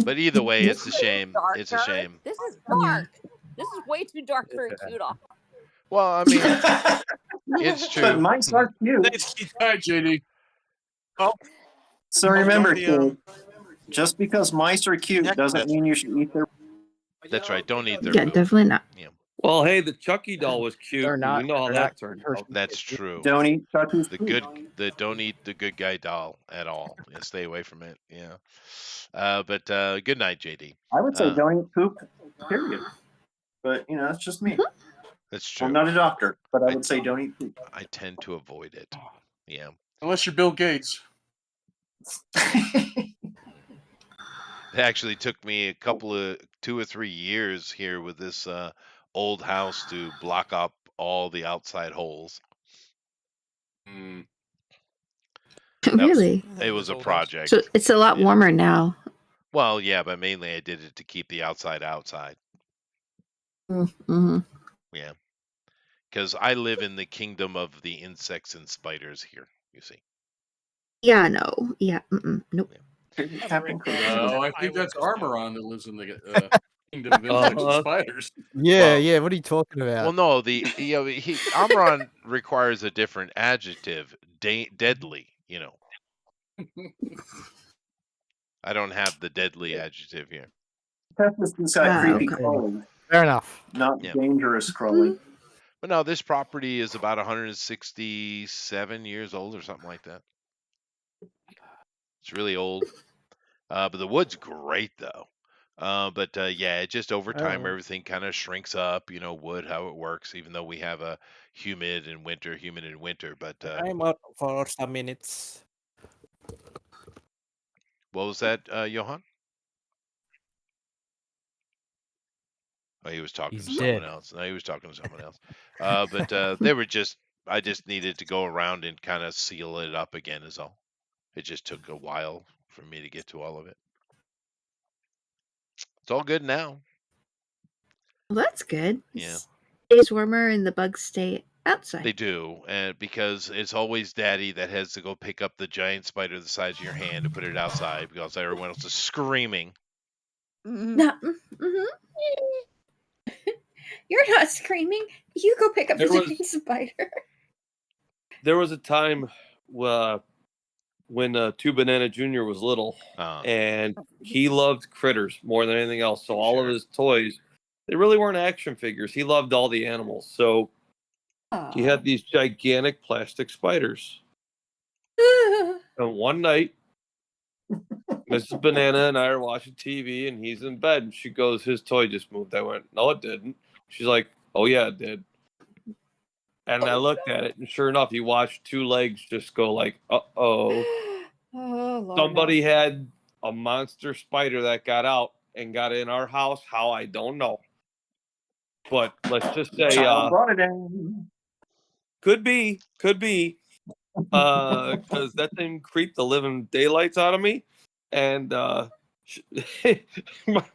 But either way, it's a shame. It's a Darker. shame. This is dark. This is way too dark for a cute off. Well, I mean, it's But true. mice are cute. Hi, JD. Oh, So oh, remember, the, kid, just because mice are cute next doesn't bit. mean you should eat their. That's right. Don't eat their Yeah, poop. definitely not. Yeah, Well, hey, the Chucky doll was cute. They're and not. we know how They're that not turned person. out. that's true. Don't eat Chucky's The food. don't eat the good guy doll at all. Yeah, stay away from it. Yeah. But good night, JD. I would say don't eat poop, period. But that's just me. That's true. I'm not a doctor, but I would say don't eat poop. I tend to avoid it. Yeah. Unless you're Bill Gates. It actually took me a couple of 2 or 3 years here with this old house to block up all the outside holes. Mm. Really? It was a old house. project. So it's a lot warmer now. Well, yeah, but mainly I did it to keep the outside. Mm-hmm. Yeah, because I live in the kingdom of the insects and spiders here. You see. Yeah, no. Yeah. Nope. Captain Crunch. No, I think that's Armoron that lives in the kingdom of insects and spiders. Yeah, Well, yeah. What are you talking about? Well, no, Amron requires a different adjective, deadly. I don't have the deadly adjective here. This got creepy okay. crawling, Fair enough. not Yeah. dangerous crawling. But no, this property is about 167 years old or something like that. It's really old. But the wood's great though. But yeah, it just over time Oh. everything kind of shrinks up. Wood, how it works. Even though we have a humid in winter. But I'm out for some minutes. what was that, Johan? Oh, he was talking He's to someone dead. else. No, he was talking to someone else. But they were I just needed to go around and kind of seal it up again is all. It just took a while for me to get to all of it. It's all good now. Well, that's good. Yeah. It stays warmer and the bugs stay outside. They do, and because it's always Daddy that has to go pick up the giant spider the size of your hand and put it outside because everyone else is screaming. No. You're not screaming. You go pick up the giant spider. There was a time when Two Banana Jr. was little, and he loved critters more than anything else. So all of his toys, they really weren't action figures. He loved all the animals. So he had these gigantic plastic spiders. And one night, Mrs. Banana and I are watching TV, and he's in bed, and she goes, "His toy just moved." I went, "No, it didn't." She's like, "Oh yeah, it did." And I looked at it, and sure enough, he watched two legs just go like, "Uh-oh." Oh, Lord, Somebody had a monster spider that got out and got in our house. How, I don't know. But let's just say Child brought it in. Could be. Because that thing creeped the living daylights out of me. And my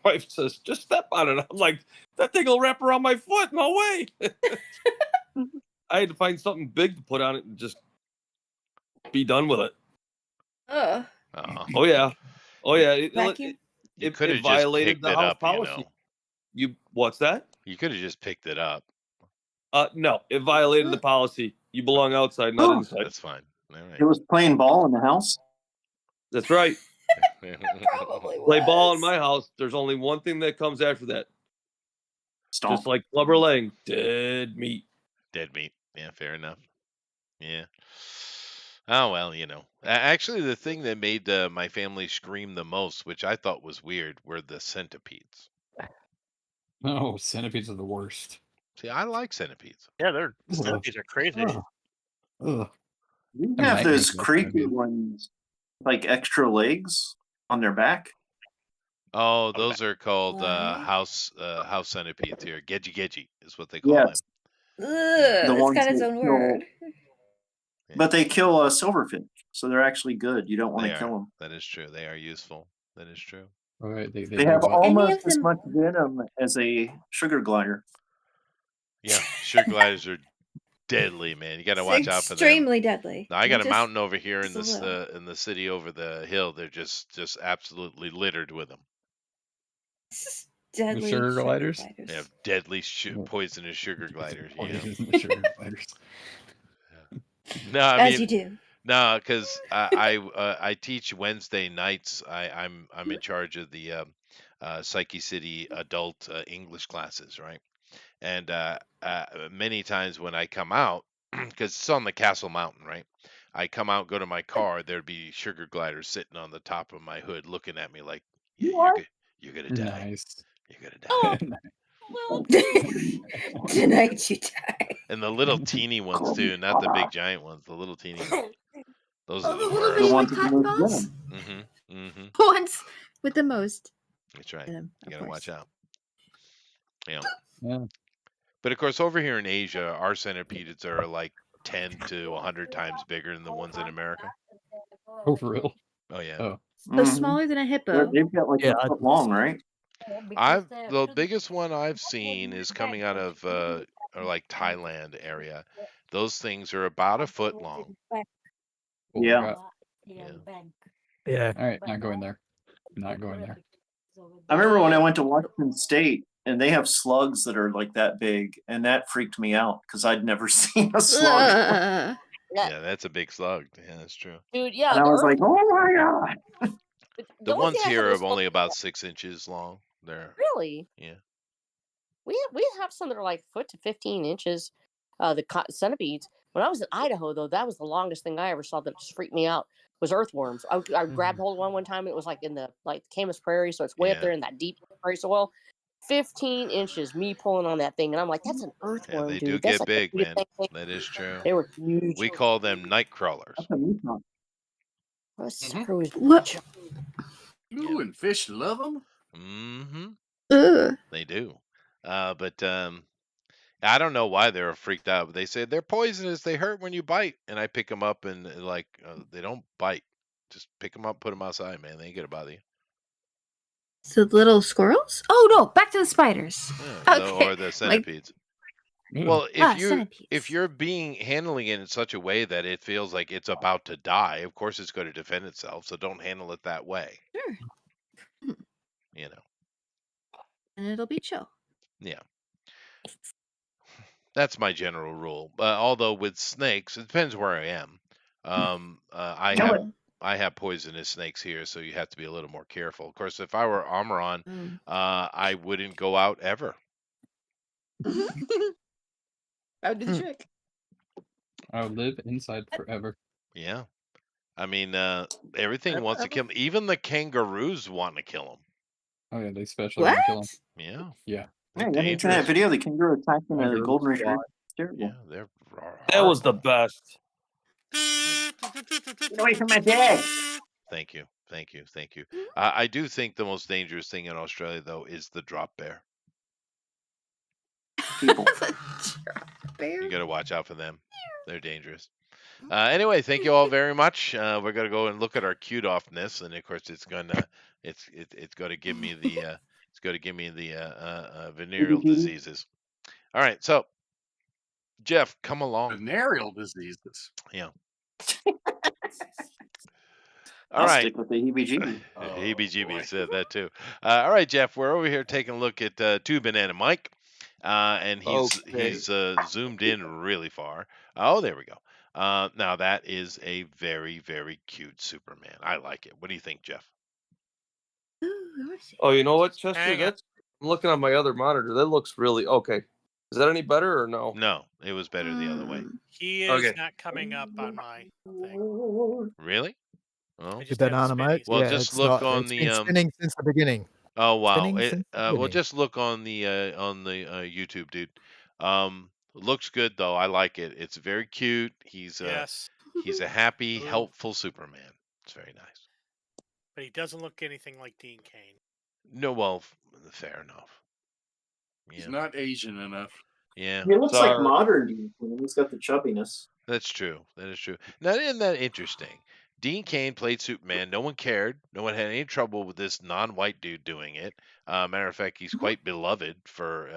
wife says, "Just step on it." I'm like, that thing will wrap around my foot. No way. I had to find something big to put on it and just be done with it. Oh yeah. Vacuum? You could have it just violated picked the it house up, policy. What's that? You could have just picked it up. No, it violated the policy. You belong outside, not inside. That's fine. All right. It was playing ball in the house. That's right. Probably Play ball in my house. There's only one thing that comes after that. Stomp. Just like Clubber Lang, dead meat. Dead meat. Yeah, fair enough. Yeah. Oh well, Actually, the thing that made my family scream the most, which I thought was weird, were the centipedes. No, centipedes are the worst. See, I like centipedes. Yeah, centipedes are crazy. We have those creepy ones, like extra legs on their back. Oh, those are called house centipedes here. Gedgy is what they call them. It's got its own word. But they kill silverfish, so they're actually good. You don't want to kill them. That is true. They are useful. That is true. All right, They have almost as much venom as a sugar glider. Yeah, sugar gliders are deadly, man. You got to watch out for them. Extremely deadly. Now, I got a mountain over here in the city over the hill. They're just absolutely littered with them. Deadly sugar gliders. They have deadly poisonous sugar gliders. Sugar gliders. No, I As mean, you do. No, because I teach Wednesday nights. I'm in charge of the Psyche City adult English classes, right? And many times when I come out, because it's on the Castle Mountain, right? I come out, go to my car, there'd be sugar gliders sitting on the top of my hood, looking at me like, "You're gonna die. Nice. You're gonna die." Tonight you die. And the little teeny ones too, not the big giant ones. The little teeny ones. Those are the little worst. bitty like cotton balls? The ones with the most. That's right. You You gotta watch out. Yeah. But of course, over here in Asia, our centipedes are like 10 to 100 times bigger than the ones in America. Oh, for real? Oh yeah. Oh. So smaller than a hippo. They've got like a foot long, right? The biggest one I've seen is coming out of or like Thailand area. Those things are about a foot long. Holy Yeah. crap. Yeah. All right, not going there. Not going there. I remember when I went to Washington State and they have slugs that are like that big, and that freaked me out because I'd never seen a slug. Yeah, Yeah, that's a big slug. Yeah, that's true. dude. Yeah, And I the was like, earth. oh my God. The only ones thing I here had are was only about 6 inches long. They're really. yeah. We have some that are like foot to 15 inches. The centipedes. When I was in Idaho, though, that was the longest thing I ever saw that just freaked me out. Was earthworms. I grabbed hold of one time. And it was like in the Camas Prairie, so it's way up Yeah. there in that deep prairie soil. 15 inches, me pulling on that thing, and I'm like, "That's an Yeah, earthworm, they dude. do That's get like the big, biggest man. thing." That is true. They were huge. We call them night crawlers. That's a Yukon. That sucker was What? Ooh, and fish love them. Mm-hmm. Ugh. They do. But I don't know why they're freaked out. They say they're poisonous. They hurt when you bite. And I pick them up and like they don't bite. Just pick them up, put them outside, man. They ain't gonna bother you. So the little squirrels? Oh no, back to the spiders. Yeah, Okay. or the centipedes. Well, centipedes. if you're handling it in such a way that it feels like it's about to die, of course it's going to defend itself. So don't handle it that way. Sure. You know. And it'll be chill. Yeah. That's my general rule. Although with snakes, it depends where I am. I have poisonous snakes here, so you have to be a little more careful. Of course, if I were Amaron, I wouldn't go out ever. I would do the trick. I would live inside forever. Yeah. I mean, everything wants to kill him. Even the kangaroos want to kill him. Oh yeah, they especially want to kill them. Yeah. Yeah. Yeah, you haven't seen that video, the kangaroo attacking a golden retriever. It's terrible. Yeah, they're That was the best. Get away from my dad. Thank you. I do think the most dangerous thing in Australia, though, is the drop bear. People. You got to watch out for them. They're dangerous. Anyway, thank you all very much. We're gonna go and look at our cute offness, and of course, it's going to give me the venereal diseases. All right, so Jeff, come along. Venereal diseases. Yeah. I'll stick with the heebie-jeebies. Heebie-jeebies said that too. All right, Jeff, we're over here taking a look at Two Banana Mike, and he's zoomed in really far. Oh, there we go. Now that is a very, very cute Superman. I like it. What do you think, Jeff? Oh, you know what, Chester? Hang on. I'm looking on my other monitor. That looks really okay. Is that any better or no? No, it was better the other way. He is not coming up on my thing. Really? Oh. just Did that have animate? Well, Yeah, just it's look not- on it's the been spinning since the beginning. Oh wow! Spinning since the Well, beginning. just look on the YouTube, dude. Looks good though. I like it. It's very cute. He's Yes, he's a happy, helpful Superman. It's very nice. but he doesn't look anything like Dean Cain. No, well, fair enough. He's not Asian enough. Yeah. He looks like Sorry. modern Dean Cain. He's got the chubbiness. That's true. That is true. Now, isn't that interesting? Dean Cain played Superman. No one cared. No one had any trouble with this non-white dude doing it. Matter of fact, he's quite beloved for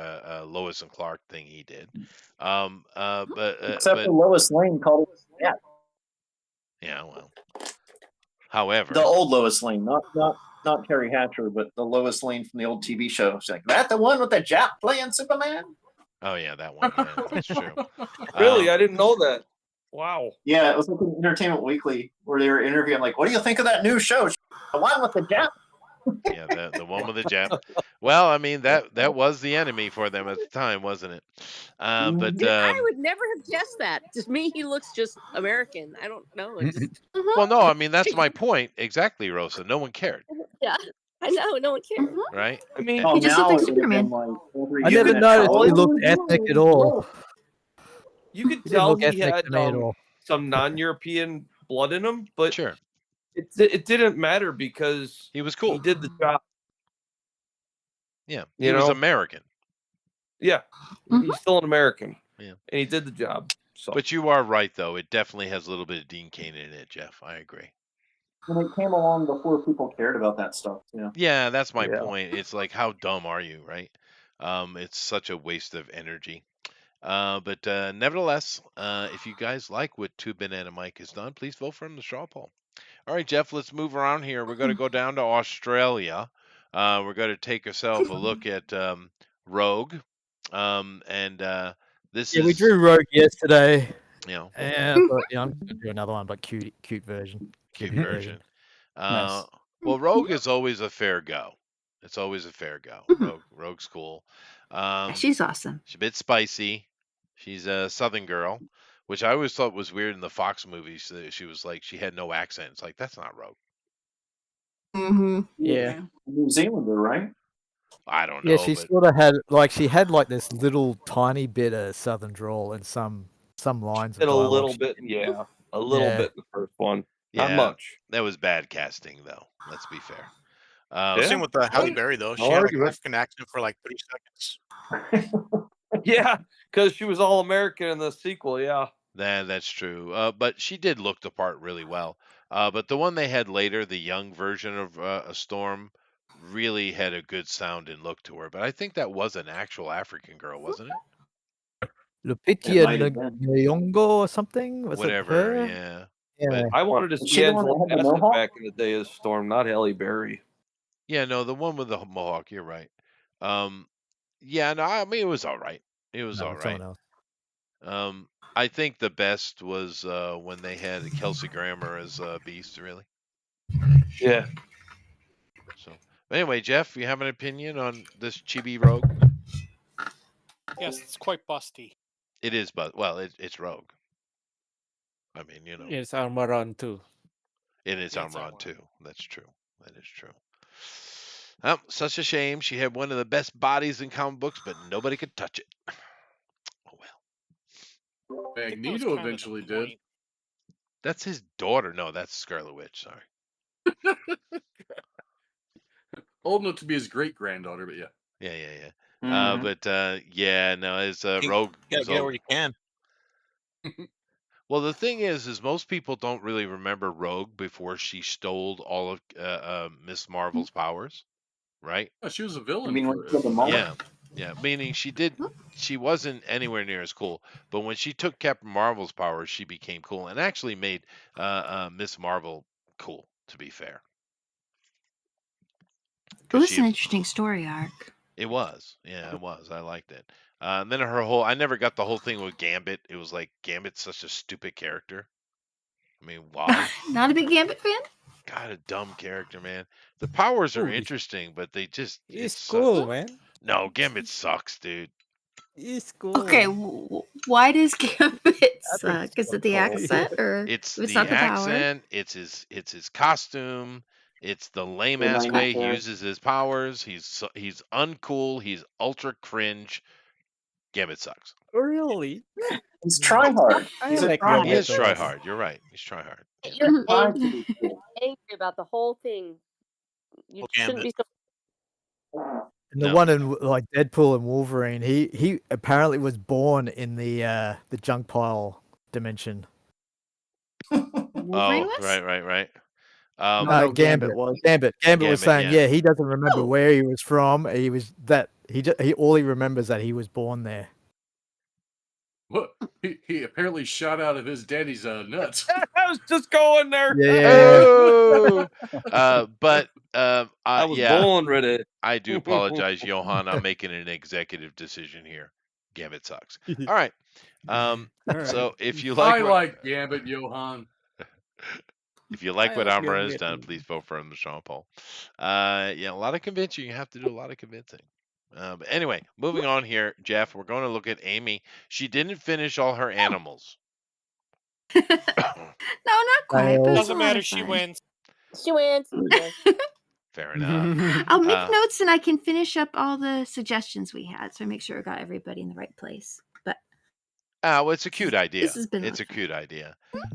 Lois and Clark thing he did. Except for Lois Lane called it yeah. Yeah, well. However, The old Lois Lane, not Carrie Hatcher, but the Lois Lane from the old TV show. She's like, that the one with the Jap playing Superman? oh yeah, that one. Yeah, that's true. Really? I didn't know that. Wow. Yeah, it was like in Entertainment Weekly where they were interviewing, like, what do you think of that new show? The one with the Jap? Yeah, the one with the Jap. Well, I mean that was the enemy for them at the time, wasn't it? But I would never have guessed that. Just me, he looks just American. I don't know. It's just, well, no, I mean that's my point exactly, Rosa. No one cared, yeah, I know. No one cares. right? I mean, He just looked like Superman. I never noticed he looked ethnic at all. you could He didn't tell look he ethnic had to me at all. some non-European blood in him, but Sure, it didn't matter because he was cool. he did the job. Yeah, You he was know? American. Yeah, he's still an American. Yeah. And he did the job. So But you are right, though. It definitely has a little bit of Dean Cain in it, Jeff. I agree. When it came along before people cared about that stuff. Yeah. Yeah, that's my Yeah. point. It's like, how dumb are you, right? It's such a waste of energy. But nevertheless, if you guys like what Two Banana Mike has done, please vote for him in the straw poll. All right, Jeff, let's move around here. We're going to go down to Australia. We're going to take ourselves a look at Rogue. And this Yeah, we is, drew Rogue yesterday, you know, and but, I'm gonna do another one, but cute version, cute cute version. Nice. Well, Rogue is always a fair go. It's always a fair go. Rogue's cool. She's awesome. She's a bit spicy. She's a Southern girl, which I always thought was weird in the Fox movies. She was like, she had no accent. It's like, that's not Rogue. Mm-hmm. Yeah. New Zealander, right? I don't Yeah, know, she but sort of had like this little tiny bit of Southern drawl in some lines of And a dialogue. little bit, yeah. A little Yeah. bit in the first one. Not yeah, much. that was bad casting, though. Let's be fair. Same with Halle Yeah. Berry though. No She had like an argument. African accent for like 30 seconds. Yeah, because she was all American in the sequel. Yeah. That's true. But she did look the part really well. But the one they had later, the young version of a Storm, really had a good sound and look to her. But I think that was an actual African girl, wasn't it? Lupita might have been. Nyong'o or something? Was Whatever, it her? yeah. Yeah. I wanted to Was see she the one Angela that had the Bassett mohawk? back in the day as Storm, not Halle Berry. Yeah, no, the one with the mohawk, you're right. Yeah, no, I mean, it was all right. It was No, all it's right. someone else. I think the best was when they had Kelsey Grammer as Beast, really. Yeah. So, anyway, Jeff, you have an opinion on this chibi Rogue? Yes, it's quite busty. It is, but well, it's Rogue. I mean, you know, It's Armoron too. it is Yeah, it's Amron Armoron. too. That's true. That is true. Such a shame. She had one of the best bodies in comic books, but nobody could touch it. Oh well. I think that was Magneto kind of the eventually did. point. That's his daughter. No, that's Scarlet Witch. Sorry. Old enough to be his great granddaughter, but yeah. Yeah. Mhm. But yeah, no, it's You Rogue gotta was get it all. where you can. Well, the thing is most people don't really remember Rogue before she stole all of Miss Marvel's powers, right? Oh, she was a I villain mean, when for she had the mullet. Yeah. Meaning she wasn't anywhere near as cool, but when she took Captain Marvel's powers, she became cool and actually made Miss Marvel cool. To be fair, It 'cause was she an interesting story arc. it was, yeah, it was. I liked it. And then her whole I never got the whole thing with Gambit. It was like Gambit's such a stupid character. I mean, why? Not a big Gambit fan? God, a dumb character, man. The powers are Ooh, interesting, but they just It's it's cool, man. no, Gambit sucks, dude. It's cool. Okay, why does Gambit suck? Is it the cool. accent, or It's it's the not the power? accent, it's his costume, it's the lame The ass way he 90s uses his powers. He's uncool, he's ultra cringe. Gambit sucks. Really? He's trying hard. I He's a like tryhard. He Gambit is the try most. hard. You're right. He's try hard. You're Trying angry, to be cool. angry about the whole thing. You Well, shouldn't be Gambit. so. And the No. one in like Deadpool and Wolverine, he apparently was born in the junk pile dimension. Wolverine Oh, was? right. I Um, know Gambit. Gambit was. Gambit was Gambit, saying, yeah. yeah, he doesn't remember Oh. where he was from. He was that he all he remembers that he was born there. What? He apparently shot out of his daddy's nuts. I was just going there. Yeah. Oh, but I was yeah, born ready. I do apologize, Johan. I'm making an executive decision here. Gambit sucks. All right. All right. So if you I like like Gambit, Johan. if you like I what like Amara has Gambit. done, please vote for him, Sean Paul. Yeah, a lot of convincing. You have to do a lot of convincing. But anyway, moving on here, Jeff. We're going to look at Amy. She didn't finish all her animals. No, not quite. But it was a Doesn't lot matter. of She fun. wins. She wins. Fair enough. I'll make Uh, notes and I can finish up all the suggestions we had, so I make sure I got everybody in the right place. But well, it's a cute idea. this has been It's a fun. cute idea.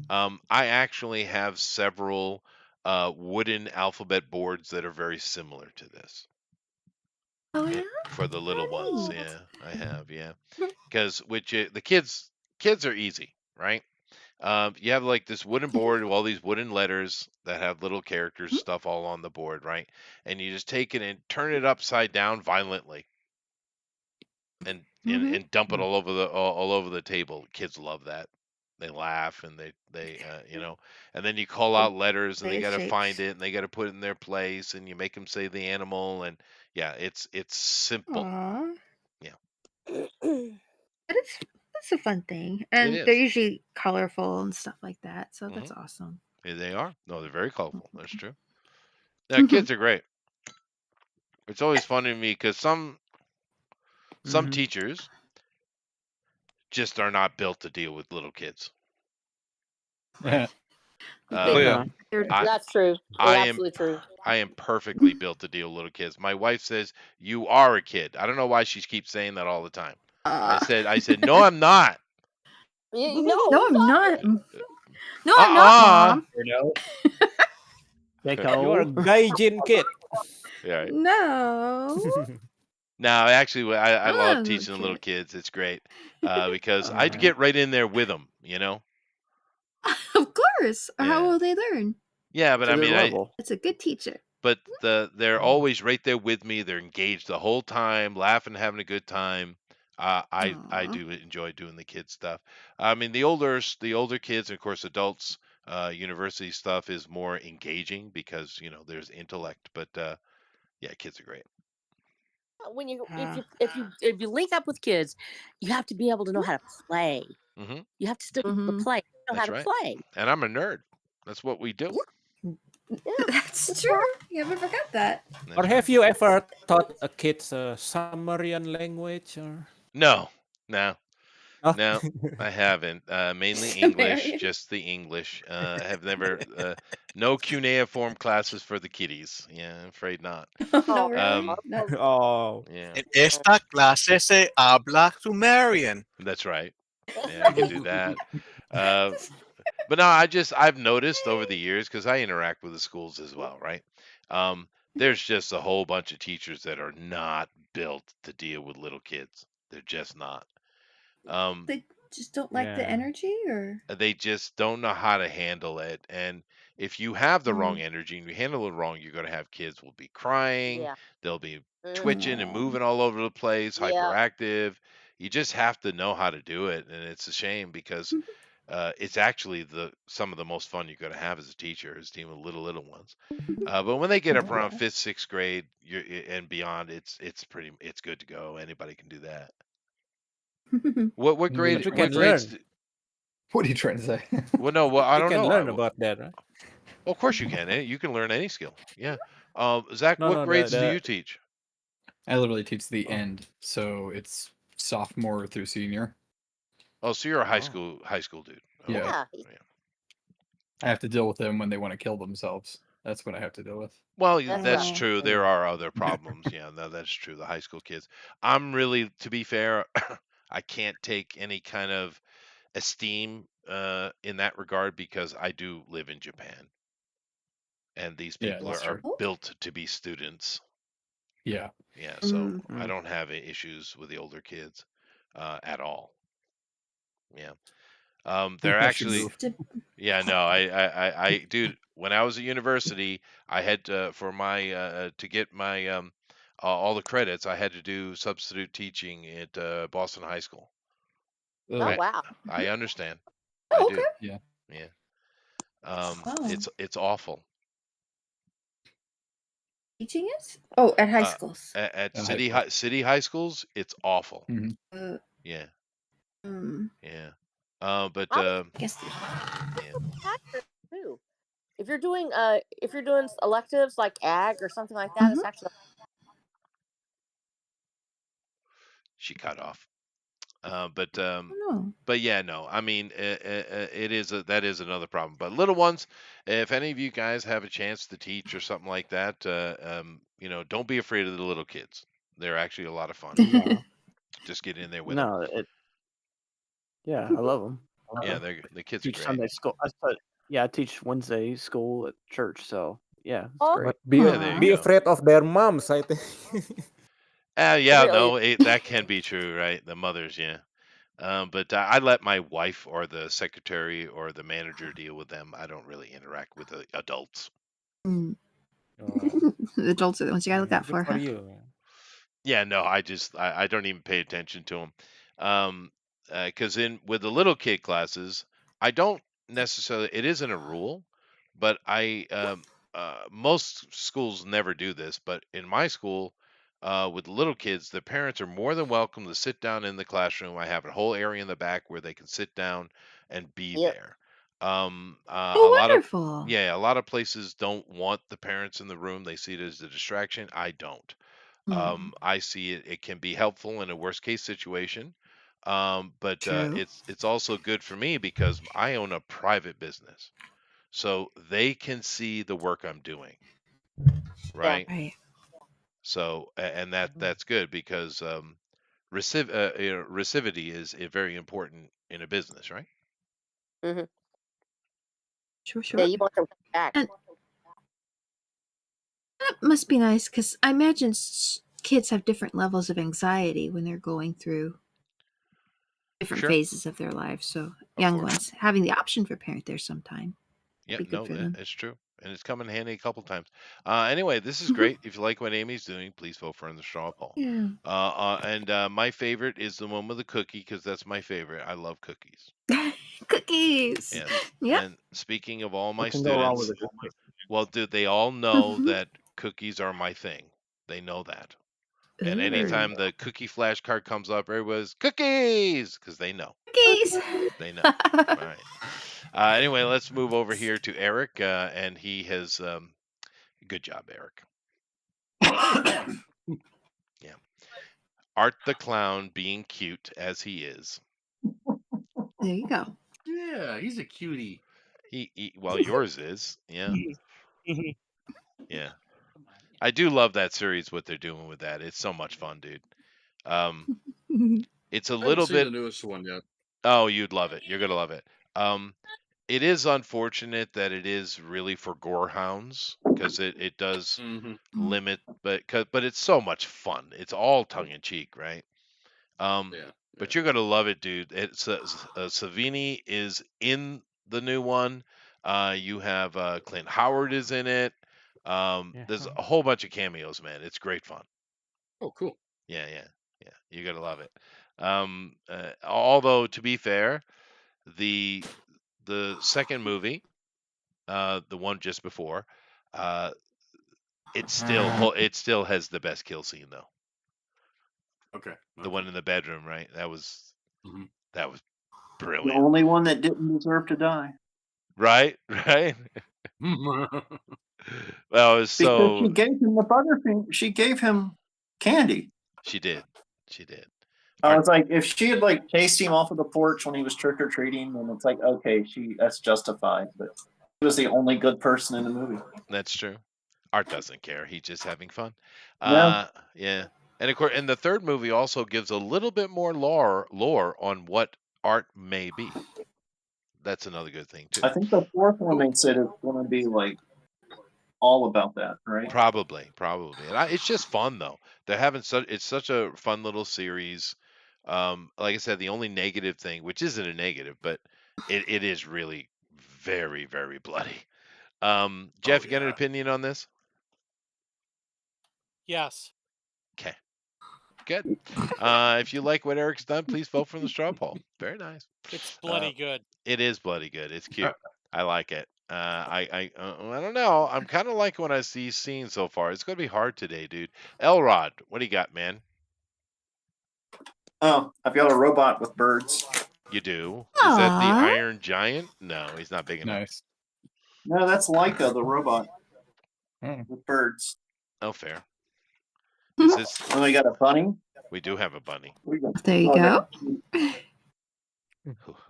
I actually have several wooden alphabet boards that are very similar to this. Oh yeah. For the little ones, Neat. yeah, I have, yeah. Because the kids are easy, right? You have like this wooden board with all these wooden letters that have little characters Mhm. stuff all on the board, right? And you just take it and turn it upside down violently and Mhm. and dump it all over the table. Kids love that. They laugh and they you know, and then you call out letters and they got to find shapes. it and they got to put it in their place and you make them say the animal and yeah, it's simple. Aw. Yeah, But that's a fun thing, it and they're is. usually colorful and stuff like that. So that's Hmm. awesome. Yeah, they are. No, they're very colorful. That's true. Yeah, kids are great. It's always fun to me because some Mhm. teachers just are not built to deal with little kids. Yeah. Oh yeah. I That's true. I That's am absolutely true. I am perfectly built to deal with little kids. My wife says you are a kid. I don't know why she keeps saying that all the time. I said no, I'm not. No, I'm not. No, I'm not, Uh-uh. Mom. They You are a go. gaijin kid. Yeah. No. No, actually, I I'm not a love little teaching little kid. kids. It's great because I get right in there with them. You know. Of course. Or how Yeah. will they learn? Yeah, but To I their mean, level. It's a good teacher. but they're always right there with me. They're engaged the whole time, laughing, having a good time. I Aw. do enjoy doing the kids stuff. I mean, the older kids, and of course, adults, university stuff is more engaging because you know there's intellect. But yeah, kids are great. When you Ah. if you link up with kids, you have to be able to know how to play. Hmm. You have to still be able to Mhm. play. Know how That's to right. play. And I'm a nerd. That's what we do. That's true. You haven't forgot that. That's Or right. have you ever taught a kids Sumerian language or? No, no, Oh. no, I haven't. Mainly English, Sumerian. just the English. I have never, no cuneiform classes for the kiddies. Yeah, I'm afraid not. No, really? No. Oh. Yeah, En esta clase se habla Sumerian. that's right. Yeah, I can do that. Uh, but no, I've noticed over the years because I interact with the schools as well, right? There's just a whole bunch of teachers that are not built to deal with little kids. They're just not. Um, They just don't like the Yeah. energy, or they just don't know how to handle it. And if you have the wrong Mm. energy and you handle it wrong, you're going to have kids will be crying, Yeah. they'll be Mhm. twitching and Aw. moving all over the place, Yeah. hyperactive. You just have to know how to do it, and it's a shame because it's actually some of the most fun you're going to have as a teacher is dealing with little ones. But when they get up around Yeah. 5th, 6th grade and beyond, it's good to go. Anybody can do that. What But we what can grades? learn. What are you trying to say? Well, no, well, I We don't can know. learn about that, right? Well, of course you can. You can learn any skill. Yeah. Zach, No, what no, grades do the you teach? I literally teach the Oh. end, so it's sophomore through senior. Oh, so you're a high Oh. school dude. Okay. Yeah. Yeah. I have to deal with them when they want to kill themselves. That's what I have to deal with. Well, That's that's right. Oh. true. There are other problems. Yeah, no, that's true. The high school kids. I'm really, to be fair, I can't take any kind of esteem in that regard because I do live in Japan, and these Yeah, people that's are true. built to be students. Yeah. Yeah, so Mm. I don't have issues with the older kids at all. Yeah. They're Unless you actually, move. yeah, no, dude, when I was at university, I had for my to get my all the credits, I had to do substitute teaching at Boston High School. Oh Ugh. wow. I understand. Oh, I do. okay. Yeah. Yeah. Oh. It's awful. Teaching it? Oh, at high Uh, schools. at At high city school. city high schools, it's awful. Mhm. Uh, Yeah. mm, Yeah. But I would I guess. yeah. factor too. If you're doing electives like ag or something like that, it's Mhm. actually She cut off. No. But yeah, no. I mean, it is that is another problem. But little ones, if any of you guys have a chance to teach or something like that, you know, don't be afraid of the little kids. They're actually a lot of fun. No. Just get in there with them. No. Yeah, I love them. Yeah, the kids are Teach great. Sunday school. I teach Wednesday school at church. So yeah, it's Oh. great. But be Yeah, there you be go. afraid of their moms, I think. Yeah, Really? no, that can be true, right? The mothers, yeah. But I let my wife or the secretary or the manager deal with them. I don't really interact with the adults. Mm. Oh, The adults are the ones you gotta look out good for, for huh? you. Yeah, no, I don't even pay attention to them. Because in with the little kid classes, I don't necessarily. It isn't a rule, but most schools never do this. But in my school, with the little kids, the parents are more than welcome to sit down in the classroom. I have a whole area in the back where they can sit down and be Yep. there. Oh, A lot of wonderful. yeah, a lot of places don't want the parents in the room. They see it as a distraction. I don't. Mm, I see it can be helpful in a worst case situation. But true. it's also good for me because I own a private business. So they can see the work I'm doing, Yeah. right? Right. So and that's good because receptivity is very important in a business, right? Hmm. Sure, Yeah, sure. you want them back. And that must be nice because I imagine kids have different levels of anxiety when they're going through different Sure, phases of their lives. So of young course. ones having the option for parent there sometime would Yeah, be good no, for them. it's true, and it's come in handy a couple times. Anyway, this is great. If you like what Amy's doing, please vote for her in the straw poll. Yeah. And my favorite is the one with the cookie because that's my favorite. I love cookies. Cookies. Yes. Yep. And speaking of all my What can go wrong with students, a cookie? well, dude, they all know that cookies are my thing. They know that. And Ooh. anytime the cookie flashcard comes up, everybody's cookies because they know. Cookies. They know. All right. Anyway, let's move over here to Eric, and he has. Good job, Eric. Yeah. Art the clown being cute as he is. There you go. Yeah, he's a cutie. Well, yours is. Yeah. Yeah. I do love that series, what they're doing with that. It's so much fun, dude. Um, it's a I haven't little seen bit. the newest one yet. Oh, you'd love it. You're gonna love it. It is unfortunate that it is really for gore hounds because it does Hmm. limit, but it's so much fun. It's all tongue in cheek, right? Yeah. But you're gonna love it, dude. It's Savini is in the new one. You have Clint Howard is in it. Yeah. There's a whole bunch of cameos, man. It's great fun. Oh, cool. Yeah, yeah, yeah. You're gonna love it. Although to be fair, the second movie, the one just before, uh, it still has the best kill scene though. Okay. The one in the bedroom, right? That was Hmm. The brilliant. only one that didn't deserve to die. Right, right. Well, it was Because she so gave him the Butterfinger. She gave him candy. she did. She did. I was like, if she had like chased him off of the porch when he was trick or treating, then it's like, okay, that's justified. But he was the only good person in the movie. That's true. Art doesn't care. He's just having fun. Yeah. Yeah. And of course, and the third movie also gives a little bit more lore on what art may be. That's another good thing too. I think the fourth one they said is going to be like all about that, right? Probably. And it's just fun though. They're having it's such a fun little series. Like I said, the only negative thing, which isn't a negative, but it is really very, very bloody. Jeff, you got an opinion on this? Yes. Okay. Good. If you like what Eric's done, please vote for the straw poll. Very nice. It's bloody good. It is bloody good. It's cute. I like it. I don't know. I'm kind of like what I see scenes so far. It's gonna be hard today, dude. Elrod, what do you got, man? Oh, I've got a robot with birds. You do? Is that the Aw. Iron Giant? No, he's not big enough. Nice. No, that's Leica, the robot with birds. Oh, fair. Is this? And we got a bunny. We do have a bunny. There you go.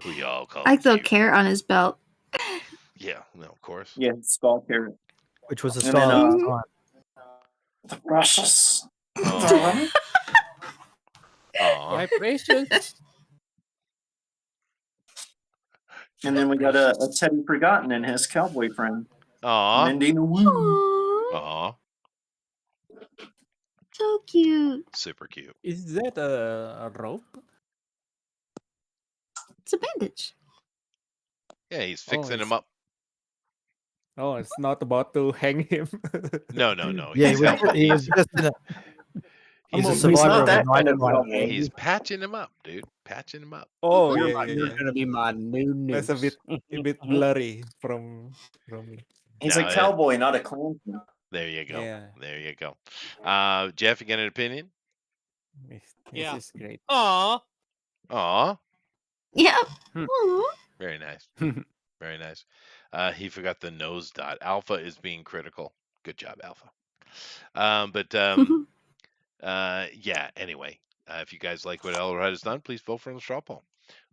Who y'all call? I like the little carrot on his belt. Yeah, no, of course. Yeah, skull carrot. Which was the And star then, last time. the precious. Oh. My precious. And then we got a Teddy Forgotten and his cowboy friend. Aw. Mindy the Woo. Aw. So cute. Super cute. Is that a rope? It's a bandage. Yeah, he's Oh, fixing him up. Oh, it's not about to hang him. No. Yeah, He's he helping. was just in a. He's a He's survivor not of a that kind of 9/11. cowboy. He's patching him up, dude. Patching him up. Oh, You're, yeah, you're yeah. gonna be my new That's news. a bit blurry from me. He's No, a cowboy, not a Klansman. there you go. Yeah. There you go. Jeff, you got an opinion? This Yeah. is great. Aw. Aw, Yeah. Hmm. Aw. very nice. Very nice. He forgot the nose dot. Alpha is being critical. Good job, Alpha. Yeah, anyway. If you guys like what Elrod has done, please vote for him on the straw poll.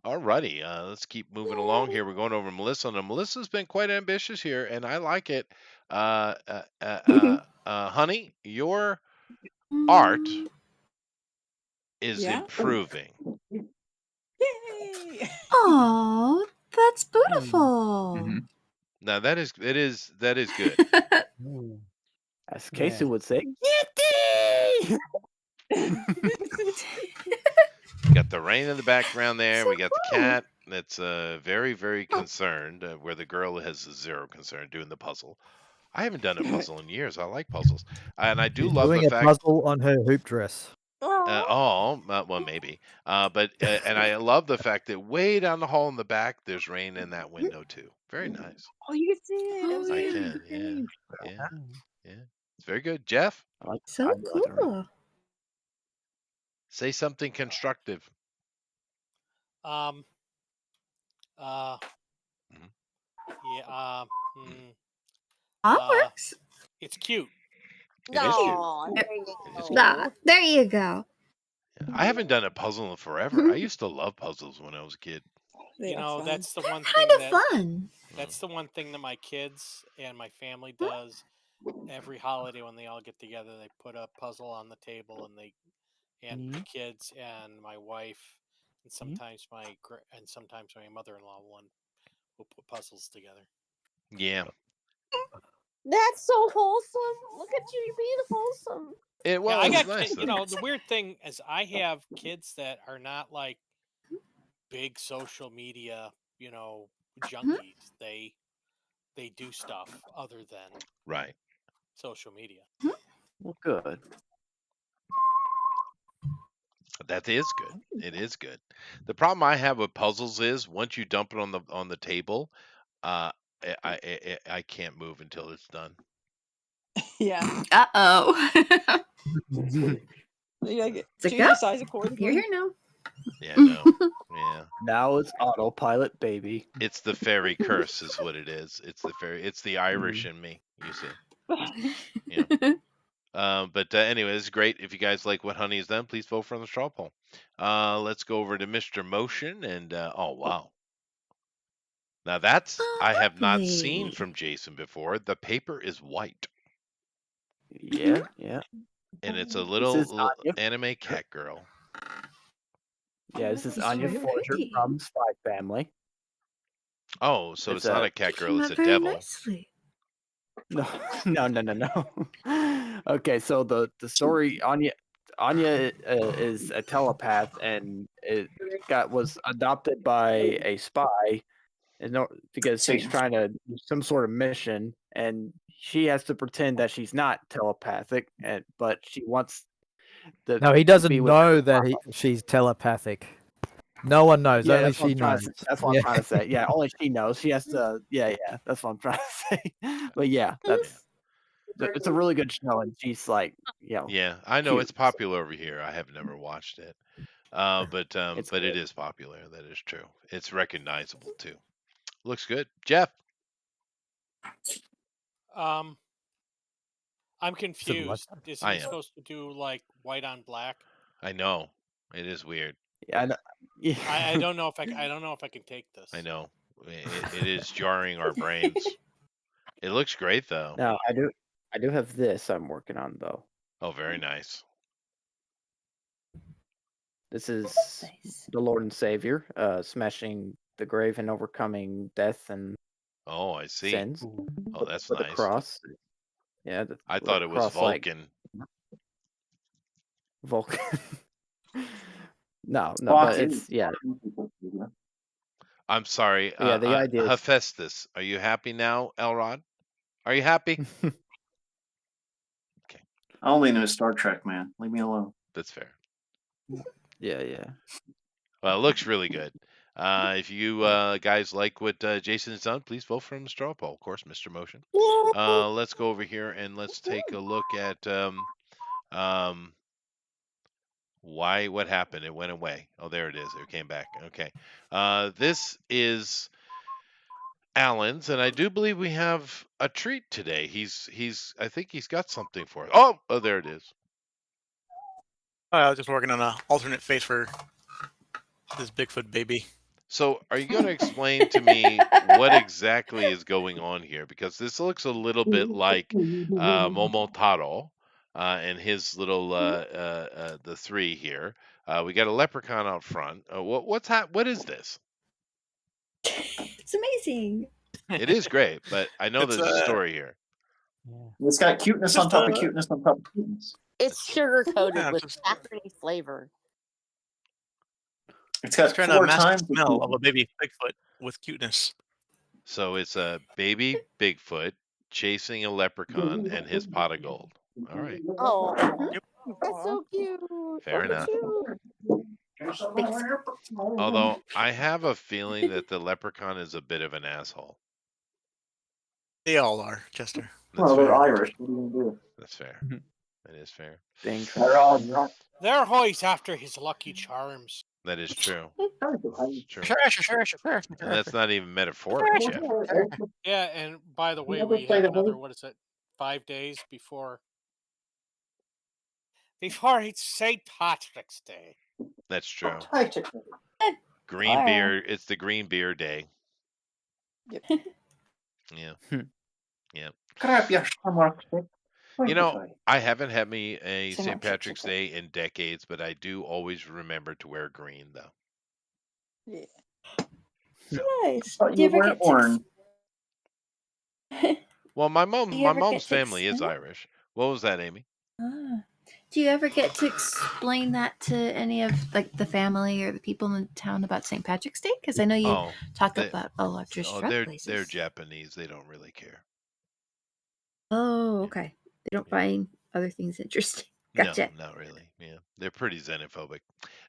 Alrighty, let's keep moving along here. We're going over Melissa. Now, Melissa's been quite ambitious here, and I like it. Honey, your art is Yeah. improving. Yay! Oh, that's beautiful. Mm-hmm. Now that is good. As Casey Yeah. would say, Got the rain in the background there. We got the cat that's very, very concerned, where the girl has zero concern doing the puzzle. I haven't done a puzzle in years. I like puzzles, and I do She's love doing the a fact. puzzle on her hoop dress. Well, maybe. But and I love the fact that way down the hall in the back, there's rain in that window too. Very nice. Oh, you can see it. Oh, was I yeah. can, yeah. It's very good. Jeff, So cool. say something constructive. Um. Mhm. Yeah. That works. It's cute. It is cute. Aw, there you It is go. Ah, there you go. I haven't done a puzzle in forever. I used to love puzzles when I was a kid. You know, that's the one thing Kind of that fun. that's the one thing that my kids and my family does every holiday when they all get together. They put a puzzle on the table, and the kids and my wife, and sometimes my mother-in-law will put puzzles together. Yeah. That's so wholesome. Look at you, you're being wholesome. It was I got nice. you know, the weird thing is I have kids that are not like big social media, junkies. They do stuff other than Right. social media. well, good. That is good. It is good. The problem I have with puzzles is once you dump it on the table, I can't move until it's done. Yeah. Uh-oh. You gotta It's a choose go. your size accordingly. You're here now. Yeah, no. Yeah. Now it's autopilot, baby. It's the fairy curse is what it is. It's the Irish in me, you see. Yeah. But anyway, it's great. If you guys like what Honey has done, please vote for the straw poll. Let's go over to Mr. Motion and oh wow. Now that's I have not seen Lovely. from Jason before. The paper is white. Yeah, yeah. And it's a This little is Anya. anime cat girl. Yeah, this is It's Anya very Forger pretty. from Spy Family. Oh, so it's It's not a a cat Came girl, it's out a very devil. nicely. No, no. Okay, so the story Anya is a telepath and it was adopted by a spy, because she's trying to do some sort of mission, and she has to pretend that she's not telepathic, but she wants No, he to doesn't be with know her that she's telepathic. No one knows. Yeah, Only that's what she I'm trying knows. to, that's what I'm trying to say. Yeah, only she knows. She has to. Yeah, that's what I'm trying to say. But yeah, it's a really good show, and she's like, Yeah, I know cute. it's popular over here. I have never watched it. But It's it good. is popular. That is true. It's recognizable too. Looks good. Jeff. I'm So what? confused. Isn't I he am. supposed to do like white on black? I know. It is weird. Yeah, I know. Yeah. I don't know if I can take this. I know. It is jarring our brains. It looks great though. Now I do have this I'm working on though. Oh, very nice. This is Nice. the Lord and Savior, smashing the grave and overcoming death and Oh, I see. sins. Oh, that's with nice. the cross. Yeah, I with thought the it was cross, like, Vulcan. Vulcan. No, Spock but is it's yeah. I'm sorry. Yeah, the idea is Hephaestus, are you happy now, Elrod? Are you happy? I only know Star Trek, man. Leave me alone. That's fair. yeah. Well, it looks really good. If you guys like what Jason's done, please vote for him, straw poll. Of course, Mr. Motion. Let's go over here and let's take a look at what happened. It went away. Oh, there it is. It came back. Okay. This is Alan's, and I do believe we have a treat today. I think he's got something for us. Oh, there it is. I was just working on an alternate face for this Bigfoot baby. So, are you going to explain to me what exactly is going on here? Because this looks a little bit like Momotaro and his little the three here. We got a leprechaun out front. What is this? It's amazing. It is great, but I know It's, there's a story here. It's got cuteness on top of cuteness on top of cuteness. It's sugar coated Yeah, with just- saccharine flavor. It's I was got trying to 4 mask times the the smell of cuteness. a baby Bigfoot with cuteness. So it's a baby Bigfoot chasing a leprechaun and his pot of gold. All right, Oh, Yep. that's so cute. fair enough. Although I have a feeling that the leprechaun is a bit of an asshole. They all are, Chester. That's Well, they're fair. Irish. What are you gonna do? That's fair. That is fair. Dang. They're all drunk. They're always after his lucky charms. That is true. It's true. Sure. And that's not even metaphoric, Jeff. Yeah, and by the way, Never we played have a another, whole- what is it, 5 days before it's St. Patrick's Day. That's true. Technically. Green Alright. beer. It's the green beer day. Yep. Yeah. Yeah. Crap, yeah, Shamrock Stick. You know, I haven't had me a St. St. Patrick's Patrick's Day in decades, but I do always remember to wear green, though. Yeah. Nice. thought Do you you ever were get to orange. Well, my Do you ever mom's get to family is explain? Irish. What was that, Amy? Do you ever get to explain that to any of like the family or the people in town about St. Patrick's Day? Because I know you Oh, talk they- about a lot of your shrub they're places. Japanese. They don't really care. Oh, okay. They don't find other things interesting. Gotcha. No, not really. Yeah, they're pretty xenophobic.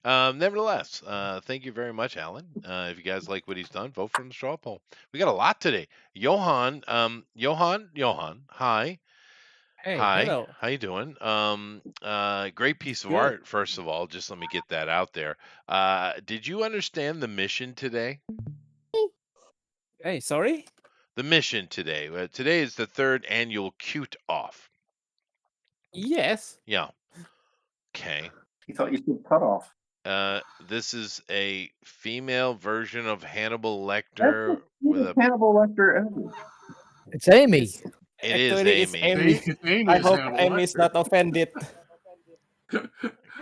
Nevertheless, thank you very much, Alan. If you guys like what he's done, vote for him straw poll. We got a lot today. Johan, hi. Hey, Hi, hello. how you doing? Great piece of Good. art, first of all. Just let me get that out there. Did you understand the mission today? Hey, sorry? The mission today. Today is the 3rd annual Cute Off. Yes. Yeah. Okay. You thought you said cut off. This is a female version of Hannibal That's Lecter the with a. Hannibal Lecter ever. It's Amy. It is Actually, it's Amy. Amy. See, Amy I is hope Hannibal Amy is Lecter. not offended.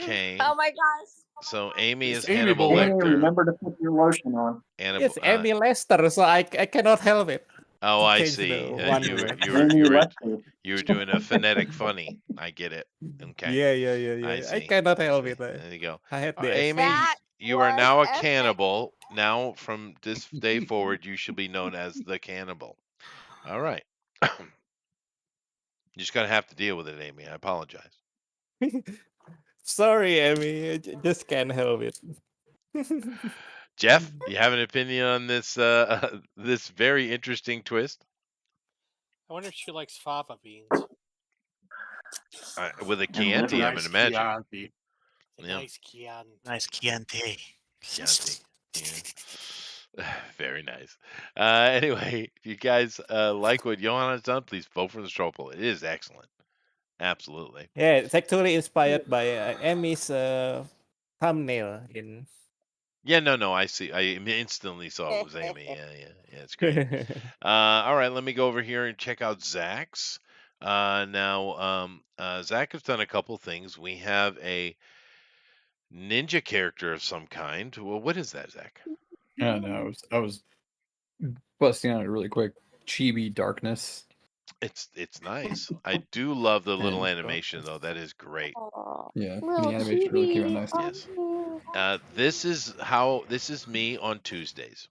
Okay. Oh my gosh. So Amy It's is Amy Hannibal Boy. Amy, Lecter. remember to put your lotion on. Hannibal. It's Amy Lester, so I cannot help it. Oh, to I change see. the one You were word. you were Amy you were Lecter. you were doing a phonetic funny. I get it. Okay. Yeah. I I see. cannot I help see. it. There you go. I had the Amy, That you are was now a epic. cannibal. Now, from this day forward, you should be known as the cannibal. All right. You just gotta have to deal with it, Amy. I apologize. Sorry, Amy. I just can't help it. Jeff, you have an opinion on this this very interesting twist? I wonder if she likes fava beans. With a Chianti, I would Nice imagine. Chianti. The Yeah. nice Chianti. Nice Chianti. Chianti. Yeah. Very nice. Anyway, if you guys like what Johan has done, please vote for the straw poll. It is excellent. Absolutely. Yeah, it's actually inspired by Amy's thumbnail in. Yeah, no, I see. I instantly saw it was Amy. Yeah, it's great. All right, let me go over here and check out Zach's. Now, Zach has done a couple things. We have a ninja character of some kind. Well, what is that, Zach? Yeah, no, I was busting on it really quick. Chibi darkness. It's nice. I do love the little And- animation though. That is great. Yeah, Little the animation really came out chibi. nice. Yes. This is me on Tuesdays.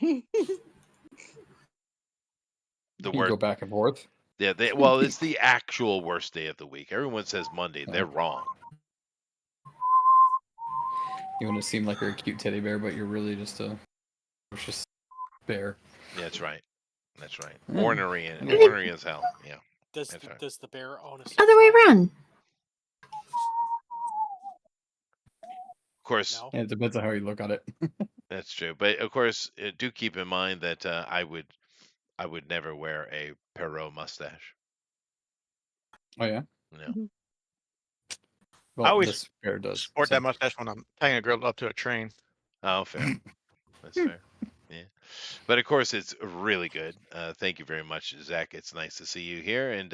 The You word. go back and forth. Yeah, well, it's the actual worst day of the week. Everyone says Monday. They're wrong. You want to seem like you're a cute teddy bear, but you're really just a bear. Yeah, that's right. That's right. Yeah. Ornery as hell. Yeah. Does That's right. does the bear own a Other way around. Of course, No. Yeah, it depends on how you look at it. that's true. But of course, do keep in mind that I would never wear a Perot mustache. Oh yeah. No. Well, I always this bear does. sport so. that mustache when I'm tying a girl up to a train. Oh, fair. That's fair. Yeah. But of course, it's really good. Thank you very much, Zach. It's nice to see you here, and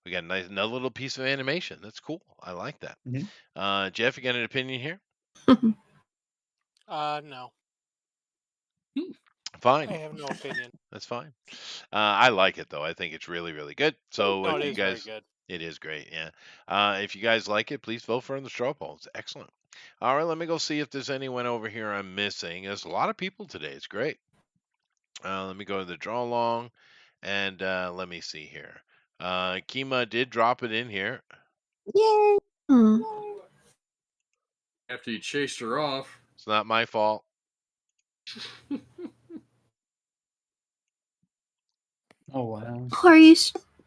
we got another little piece of animation. That's cool. I like that. Mhm. Jeff, you got an opinion here? No. Fine. I have no opinion. That's fine. I like it though. I think it's really, really good. So No, if it you is very guys, good. it is great. Yeah. If you guys like it, please vote for it in the straw poll. It's excellent. All right, let me go see if there's anyone over here I'm missing. There's a lot of people today. It's great. Let me go to the draw along, and let me see here. Kima did drop it in here. Yay! After you chased her off. It's not my fault. Oh wow. Oh,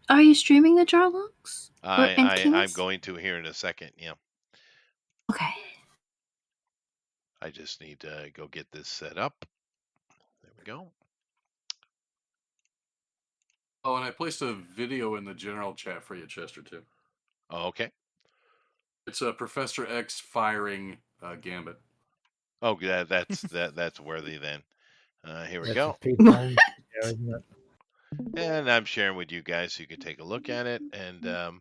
are you streaming the draw logs? I'm Kima's? going to here in a second. Yeah. Okay. I just need to go get this set up. There we go. Oh, and I placed a video in the general chat for you, Chester, too. Oh, okay. It's Professor X firing Gambit. Oh, yeah, that's worthy then. Here we That's go. a P-time video, isn't it? And I'm sharing with you guys so you can take a look at it. And so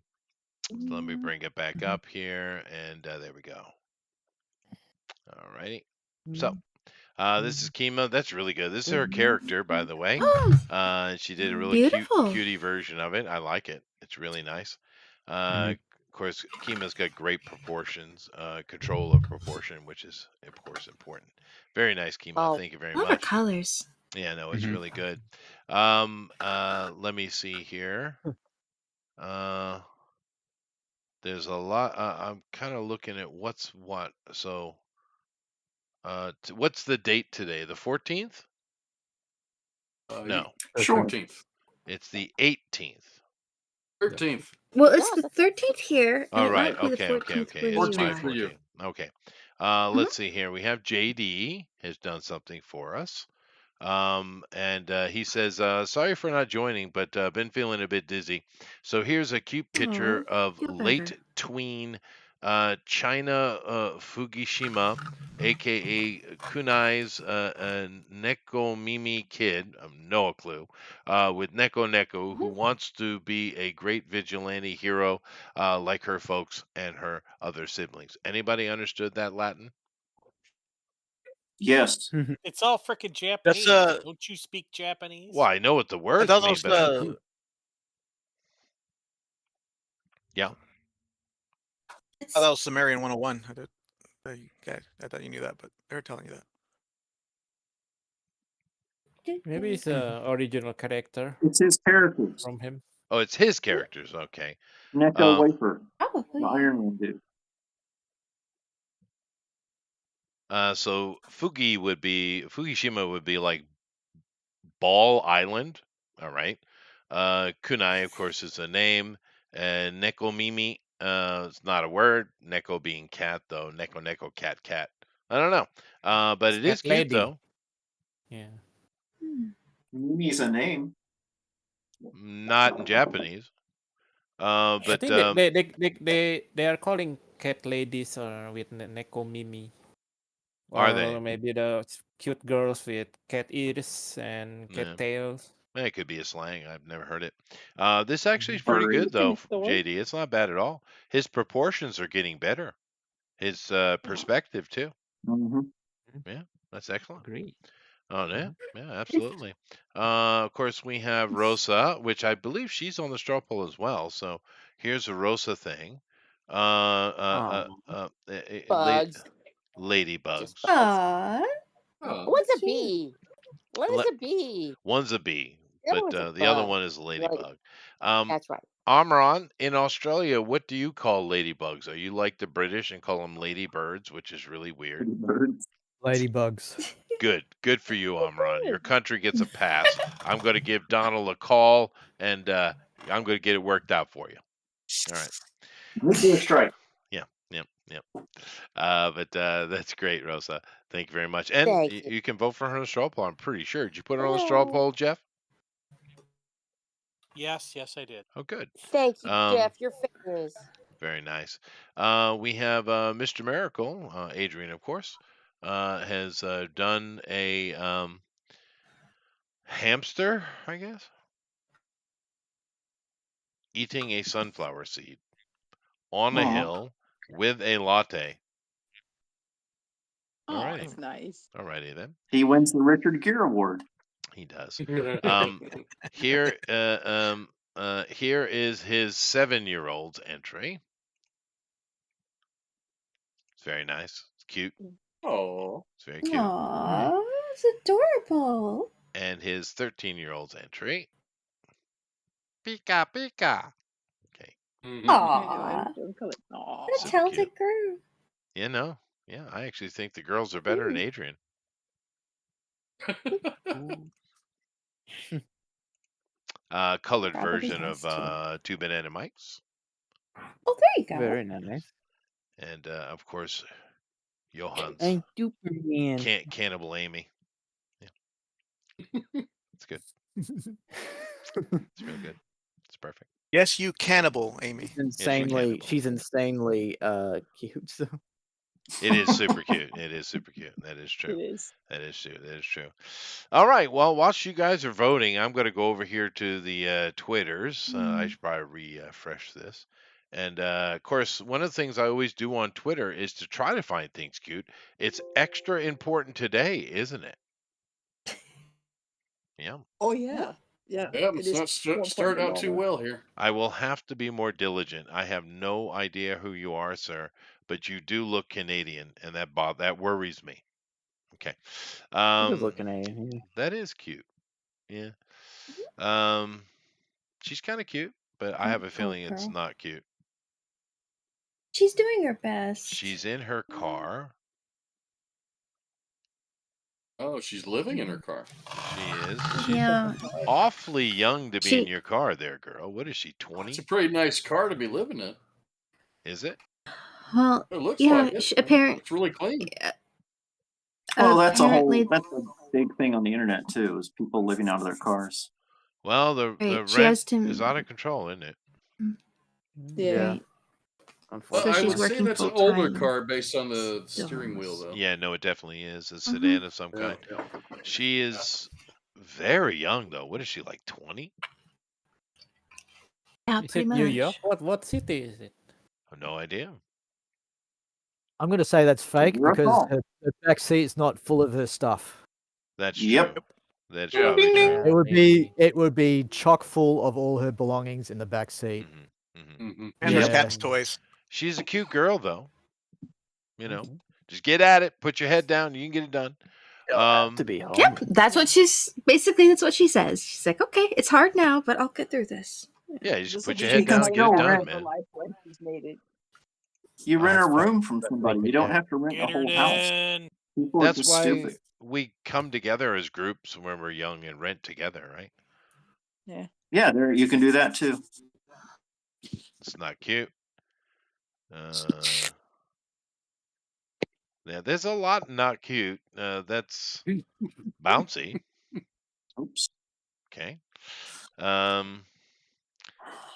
let me bring it back up here. And there we go. All righty. So this is Kima. That's really good. This is her character, by the way. She did a really Beautiful. cutie version of it. I like it. It's really nice. Of course, Kima's got great proportions, control of proportion, which is, of course, important. Very nice, Kima. Oh. Thank you very Love her much. colors. Yeah, no, it's Mhm. really good. Let me see here. There's a lot. I'm kind of looking at what's what. So, what's the date today? The 14th? No, Sure. 13th. it's the 18th. 13th. Well, it's Wow, the 13th here, and All it right. might be the Okay. 14th where It's you my 14th for are. you. 14th. Okay. Let's see here. We have JD has done something for us. And he says, sorry for not joining, but been feeling a bit dizzy. So here's a cute picture Aw, of feel late better. tween China Fukushima, aka Kunai's Neko Mimi kid, no clue, with Neko Neko, who wants to be a great vigilante hero like her folks and her other siblings. Anybody understood that Latin? Yes. It's all freaking That's Japanese. Don't you speak Japanese? Well, I know what the I words thought mean, those but yeah. I thought that was Sumerian 101. I thought you knew that, but they're telling you that. Maybe it's a original character It's his characters. from him. Oh, it's his characters. Okay. Neko Wafer, Probably. the Iron Man dude. So Fukushima would be like Ball Island. All right. Kunai, of course, is a name. And Neko Mimi, it's not a word. Neko being cat, though. Neko Neko cat cat. I don't know. But it is Cat cute lady. though. Yeah. Mimi's a name. Not in Japanese. I But think they are calling cat ladies with Neko Mimi. Are they? Or maybe the cute girls with cat ears and cat Yeah. tails. It could be a slang. I've never heard it. This actually is Or pretty good though, store. JD. It's not bad at all. His proportions are getting better. His perspective too. Mhm. Yeah, that's excellent. Agree. Oh yeah, yeah, absolutely. Of course, we have Rosa, which I believe she's on the straw poll as well. So here's a Rosa thing. Bugs. Ladybugs. Just bugs. Aw, Oh. What's a cute. bee? One is a bee. One's a bee, The other but one's a the other bug. one is a Lady. ladybug. That's right. Amran, in Australia, what do you call ladybugs? Are you like the British and call them ladybirds, which is really weird? Ladybugs. Good for you, Amran. Your country gets a pass. I'm going to give Donald a call, and I'm going to get it worked out for you. All right. Nuclear strike. Yep. But that's great, Rosa. Thank you very much. And Thank you can vote for her on the straw poll, I'm pretty sure. Did you put her on the straw poll, Jeff? Yes, I did. Oh, good. Thank you, Jeff. You're famous. Very nice. We have Mr. Miracle, Adrian, of course, has done a hamster, I guess, eating a sunflower seed on a Aw. hill with a latte. Oh, Alrighty. that's nice. Alrighty then. He wins the Richard Gere Award. He does. Here is his 7-year-old's entry. It's very nice. It's cute. Oh. It's very cute. Aww, it's adorable. And his 13-year-old's entry. Pika pika. Okay. Aww. Aw. What a talented girl. You know. Yeah, I actually think the girls are better than Adrian. Colored Probably version has of 2 Banana Mics. Oh, there you go. Very nice. And of course, Johan's And Superman. Cannibal Amy. Yeah. It's good. It's real good. It's perfect. Yes, you cannibal, Amy. She's insanely cute. So. It is super cute. It is super cute. That is true. It is. That is true. That is true. All right. Well, whilst you guys are voting, I'm going to go over here to the Twitters. I should probably refresh this. And of course, one of the things I always do on Twitter is to try to find things cute. It's extra important today, isn't it? Yeah. Oh yeah. Yeah. Yeah, it it's is not more starting important out than too normal. well here. I will have to be more diligent. I have no idea who you are, sir, but you do look Canadian, and that worries me. Okay. Look Canadian. That is cute. Yeah. She's kind of cute, but I have a feeling it's girl. not cute. She's doing her best. She's in her car. Oh, she's living in her car. She is. She's Yeah. awfully young to be in She- your car there, girl. What is she, 20? It's a pretty nice car to be living in. Is it? Well, It looks yeah, like it. apparently. It's really clean. Well, that's apparently, that's a big thing on the internet too, is people living out of their cars. Well, the Right, she has rent to- is out of control, isn't it? Yeah. Right. Well, So I she's would say working that's an full-time. older car based on the steering wheel, though. Yeah, no, it definitely is. A Mm-hmm. sedan of some Yeah, kind. yeah. She is very young, though. What is she, like 20? Yeah, Is pretty it much. New York? What city is it? No idea. I'm going to say that's fake Your because fault. her back seat's not full of her stuff. That's Yep. true. That's Yeah. probably true. It would be chock full of all her belongings in the back seat. Mm-hmm. And there's Yeah. cat's toys. She's a cute girl, though. You know, just get at it. Put your head down. You can get it done. To be home. Yep, that's what that's what she says. She's like, okay, it's hard now, but I'll get through this. Yeah, you just This put will your be head down like and get it no done, rent. man. life when she's made it. You rent a that's fake. room from somebody. You don't have to rent a Get her whole house. in. People are That's just why stupid. we come together as groups when we're young and rent together, right? Yeah. Yeah, there you can do that too. It's not cute. Yeah, there's a lot not cute. That's bouncy. Oops. Okay.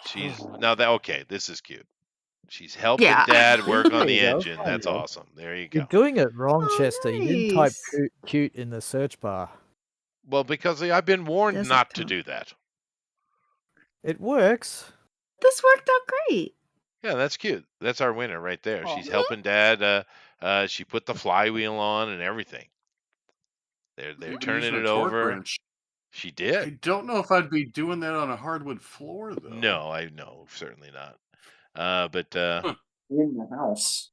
She's now that okay. This is cute. She's helping Yeah. Dad work on There the you go. engine. There you That's go. awesome. There you You're go. doing it wrong, Oh, Chester. You didn't type nice. cute in the search bar. Well, because I've been warned Doesn't not to count. do that. It works. This worked out great. Yeah, that's cute. That's our winner right there. She's Aw. helping Dad. She put the flywheel on and everything. They're Even turning using a it torque over. wrench. She I did. don't know if I'd be doing that on a hardwood floor, though. No, I know certainly not. But In the house.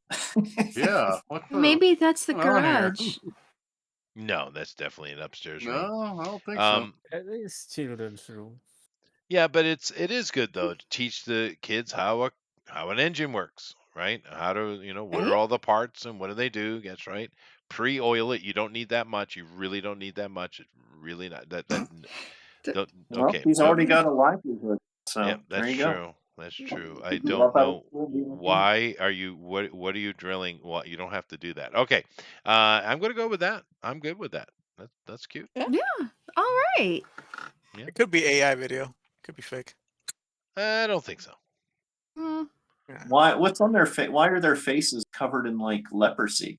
Yeah. What the? Maybe that's the going on here? garage. No, that's definitely an upstairs room. No, I don't think so. That is children's room. Yeah, but it is good though to teach the kids how an engine works, right? How to what are Right? all the parts and what do they do? That's right. Pre-oil it. You don't need that much. You really don't need that much. It's really not don't, Well, okay. he's So already got a livelihood, so yeah, there that's you go. true. That's true. I Love don't how know we'll be with him. why are you what are you drilling? Well, you don't have to do that. Okay. I'm gonna go with that. I'm good with that. That's cute. Yeah. Yeah. All right. Yeah. It could be AI video. Could be fake. I don't think so. Mm. Yeah. Why? What's on their face? Why are their faces covered in like leprosy?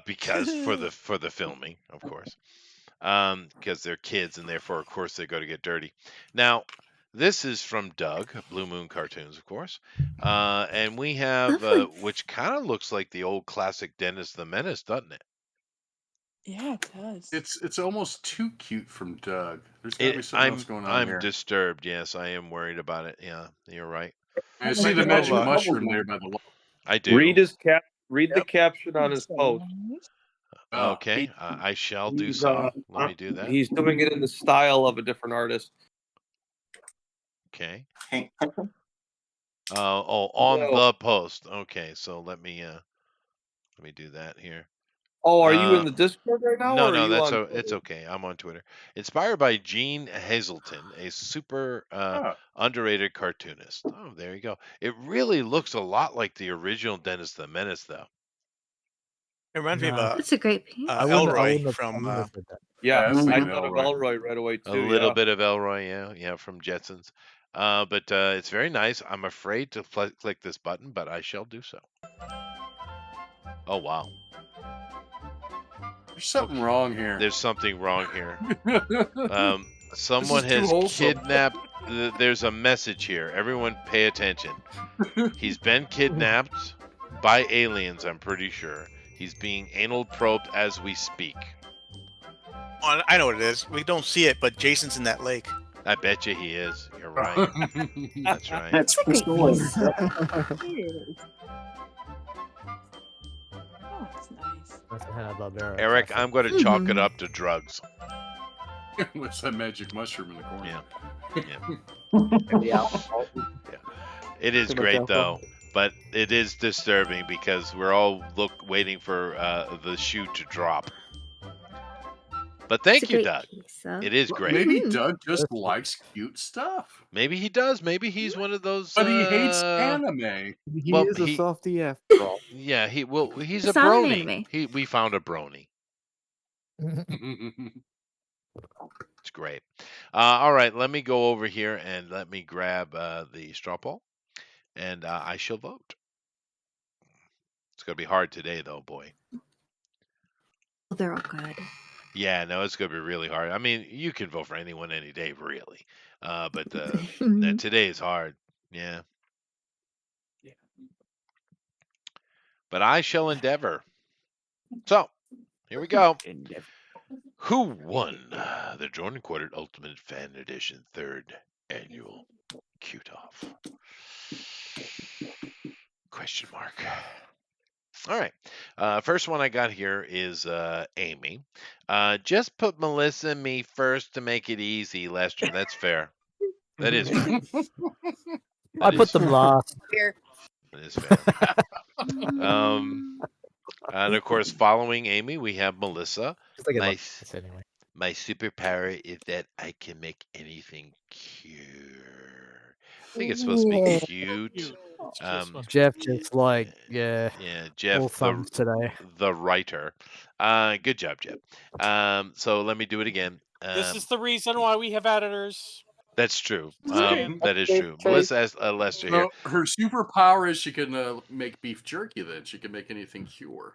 Because for the filming, of course. Because they're kids and therefore, of course, they go to get dirty. Now, this is from Doug, Blue Moon Cartoons, of course. And we have, Lovely. which kind of looks like the old classic Dennis the Menace, doesn't it? Yeah, it does. It's almost too cute from Doug. There's got to be something else going on I'm here. disturbed. Yes, I am worried about it. Yeah, you're right. I see the magic mushroom there by the logo. I do. Read the caption on his post. Okay, I shall do He's, so. Let me do that. He's doing it in the style of a different artist. Okay. Hey, on Whoa. the post. Okay, so let me do that here. Oh, are you in the Discord right now? No, or are no, you that's on it's okay. I'm on Twitter. Inspired by Gene Hazelton, a super underrated cartoonist. Oh, there you go. It really looks a lot like the original Dennis the Menace, though. It reminds me of No. That's a great piece. Elroy I from. wouldn't have said that. Yeah, I've seen I thought of Elroy. Elroy right away A too. little Yeah. bit of Elroy, yeah, from Jetsons. But it's very nice. I'm afraid to click this button, but I shall do so. Oh wow. There's something wrong here. There's something wrong here. Someone This is too has wholesome. kidnapped. There's a message here. Everyone, pay attention. He's been kidnapped by aliens. I'm pretty sure. He's being anal probed as we speak. Oh, I know what it is. We don't see it, but Jason's in that lake. I bet you he is. You're right. That's right. That's a great Crystal Lake. piece. It is. Oh, it's nice. That's Hanna-Barbera. Eric, I'm going to chalk it up to drugs. What's that magic mushroom in the corner? Yeah. Yeah. It is Too much great alcohol. though, but it is disturbing because we're all waiting for the shoe to drop. But thank It's a you, great Doug. piece, though. It is Well, great. maybe Doug just likes cute stuff. Maybe he does. Maybe he's one of those. But he hates anime. He Well, is a he- softie after all. Yeah, he's a It's not an brony. anime. We found a brony. It's great. All right, let me go over here and let me grab the straw poll, and I shall vote. It's gonna be hard today, though, boy. Oh, they're all good. Yeah, no, it's gonna be really hard. I mean, you can vote for anyone any day, really, but today is hard. Yeah. But I shall endeavor. So, here we go. Who won the Jordan Quartered Ultimate Fan Edition 3rd Annual Cute Off? Question mark. All right. First one I got here is Amy. Just put Melissa and me first to make it easy, Lester. That's fair. That is fair. I put them last. Here. That is fair. And of course, following Amy, we have Melissa. Just like it My, looks anyway. my superpower is that I can make anything cute. I think it's supposed to be cute. Jeff just like Yeah, Jeff, all thumbs today. the writer. Good job, Jeff. So let me do it again. This is the reason why we have editors. That's true. Saying. That is true. Melissa has Lester here. No, her superpower is she can make beef jerky. Then she can make anything cure.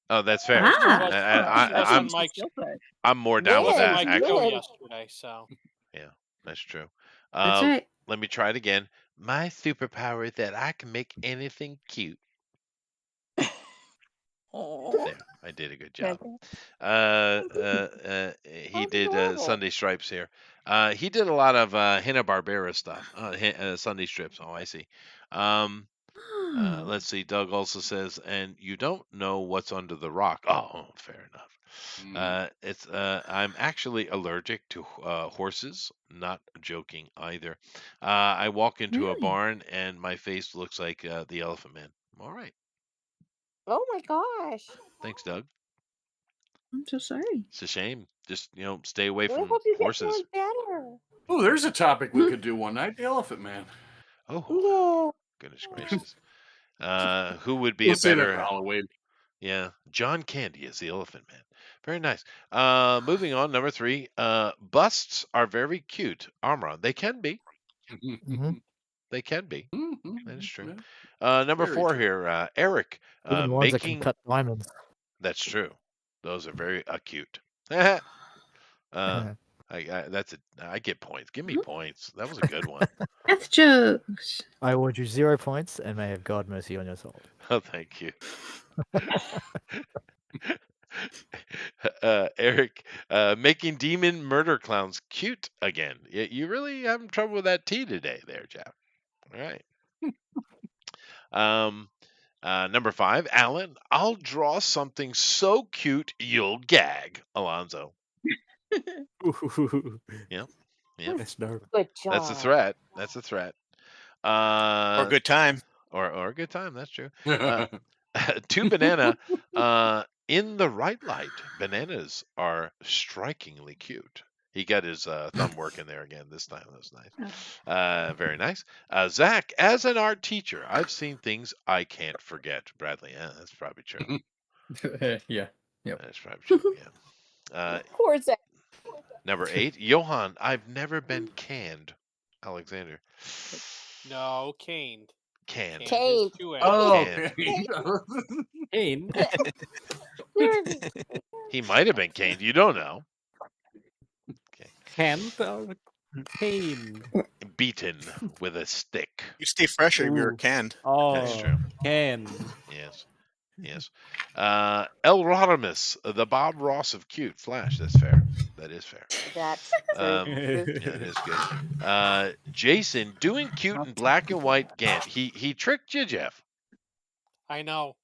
Oh, that's fair. Ah. I'm more down with that. my show Actually. yesterday, so Yeah, that's true. That's right. Let me try it again. My superpower is that I can make anything cute. There, I did a good job. He did Sunday Stripes here. He did a lot of Hanna-Barbera stuff. Sunday Strips. Oh, I see. Let's see. Doug also says, and you don't know what's under the rock. Oh, fair enough. It's I'm actually allergic to horses. Not joking either. I walk into a Really? barn and my face looks like the Elephant Man. All right. Oh my gosh. Thanks, Doug. I'm so sorry. It's a shame. Just stay away We from hope you get horses. feeling better. Oh, there's a topic we could do one night: the Elephant Man. Oh, Yeah. goodness gracious. Who would be We'll a save it for better? Halloween. Yeah, John Candy is the Elephant Man. Very nice. Moving on, number 3. Busts are very cute. Amra, they can be. They can be. That is true. Number Very 4 true. here, Eric, Even ones that can making. cut diamonds. That's true. Those are very cute. That's it. I get points. Give me points. That was a good one. Death jokes. I award you 0 points, and may have God mercy on your soul. Oh, thank you. Eric, making demon murder clowns cute again. You really having trouble with that T today, there, Jeff. All right. Number 5, Alan. I'll draw something so cute you'll gag, Alonzo. Yep. That's dark. Good job. That's a threat. That's a threat. Or a good time. Or a good time. That's true. 2 banana. In the right light, bananas are strikingly cute. He got his thumb working there again this time. That was nice. Very nice. Zach, as an art teacher, I've seen things I can't forget. Bradley, yeah, that's probably true. Yeah. Yep. That's probably true. Yeah. Poor Zach. Number 8, Johan, I've never been canned. Alexander. No, caned. Canned. Caned. Oh, Cane. He might have been caned. You don't know. Canned or cane? Beaten with a stick. You stay fresh if you're Ooh. canned. That's Oh, true. can. Yes. Yes. El Rodimus, the Bob Ross of cute. Flash, that's fair. That is fair. That's Yeah, it is good. Jason, doing cute in black and white Gant. He tricked you, Jeff. I know,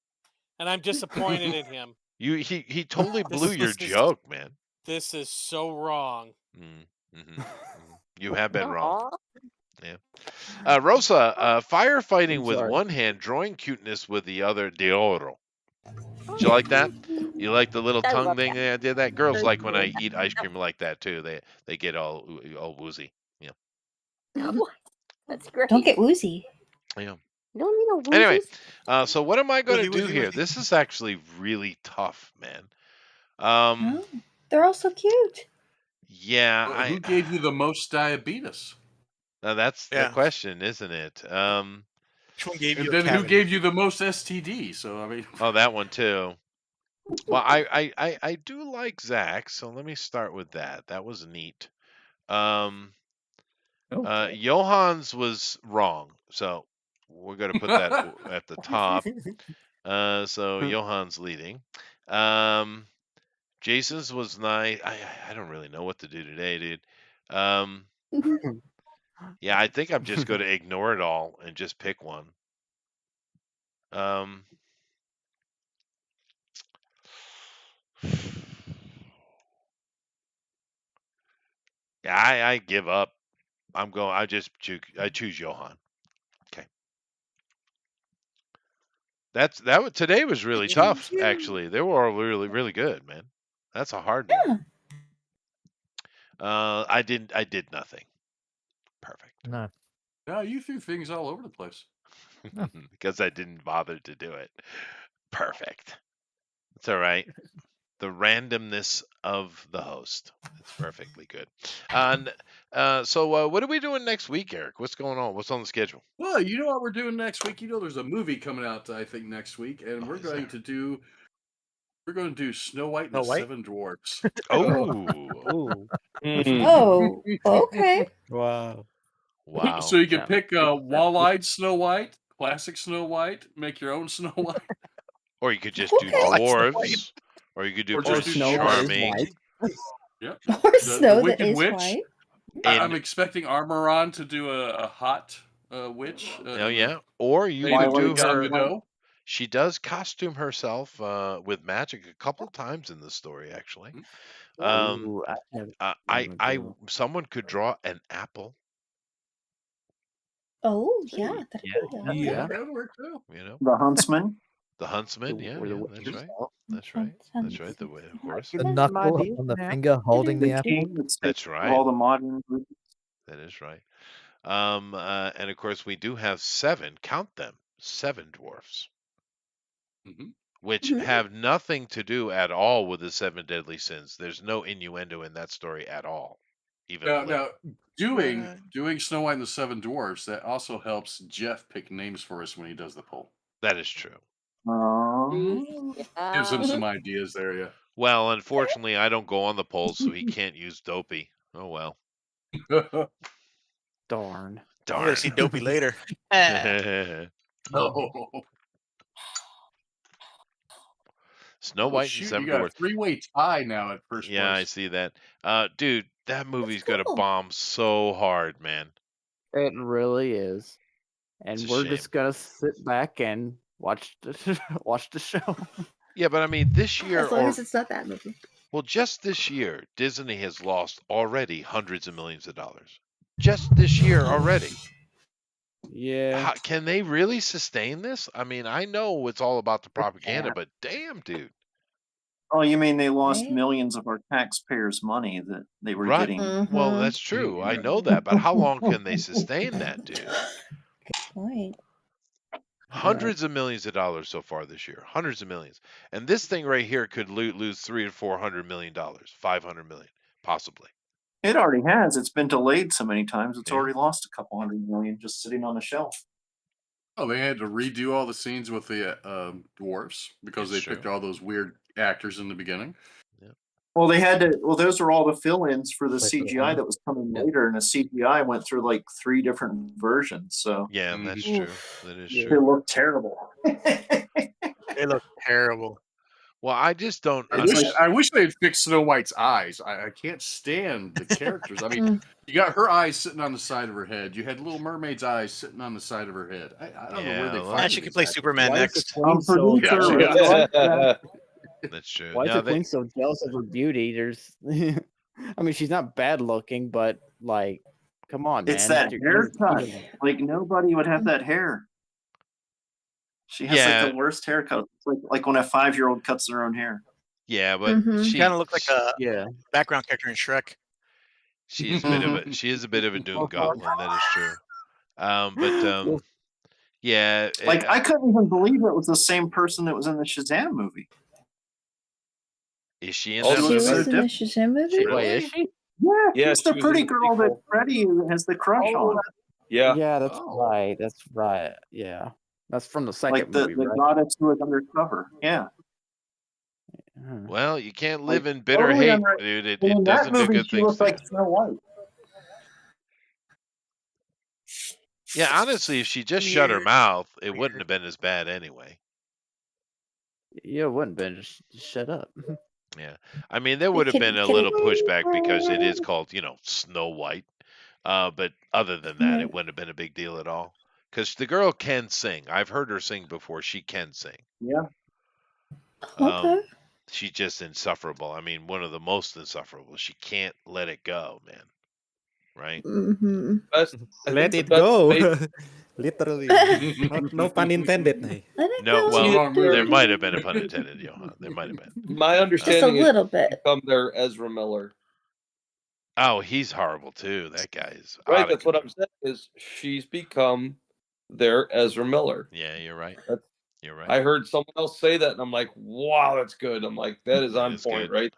and I'm disappointed in him. He totally blew your joke, man. This is so wrong. You have been wrong. Yeah. Rosa, firefighting with one hand, drawing cuteness with the other. De oro. Did you like that? You like the little I tongue love thing that. I did that? Girls like when I eat ice cream like that too. They get all woozy. Yeah. What? That's great. Don't get woozy. Yeah. No need no woozies. Anyway, so what am I going to Woozy, do woozy, here? woozy. This is actually really tough, man. Oh, they're all so cute. Yeah, Well, who gave you the most diabetes? that's the Yeah. question, isn't it? Which one gave And you a then who cavity? gave you the most STD? So I mean, Oh, that one too. Well, I do like Zach, so let me start with that. That was neat. Johan's was wrong, so we're gonna put that at the top. So Johan's leading. Jason's was nice. I don't really know what to do today, dude. Yeah, I think I'm just going to ignore it all and just pick one. Yeah, I give up. I choose Johan. Okay. Today was really tough, actually. They were all really, really good, man. That's a hard one. I did nothing. Perfect. No. no, you threw things all over the place. Because I didn't bother to do it. Perfect. It's all right. The randomness of the host. It's perfectly good. And so what are we doing next week, Eric? What's going on? What's on the schedule? Well, you know what we're doing next week. You know, there's a movie coming out, I think, next week, and we're going to do Snow White and the Seven Dwarfs. Oh. Oh, okay. Wow. Wow. So you can pick wall-eyed Snow White, classic Snow White, make your own Snow White. Or you could just do dwarves. Or you could do Prince Charming. Yep. Or snow the that Wicked is Witch. white. I'm expecting Armoron to do a hot witch. Oh yeah. Or you Twilight could do Zone. her. She does costume herself with magic a couple times in the story, actually. Ooh, Someone could draw an apple. Oh, yeah, that'd yeah, be yeah. okay. That would work too. You know, The huntsman. the huntsman. Yeah, Or the yeah, that's witches. right. That's right. That's right. The way, of course. The knuckle on the finger holding the The apple. king that speaks That's of right. all the modern movies. That is right. And of course, we do have 7. Count them. 7 dwarfs, which have nothing to do at all with the 7 deadly sins. There's no innuendo in that story at all. Even a little. Now, doing Snow White and the Seven Dwarfs, that also helps Jeff pick names for us when he does the poll. That is true. Gives him some ideas there, yeah. Well, unfortunately, I don't go on the polls, so he can't use Dopey. Oh well. Darn. I'm gonna see Dopey later. Oh. Snow White and Shoot, Seven you got Dwarfs. a 3-way tie now at first Yeah, I place. see that. Dude, that movie's gonna cool. bomb so hard, man. It really is. And It's a we're shame. just gonna sit back and watch the show. Yeah, but I mean, this year, As long as it's not that movie. well, just this year, Disney has lost already hundreds of millions of dollars. Just this year already. Yeah. Can they really sustain this? I mean, I know it's all about the propaganda, can't. but damn, dude. Oh, you mean they lost millions of our taxpayers' money that they were Right. getting? Well, that's true. I know that, but how long can they sustain that, dude? Good point. Hundreds of millions of dollars so far this year. Hundreds of millions. And this thing right here could lose $300 to $400 million, $500 million, possibly. It already has. It's been delayed so many times. It's Yeah. already lost a couple $100 million just sitting on a shelf. Oh, they had to redo all the scenes with the dwarfs because It's they picked true. all those weird actors in the beginning. Well, they had to. Well, those are all the fill-ins for the Wait for the CGI one. that was coming later, and the CGI went through like 3 different versions. So Yeah, that's Mhm. true. That is it true. looked terrible. They look terrible. Well, I just don't I wish they'd fix Snow White's eyes. I can't stand the characters. I mean, you got her eyes sitting on the side of her head. You had Little Mermaid's eyes sitting on the side of her head. I don't know where they well, find she these could play actors. Superman Why is the next. queen so producer, jealous? I like that. That's true. Why is No, the they, queen so jealous of her beauty? There's, I mean, she's not bad looking, but like, come on, It's man. that haircut. Like nobody would have that hair. She has Yeah. like the worst haircut. It's like when a 5-year-old cuts their own hair. yeah, but She kind of looks like a Yeah. background character in Shrek. she is a bit of a doom goblin. That is true. Yeah. Like I couldn't even believe it was the same person that was in the Shazam movie. Is she in Oh, that She she was was movie? in the Shazam movie? Wait, is she? Yeah, Yeah, she's the she was pretty in the girl that sequel. Freddy has the crush on. Yeah. Yeah, that's Oh. right. That's right. Yeah. That's from the second Like the movie, right? goddess who was undercover. Yeah. Well, you can't live in bitter totally hate, unre- dude. It in that doesn't do movie, good she things looked to like you. Snow White. Yeah, honestly, if she just shut her mouth, it wouldn't have been as bad anyway. Yeah, it wouldn't been. Just shut up. Yeah. I mean, there would have been a little pushback because it is called, Snow White. But other than that, it wouldn't have been a big deal at all. Because the girl can sing. I've heard her sing before. She can sing. Yeah. Okay. She's just insufferable. I mean, one of the most insufferable. She can't let it go, man. Right? Mm-hmm. Let it go. Literally. No pun intended. No, go. well, there might have been a pun intended, Johan. There might have been. My understanding Just a little is bit. he's become their Ezra Miller. Oh, he's horrible too. That guy is Right, that's what I'm saying. Is she's become their Ezra Miller? Yeah, you're right. You're right. I heard someone else say that, and I'm like, wow, that's good. I'm like, that is on point, good. right?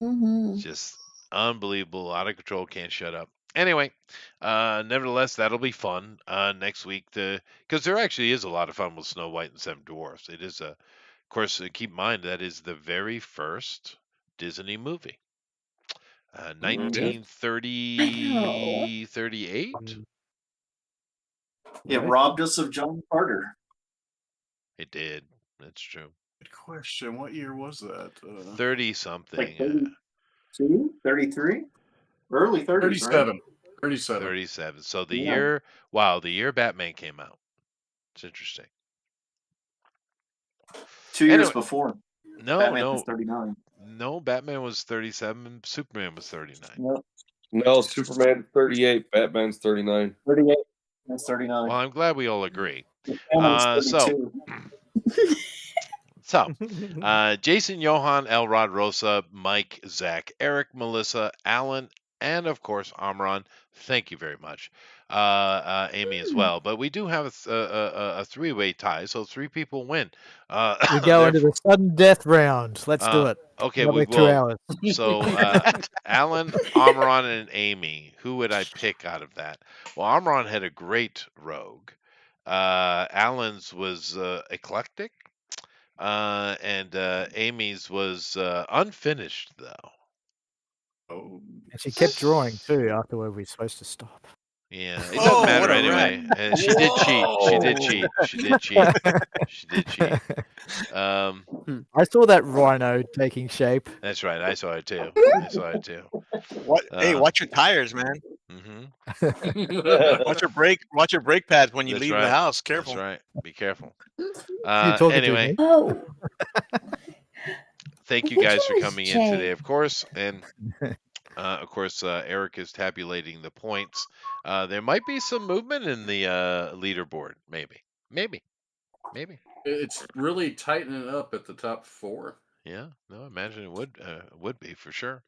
Mm-hmm. Just unbelievable, out of control, can't shut up. Anyway, nevertheless, that'll be fun next week. Because there actually is a lot of fun with Snow White and Seven Dwarfs. It is of course, keep in mind that is the very first Disney movie. 1930, 38. It robbed us of John Carter. It did. That's true. Good question. What year was that? 30 something. Like 32, 33? Early 30s, 37. right? 37. 37. So the Yeah. year Batman came out. It's interesting. 2 years Anyway, before. no, Batman was no, 39. no. Batman was 37. Superman was 39. Nope. No, Superman 38, Batman's 39. 38. That's 39. Well, I'm glad we all agree. Batman's So, 32. Jason, Johan, Elrod, Rosa, Mike, Zach, Eric, Melissa, Alan, and of course Amran. Thank you very much, Amy as well. But we do have a three-way tie, so 3 people win. We go into Therefore, the sudden death round. Let's do it. okay, we Another 2 will. hours. So, Alan, Amran, and Amy. Who would I pick out of that? Well, Amran had a great rogue. Alan's was eclectic. And Amy's was unfinished though. Oh. And she kept drawing too after where we were supposed to stop. Yeah, it doesn't matter what a anyway. She did cheat. She did cheat. She did cheat. She did cheat. I saw that rhino taking shape. That's right. I saw it too. I saw it too. What? Hey, watch your tires, man. Mm-hmm. Watch your brake pads when you That's leave right. the house. Careful. That's right. Be careful. You talking to Anyway, me? Oh, thank you which guys one for was coming in Jay? today, of course. And of course, Eric is tabulating the points. There might be some movement in the leaderboard. Maybe. It's really tightening up at the top 4. Yeah, no, I imagine it would be for sure.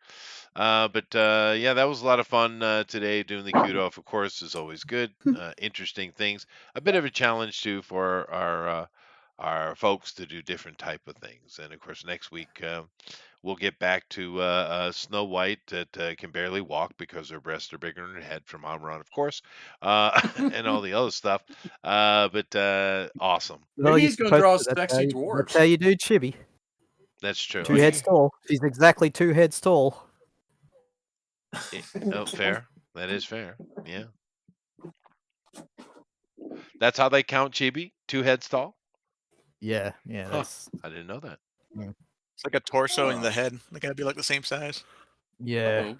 But yeah, that was a lot of fun today. Doing the cute off, of course, is always good. Interesting things. A bit of a challenge too for our folks to do different type of things. And of course, next week we'll get back to Snow White that can barely walk because her breasts are bigger than her head from Amron, of course, and all the other stuff. But awesome. Well, Maybe you're he's going to draw supposed to. That's sexy how dwarves. you do Chibi. That's true. 2 heads tall. She's exactly 2 heads tall. Oh, fair. That is fair. Yeah. That's how they count Chibi? 2 heads tall? Yeah, Huh. that's I didn't know that. It's like a torso and the head. They gotta be like the same size. yeah. Uh-oh.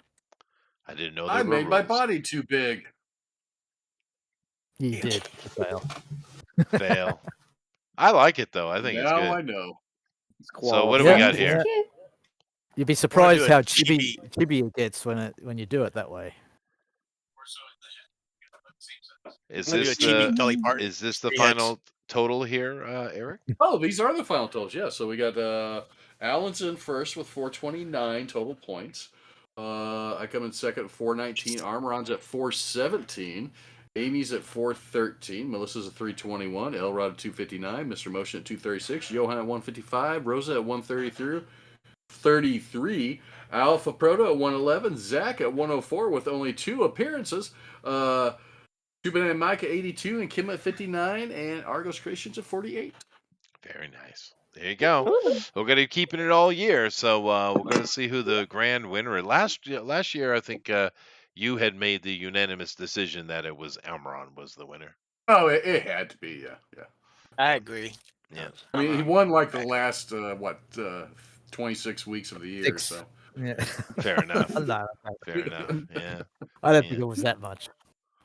I didn't know I there were made my rules. body too big. You did fail. Fail. I like it though. I think it's Now good. I know. So what do Yeah, we got yeah. here? Cute. You'd be surprised do how a chibi it gets when you do it that way. Is I'm gonna do this a chibi the Dolly Parton. is this the 3 heads. final total here, Eric? Oh, these are the final totals. Yeah, so we got Alan's in first with 429 total points. I come in second at 419. Armoron's at 417. Amy's at 413. Melissa's at 321. Elrod at 259. Mr. Motion at 236. Johan at 155. Rosa at 133. Alpha Proto at 111. Zach at 104 with only 2 appearances. Cuban and Mike at 82, and Kim at 59, and Argos Creations at 48. Very nice. There you go. We're going to be keeping it all year, so we're going to see who the grand winner is. Last year, I think you had made the unanimous decision that it was Amron was the winner. Oh, it had to be, yeah. I agree. Yeah. I mean, he won like the last 26 weeks of the year. 6. So Yeah. Fair enough. No, Fair enough. Yeah. I don't Yeah. think it was that much.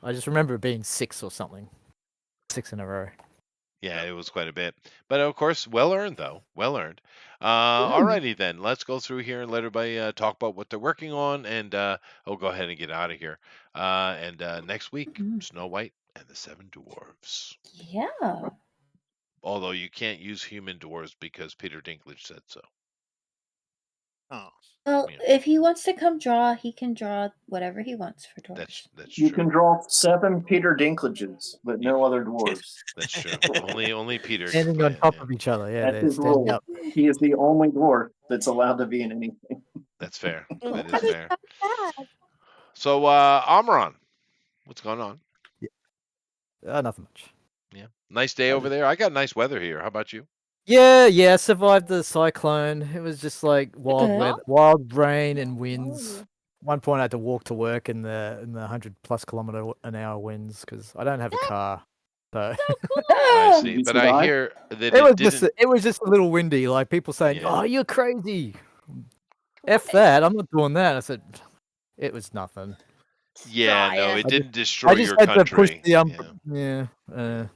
I just remember it being 6 or something. 6 in a row. Yeah, it was quite a bit. But of course, well earned, though. Well earned. Alrighty, then. Let's go through here and let everybody talk about what they're working on, and I'll go ahead and get out of here. And next week, Snow White and the 7 Dwarves. Yeah. Although you can't use human dwarves because Peter Dinklage said so. Oh. Well, Yeah. if he wants to come draw, he can draw whatever he wants for dwarves. That's You true. can draw 7 Peter Dinklages, but no other dwarves. That's true. only Peter. can Standing play on it, top yeah. of each other. Yeah, That's they're his standing rule. up. He is the only dwarf that's allowed to be in anything. That's fair. That is fair. So, Amron, what's going on? Nothing much. Yeah. Nice day over there. I got nice weather here. How about you? Yeah, I survived the cyclone. It was just like wild Okay. weather, wild rain and winds. One point I had to walk to work in the 100+ km/h winds because I don't have a car. So I see. You But I survived? hear that it it was didn't. just a little windy. Like people saying, Yeah. "Oh, you're crazy." F that! I'm not doing that. I said, it was nothing. Yeah, no, Try it it. didn't I destroy just your had to push country. the Yeah.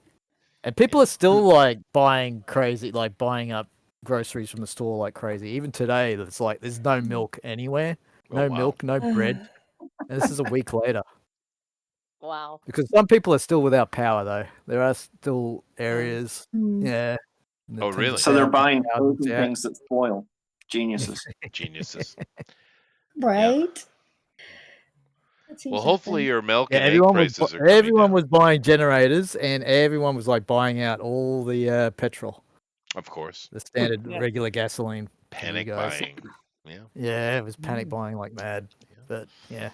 And people are still like buying crazy, like buying up groceries from the store like crazy. Even today, it's like there's no milk anywhere, no milk, no bread, and this is a week later. Wow. Because some people are still without power, though. There are still areas, yeah. Oh, really? So they're buying thousands, frozen yeah. things that spoil. Geniuses. Geniuses. Right? That seems Well, to hopefully happen. your milk Yeah, and egg everyone prices are coming everyone down. was buying generators, and everyone was like buying out all the petrol. Of course. The standard Yeah. regular gasoline. for you Panic guys. buying. Yeah. Yeah, it was panic buying like mad. But yeah.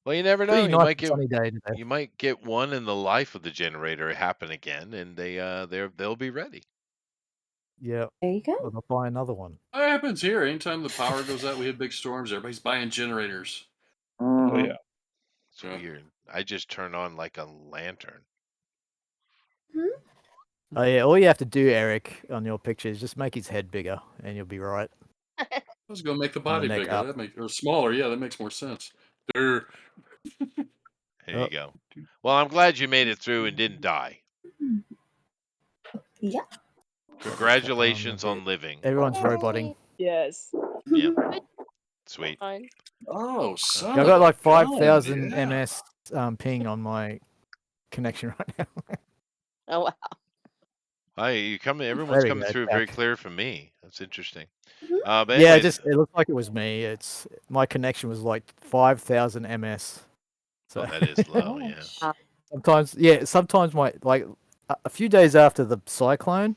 Well, you never know. Pretty You nice might and sunny day today. you might get one in the life of the generator happen again, and they'll be ready. Yeah. There you go. Well, they'll buy another one. That happens here. Anytime the power goes out, we have big storms. Everybody's buying generators. Oh yeah. It's weird. I just turn on like a lantern. Oh yeah, all you have to do, Eric, on your picture is just make his head bigger, and you'll be right. I was going to make the And the body neck bigger. up. That make or smaller. Yeah, that makes more sense. There. There you go. Well, I'm glad you made it through and didn't die. Yeah. Congratulations on living. Everyone's roboting. Yes. Yeah. Sweet. Oh, son Yeah, I got of a like gun, 5,000 yeah. ms ping on my connection right now. Oh wow. Hi, everyone's There we coming go, through very back. clear from me. That's interesting. Mm-hmm. But Yeah, anyway, it looked like it was me. It's my connection was like 5,000 ms. So that is low, yeah. sometimes my like a few days after the cyclone,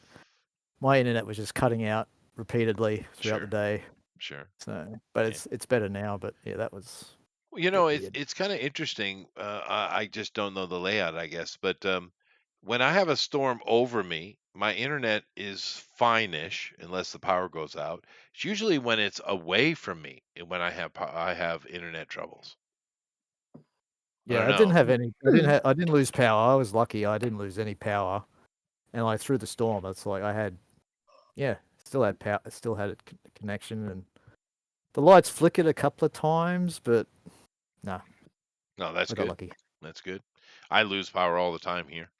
my internet was just cutting out repeatedly throughout the day. Sure. So, but it's better now. But yeah, that was. Well, you know, it's kind of interesting. I just don't know the layout, I guess. But when I have a storm over me, my internet is fine-ish unless the power goes out. It's usually when it's away from me when I have internet troubles. Yeah, I don't didn't know. have any. I didn't lose power. I was lucky. I didn't lose any power, and like through the storm, it's like I had, still had power. Still had a connection, and the lights flickered a couple of times, but no. No, that's I got good. lucky. That's good. I lose power all the time here.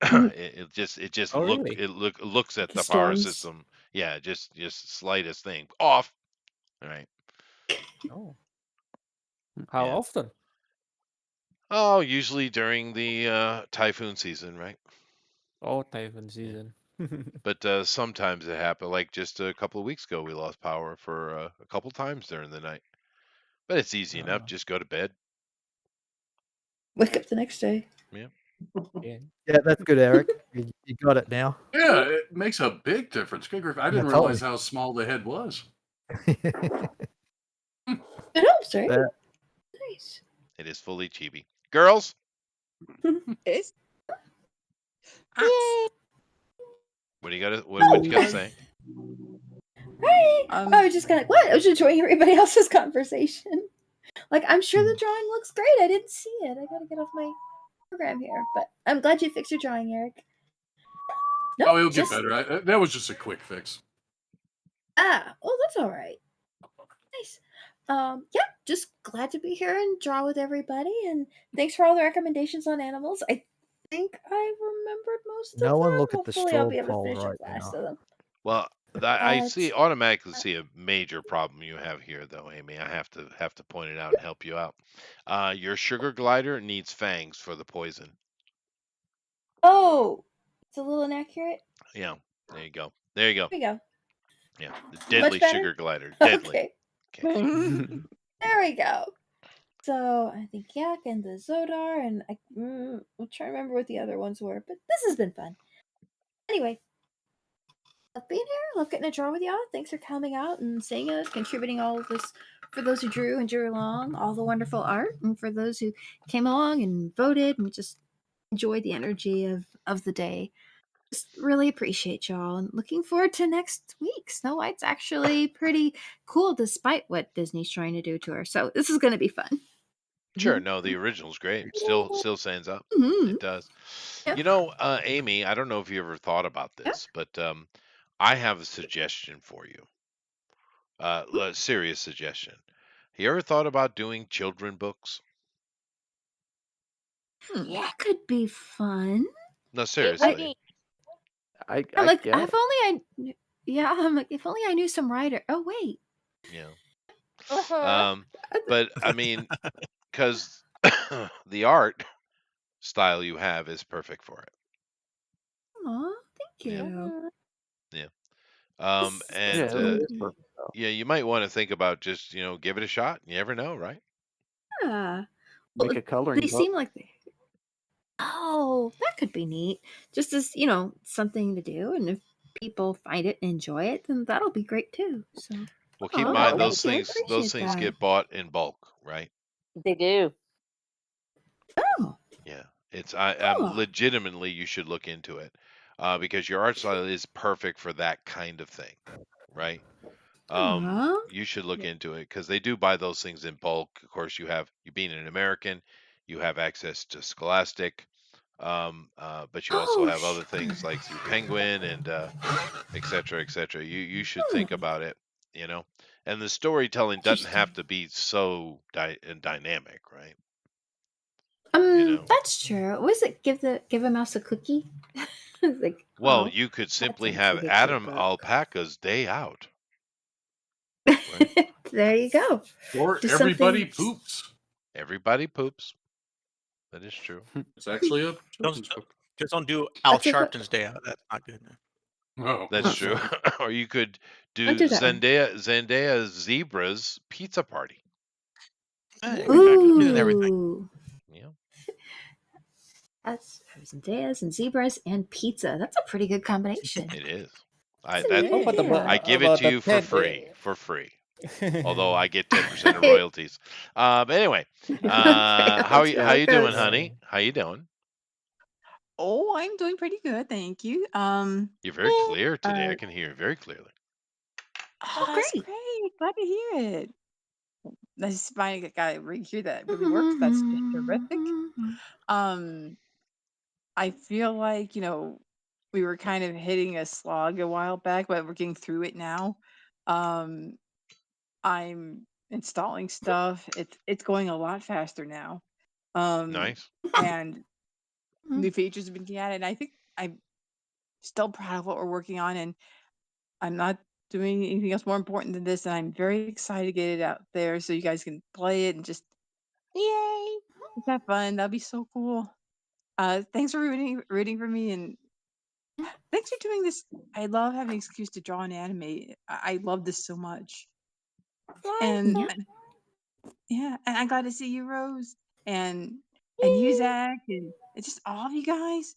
it just Oh, really? looks at the The power storms. system. Yeah, just slightest thing off. All right. Oh. How Yeah. often? Oh, usually during the typhoon season, right? Oh, typhoon season. But sometimes it happens. Like just a couple of weeks ago, we lost power for a couple times during the night. But it's easy enough. Just go to bed. Wake up the next day. Yeah. Yeah, that's good, Eric. You got it now. Yeah, it makes a big difference. Good grief. I didn't Yeah, totally. realize how small the head was. It helps, right? Yeah. Nice. It is fully chibi. Girls, It's what do you got to what you got to say? Right. I was just kind of what? I was enjoying everybody else's conversation. Like, I'm sure the drawing looks great. I didn't see it. I gotta get off my program here, but I'm glad you fixed your drawing, Eric. No, Oh, it'll get better. That was just a quick fix. Oh, that's all right. Nice. Yeah, just glad to be here and draw with everybody, and thanks for all the recommendations on animals. I think I remembered most of them. No one look at the Hopefully, I'll straw be able to poll finish right up last now. of them. Well, I But automatically see a major problem you have here, though, Amy. I have to point it out and help you out. Your sugar glider needs fangs for the poison. oh, it's a little inaccurate. Yeah, there you go. There you go. There we go. Yeah, the Much deadly better? sugar glider. Deadly. Okay. There we go. So I think Yak and the Zodar, and I'm trying to remember what the other ones were, but this has been fun. Anyway, love being here. Love getting to draw with y'all. Thanks for coming out and seeing us, contributing all of this. For those who drew and drew along, all the wonderful art, and for those who came along and voted and just enjoyed the energy of the day. Just really appreciate y'all and looking forward to next week. Snow White's actually pretty cool despite what Disney's trying to do to her. So this is going to be fun. Sure. No, the original's great. Still stands up. Mhm. It does. Yeah. You know, Amy, I don't know if you ever thought about this, but I have a suggestion for you. Serious suggestion. You ever thought about doing children books? That could be fun. No, It would seriously. be I I'm like, get if only yeah, I'm like, if only I knew some writer. Oh wait. Yeah. Uh-huh. But I mean, because the art style you have is perfect for it. Aw, thank Yeah. you. Yeah. This is Yeah, And it really is sweet. perfect though. yeah, you might want to think about just give it a shot. You never know, right? Yeah. Make Well, a coloring they book. seem like they. Oh, that could be neat. Just as something to do, and if people find it and enjoy it, then that'll be great too. So, Well, keep in oh, mind Oh, those thank you. I things appreciate that. get bought in bulk, right? they do. Oh, Yeah. I'm cool. legitimately you should look into it. Because your art style is perfect for that kind of thing, right? Aw. You should look into it because they do buy those things in bulk. Of course, you being an American, you have access to Scholastic, but you also Oh, have other sure. things like through Penguin and et cetera, et cetera. You should Hmm. think about it, you know. And the storytelling doesn't have Interesting. to be so dynamic, right? You know. That's true. Was it give a mouse a cookie? It's like, Well, oh, you could that simply sounds have like a cute Adam book. Alpaca's Day Out, right? There you go. Or Do everybody something. poops. Everybody poops. That is true. It's actually a Don't children's book. just don't do Al I'll take what. Sharpton's Day Out. That's not good. Oh, That's Oh, true. Or you could I'll do do that one. Zendaya Zebra's Pizza Party. Hey, we got cookies and everything. Ooh, Yeah. that's Zendayas and zebras and pizza. That's a pretty good combination. It is. That's a That How about good the I idea. give it about to the you for 10 free. Although I get 10% of royalties. But anyway, Okay, how let's see how how it you doing, goes. honey? How you doing? Oh, I'm doing pretty good, thank you. You're very clear today. Uh, I can hear you very clearly. oh, Oh, that's great. great. Glad to hear it. That's fine. I gotta hear that it really works. That's terrific. Um, I feel like, we were kind of hitting a slog a while back, but we're getting through it now. Um, I'm installing stuff. It's going a lot faster now. Nice. And new features have been added. And I think I'm still proud of what we're working on, and I'm not doing anything else more important than this. And I'm very excited to get it out there so you guys can play it and just yay! It's that fun. That'd be so cool. Thanks for rooting for me, and thanks for doing this. I love having an excuse to draw and animate. I love this so much. And Yeah. yeah, and I got to see you, Rose, and you, Zach, and it's just all of you guys.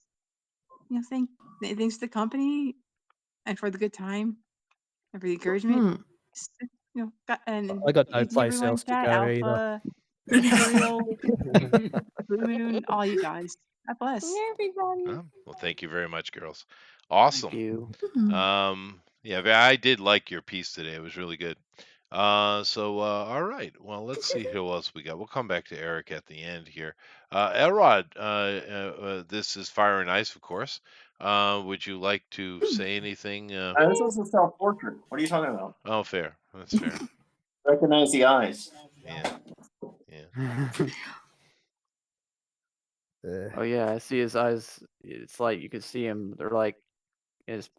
Thanks to the company and for the good time and for the encouragement. Hmm. And I got no you see place everyone in else to chat, go either. Alpha, Imperial, Blue Moon, all you guys. God bless. Everybody. Well, thank you very much, girls. Thank Awesome. you. Yeah, I did like your piece today. It was really good. All right. Well, let's see who else we got. We'll come back to Eric at the end here. Elrod, this is Fire and Ice, of course. Would you like to say anything? This is a self-portrait. What are you talking about? Oh, fair. That's fair. Recognize the eyes. Yeah. Yeah. Oh yeah, I see his eyes. It's like you can see him. They're like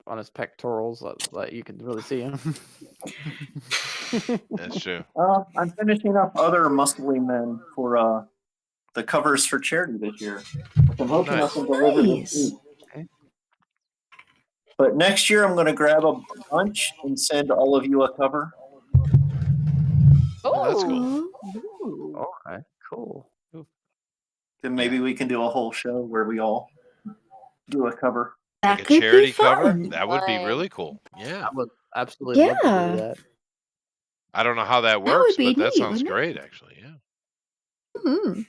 on his pectorals. Like you can really see him. That's true. I'm finishing up other muscly men for the covers for charity this year. I'm hoping I can deliver this week. Okay. But next year I'm going to grab a bunch and send all of you a cover. Oh, that's cool. Ooh. All right. Cool. Then maybe we can do a whole show where we all do a cover. Like a charity cover? That would be really cool. Yeah. I would absolutely love to do that. I don't know how that That would works, be but that neat, sounds wouldn't it? great, actually. Yeah. Mhm.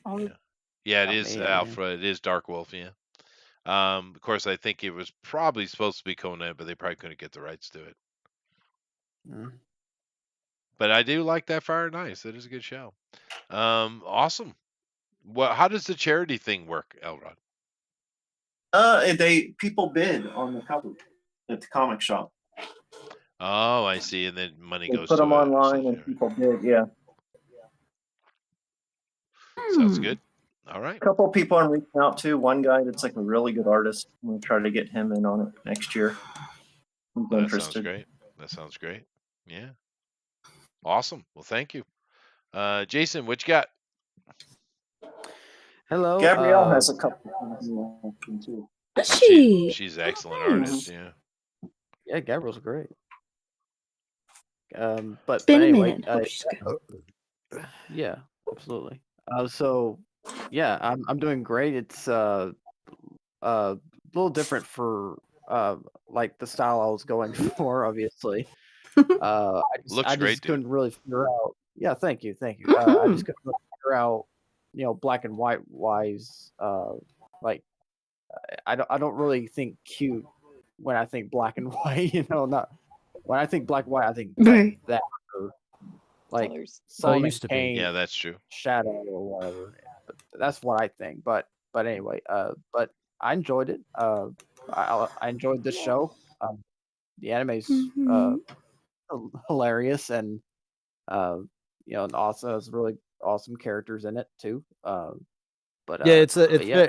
Yeah, it Not is me, man. Alpha. It is Dark Wolf. Yeah. Of course, I think it was probably supposed to be Conan, but they probably couldn't get the rights to it. Mm. But I do like that Fire and Ice. That is a good show. Awesome. How does the charity thing work, Elrod? People bid on the cover at the comic shop. Oh, I see. And then money They goes put to them online and people bid. Yeah. Sounds good. All right. A couple people I'm reaching out to. One guy that's like a really good artist. I'm gonna try to get him in on it next year. He's That sounds interested. great. That sounds great. Yeah. Awesome. Well, thank you. Jason, what you got? Hello. Gabrielle has a couple things too. She's an excellent artist. Yeah. Yeah, Gabrielle's great. But It's been a anyway, minute. Hope she's good. yeah, absolutely. So yeah, I'm doing great. It's a little different for like the style I was going for, obviously. Looks I great, just dude. couldn't really figure out. Yeah, thank you. I just couldn't really figure out, black and white wise. Like I don't really think cute when I think black and white. Not when I think black and white. I think Right. that or like Colors. sun used to and be. paint, Yeah, that's true. shadow or whatever. But that's what I think. But anyway, but I enjoyed it. I enjoyed this show. The anime's hilarious and and also has really awesome characters in it too. But Yeah, but yeah,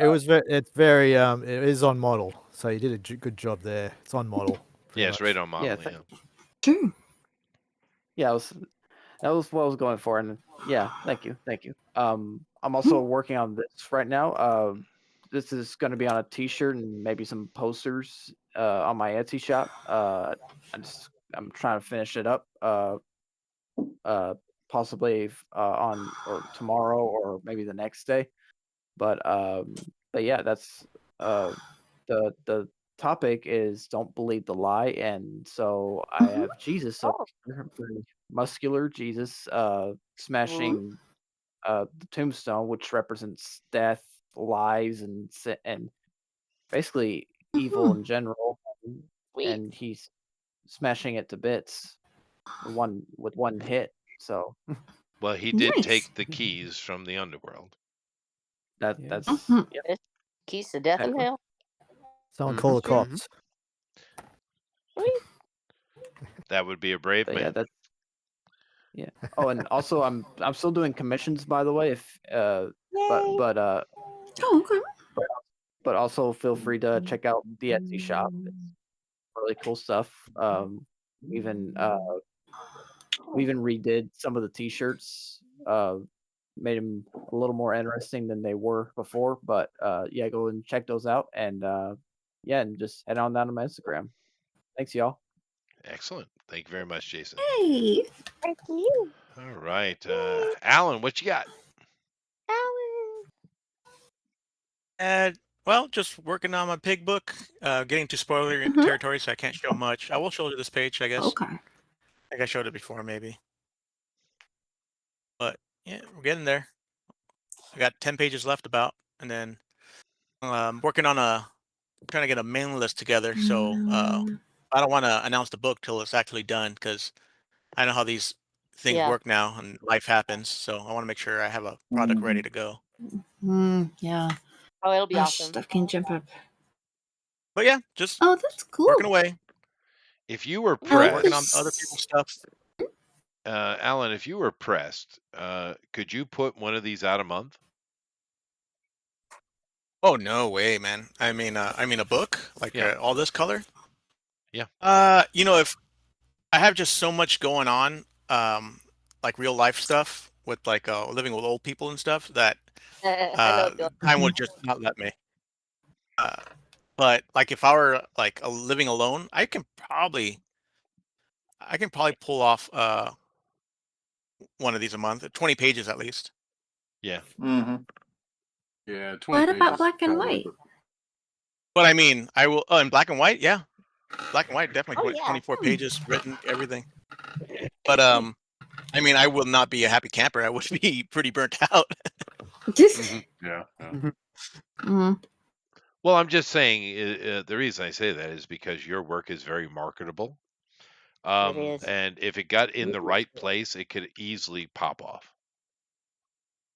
it's very it is on model, so you did a good job there. It's on model. Yeah, it's right on model. Yeah, Yeah. Sure. yeah, that was what I was going for, and yeah, thank you. I'm also working on this right now. This is going to be on a T-shirt and maybe some posters on my Etsy shop. I'm trying to finish it up. Possibly on or tomorrow or maybe the next day. But yeah, that's the topic is don't believe the lie, and so I have Jesus over here, very muscular Jesus smashing the tombstone, which represents death, lies, and and basically evil in general, and he's smashing it to bits with one hit. So Well, he did Nice. take the keys from the underworld. that's It's keys to death and Exactly. hell. Someone call the cops. That would be a brave But man. yeah, that's yeah. Oh, and also I'm still doing commissions, by the way. If but Oh, okay. but also feel free to check out the Etsy shop. It's really cool stuff. We even redid some of the T-shirts. Made them a little more interesting than they were before. But yeah, go and check those out, and yeah, and just head on down to my Instagram. Thanks, y'all. Excellent. Thank you very much, Jason. Hey. Thank you, All right. Alan, what you got? Alan. Well, just working on my pig book, getting to spoiler territory, so I can't show much. I will show you this page, I guess. Okay. I think I showed it before, maybe. But yeah, we're getting there. I got 10 pages left about, and then working on trying to get a mailing list together. So I don't want to announce the book till it's actually done, because I know how these things Yeah. work now and life happens. So I want to make sure I have a product ready to go. Yeah. Oh, it'll be That awesome. stuff can jump up. But yeah, just Oh, that's cool. working away. If you were I like Working on pressed, other people's stuff. Alan, if you were pressed, could you put one of these out a month? Oh no way, man! I mean a book like Yeah. all this color. Yeah. If I have just so much going on, like real life stuff with like living with old people and stuff, that I know. time would just not let me. But like if I were like living alone, I can probably pull off one of these a month, 20 pages at least. Yeah. Mm-hmm. Yeah, 20 What about pages black and kinda worth white? it. But I mean, I will in black and white, yeah. Black and white, definitely Oh, yeah. 24 pages written, everything. But I mean, I will not be a happy camper. I would be pretty burnt out. Yeah. Well, I'm just saying the reason I say that is because your work is very marketable. It is. And if it got in the right place, it could easily pop off.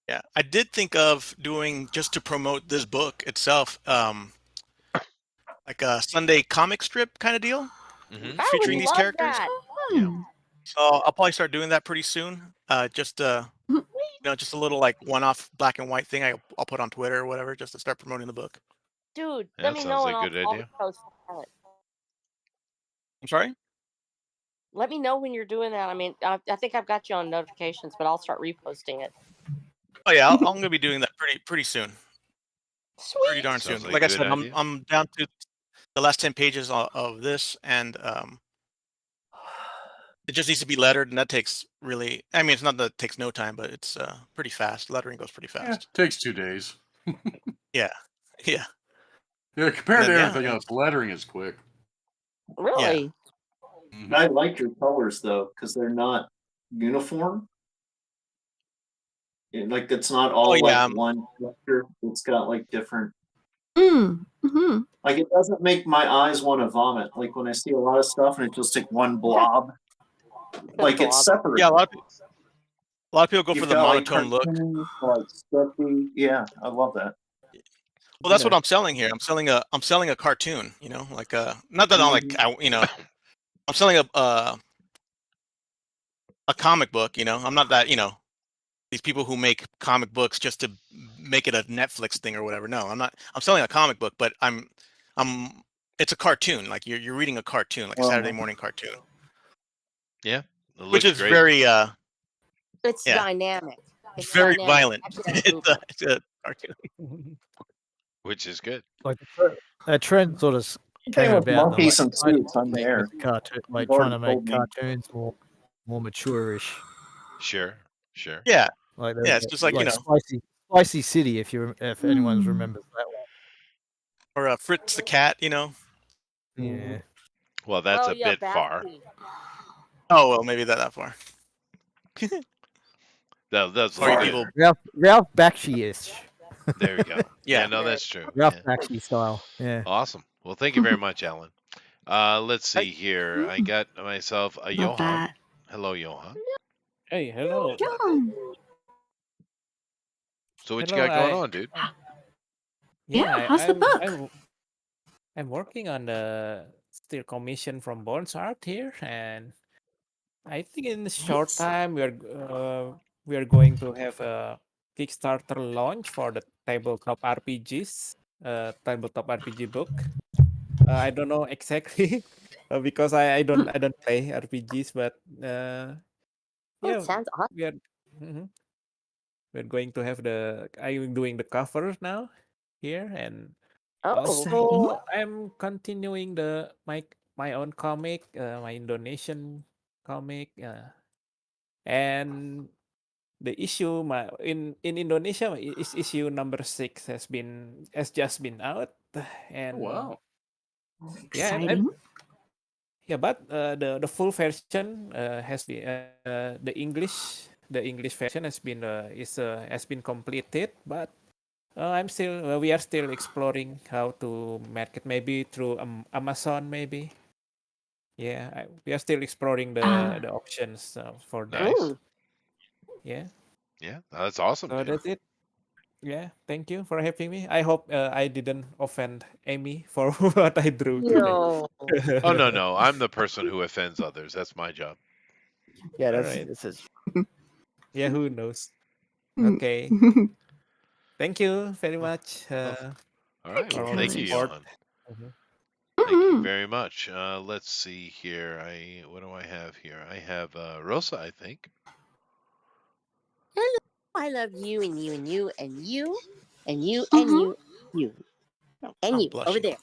Yeah, I did think of doing, just to promote this book itself, like a Sunday comic strip kind of deal, Mhm. I featuring would these love characters. that. Yeah. So I'll probably start doing that pretty soon. Just just a little like one-off black and white thing I'll put on Twitter or whatever just to start promoting the book. Dude, Yeah, let that me sounds know like and a good I'll idea. repost it. I'm sorry? Let me know when you're doing that. I mean, I think I've got you on notifications, but I'll start reposting it. Oh yeah, I'm gonna be doing that pretty soon. Pretty Sweet. darn Sounds soon. like Like a I good said, idea. I'm down to the last 10 pages of this, and it just needs to be lettered, and that takes really. I mean, it's not that it takes no time, but it's pretty fast. Lettering goes pretty Yeah, fast. takes 2 days. Yeah, yeah. Yeah, compared to Then, yeah, everything else, lettering is quick. Really? Mhm. I like your colors though, because they're not uniform. Like it's not all Oh yeah, like one picture. It's got like different. Mm-hmm. Like it doesn't make my eyes want to vomit. Like when I see a lot of stuff and it's just like one blob. Like it's separate. yeah. A lot of people go You've for the got like monotone look. cartoons, like stuffy. Yeah, I love that. Well, that's Yeah. what I'm selling here. I'm selling a cartoon. Like not that I'm like I'm selling a comic book. I'm not that these people who make comic books just to make it a Netflix thing or whatever. No, I'm not. I'm selling a comic book, but it's a cartoon. Like you're reading a cartoon, like a Saturday morning cartoon, Yeah, it which looks is great. very It's yeah, dynamic. It's very dynamic. violent. Actually, that's It's a cartoon. Which is good. Like that trend sort of Thing came with about in the monkeys late and suits, I'm 90s there. with cartoon, like You've trying already to make told me. cartoons more mature-ish. Sure. Yeah, Like yeah. It's just like Spicy City, if anyone remembers that one. or Fritz the cat. Yeah. Well, that's Oh a yeah, bit far. Batsy. Oh well, maybe that far. That's a Sorry, little people. bit. Ralph Bakshi-ish. There we go. Yeah. No, that's true. Ralph Yeah. Bakshi style. Yeah. Awesome. Well, thank you very much, Alan. Let's see here. I got myself a Love Johan. that. Hello, Johan. Hey, hello. So what you Hello, got going on, dude? Yeah, how's the book? I'm working on the still commission from Bones Art here, and I think in a short Nice. time we are going to have a Kickstarter launch for the tabletop RPG book. I don't know exactly because I don't play RPGs, but That yeah, sounds awesome. we are mhm. We're going to have I'm doing the cover now here, and Oh, also I'm continuing my own comic, my Indonesian comic, and the issue in Indonesia is issue number 6 has just been out, and Wow. yeah, Exciting. yeah, but the full version has been the English version has been completed, but we are still exploring how to market, maybe through Amazon, maybe. Yeah, we are still exploring the options for that. Nice. Yeah. Yeah, that's awesome, So dude. that's it. Yeah, thank you for having me. I hope I didn't offend Amy for what I drew today. no. Oh no, I'm the person who offends others. That's my job. Yeah, All that's right. this is. Yeah, who knows? Mm. Okay. Thank you very much All right. for Well, all the thank you, support. Johan. Mhm. Thank you Mhm. very much. Let's see here. What do I have here? I have Rosa, I think. Hello. I love you and you and you and you and you and Mhm. you and you and I'm you over blushing. there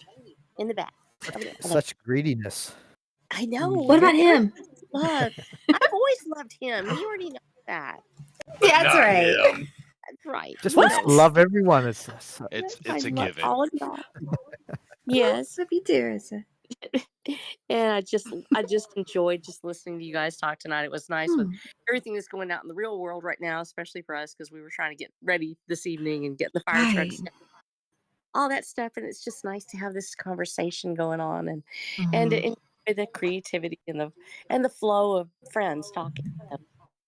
in the back. Over there. Okay. Such greediness. I know. What about him? Love. I've always loved him. You already know that. Yeah, that's Not right. him. That's right. Just You wants know to that. love everyone. It's I a love given. all of y'all. Yes. Love you too, Rosa. And I just enjoyed just listening to you guys talk tonight. It was nice with everything that's going out in the real world right now, especially for us because we were trying to get ready this evening and get the fire trucks, Right. all that stuff. And it's just nice to have this conversation going on and to Mhm. enjoy the creativity and the flow of friends talking.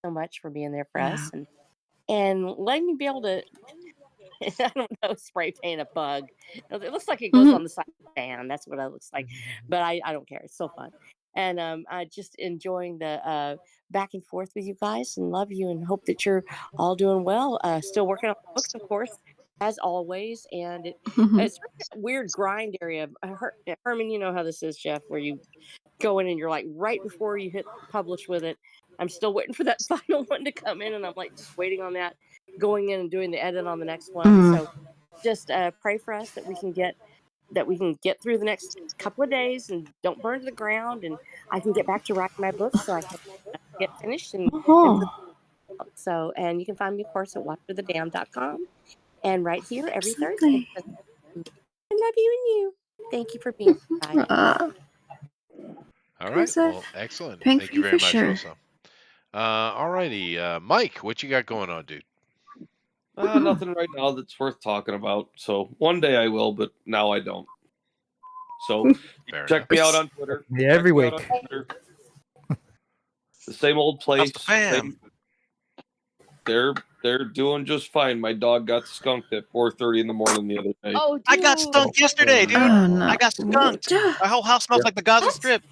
So much for being there for Yeah. us and letting me be able to I don't know, spray paint a bug. It looks like it goes Mhm. on the side of the fan. That's what it looks like. But I don't care. It's so fun. And just enjoying the back and forth with you guys, and love you, and hope that you're all doing well. Still working on books, of course, as always. And it's a weird grind area. Herman, you know how this is, Jeff, where you go in and you're like right before you hit publish with it. I'm still waiting for that final one to come in, and I'm like just waiting on that, going in and doing the edit on the next one. So just pray for us that we can get through the next couple of days and don't burn to the ground, and I can get back to writing my books so I can get finished and put out. So, and you can find me, of course, at watchforthedam.com and right here every Thursday. I love you and you. Thank you for being here, guys. All right. Well, excellent. Thank you very much, Rosa. All righty. Mike, what you got going on, dude? Nothing right now that's worth talking about. So one day I will, but now I don't. So check me out on Twitter. Yeah, every week. The same old place. Fam. They're doing just fine. My dog got skunked at 4:30 in the morning the other day. Oh, I got skunked yesterday, dude. I got skunked. My whole house smells like the Gaza Strip.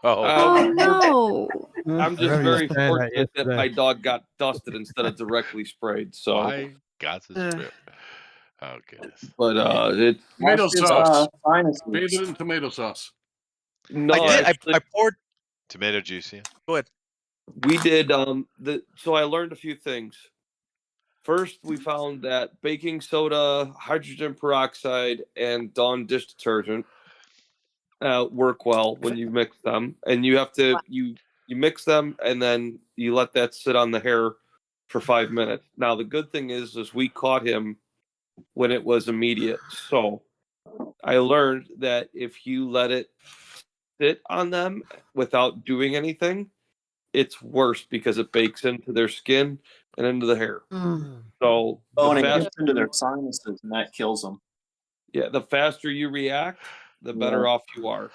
no. I'm just very fortunate that my dog got dusted instead of directly sprayed. So Why Gaza Strip? Oh goodness. But it's Tomato sauce. Sinuses. Bathe it in tomato sauce. No, I poured tomato juice. Yeah. Go ahead. We did so I learned a few things. First, we found that baking soda, hydrogen peroxide, and Dawn dish detergent work well when you mix them. And you have to you mix them and then you let that sit on the hair for 5 minutes. Now the good thing is we caught him when it was immediate. So I learned that if you let it sit on them without doing anything, it's worse because it bakes into their skin and into the hair. So and it gets into their sinuses, and that kills them. Yeah, the faster you react, the better off you are.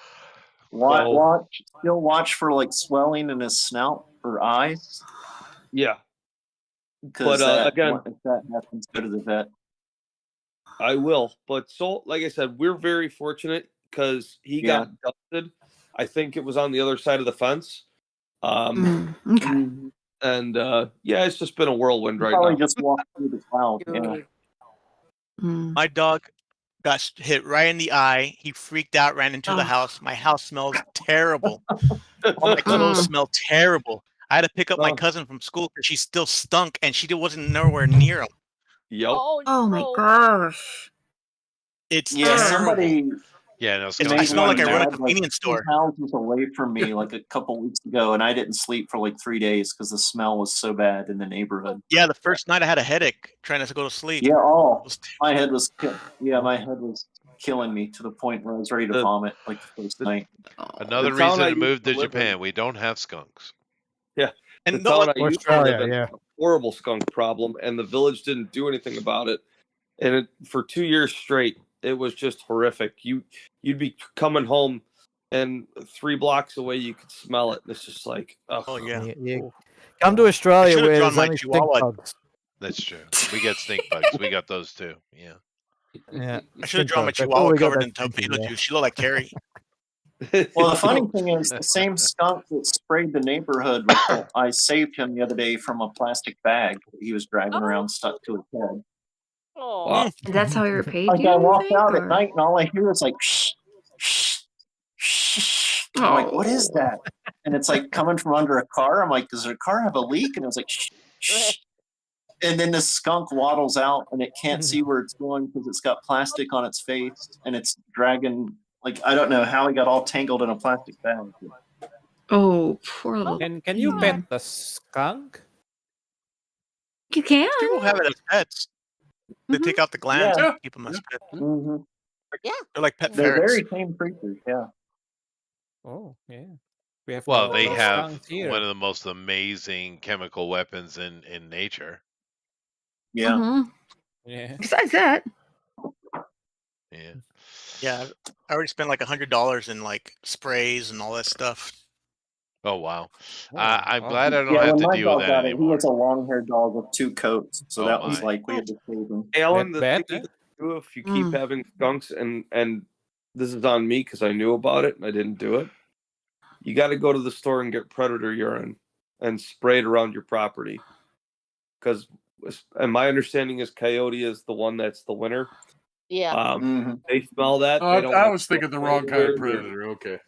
Watch for like swelling in his snout or eyes. Yeah, because again, if that happens, go to the vet. I will, but like I said, we're very fortunate because he got dusted. I think it was on the other side of the fence. Okay. And it's just been a whirlwind right Probably now. just walked through the cloud. Yeah. My dog got hit right in the eye. He freaked out, ran into the house. My house smells terrible. All my clothes smell terrible. I had to pick up my cousin from school because she still stunk and she wasn't nowhere near him. Yep. Oh my gosh. It's somebody. Yeah, no, I smell like I run a Like, convenience store. 2 houses away from me, like a couple weeks ago, and I didn't sleep for like 3 days because the smell was so bad in the neighborhood. Yeah, the first night I had a headache trying to go to sleep. Yeah, my head was killing me to the point where I was ready to vomit like the first night. Another reason to move to Japan. We don't have skunks. Yeah, and the town I used to live in yeah. had a horrible skunk problem, and the village didn't do anything about it. And for 2 years straight, it was just horrific. You'd be coming home, and 3 blocks away, you could smell it. And it's just like, oh yeah. Come to Australia should've where drawn there's my only stink chihuahua. bugs. That's true. We get stink bugs. We got those too. Yeah. Yeah. I should have stink drawn my bugs. That's all chihuahua we got, covered that in stinky, tomato yeah. juice. She looked like Carrie. Well, the funny thing is, the same skunk that sprayed the neighborhood, I saved him the other day from a plastic bag that he was dragging around stuck to his head. wow. That's how he repaid Like you? I you walked think, out at or- night, and all I hear is like, shh, shh, shh. I'm like, what is that? And it's like coming from under a car. I'm like, does the car have a leak? And it was like, shh, shh. And then the skunk waddles out, and it can't see where it's going because it's got plastic on its face, and it's dragging. Like, I don't know how he got all tangled in a plastic bag. Oh, poor little. Can you pet the skunk? You can. People have it as pets. They take out the glands Yeah. and keep them as pets. Mm-hmm. Yeah. They're like pet They're ferrets. very tame creatures. Yeah. Oh, yeah. We have Well, no- they no have skunks here. one of the most amazing chemical weapons in nature. Yeah. Mhm. Yeah. Besides that. Yeah. Yeah, I already spent like $100 in like sprays and all that stuff. Oh wow. Oh, I'm wow. glad I don't Yeah, have when to my deal with dog that got it, he anymore. was a long-haired dog with 2 coats, so Oh, that was my. like we had to save him. Alan, the Bad, thing you eh? can do if you keep having skunks, and this is on me because I knew about it and I didn't do it. you got to go to the store and get predator urine and spray it around your property. Because, and my understanding is coyote is the one that's the winner. Yeah. They smell that. Oh, They don't I want was to thinking the spray wrong kind of it. predator. Okay.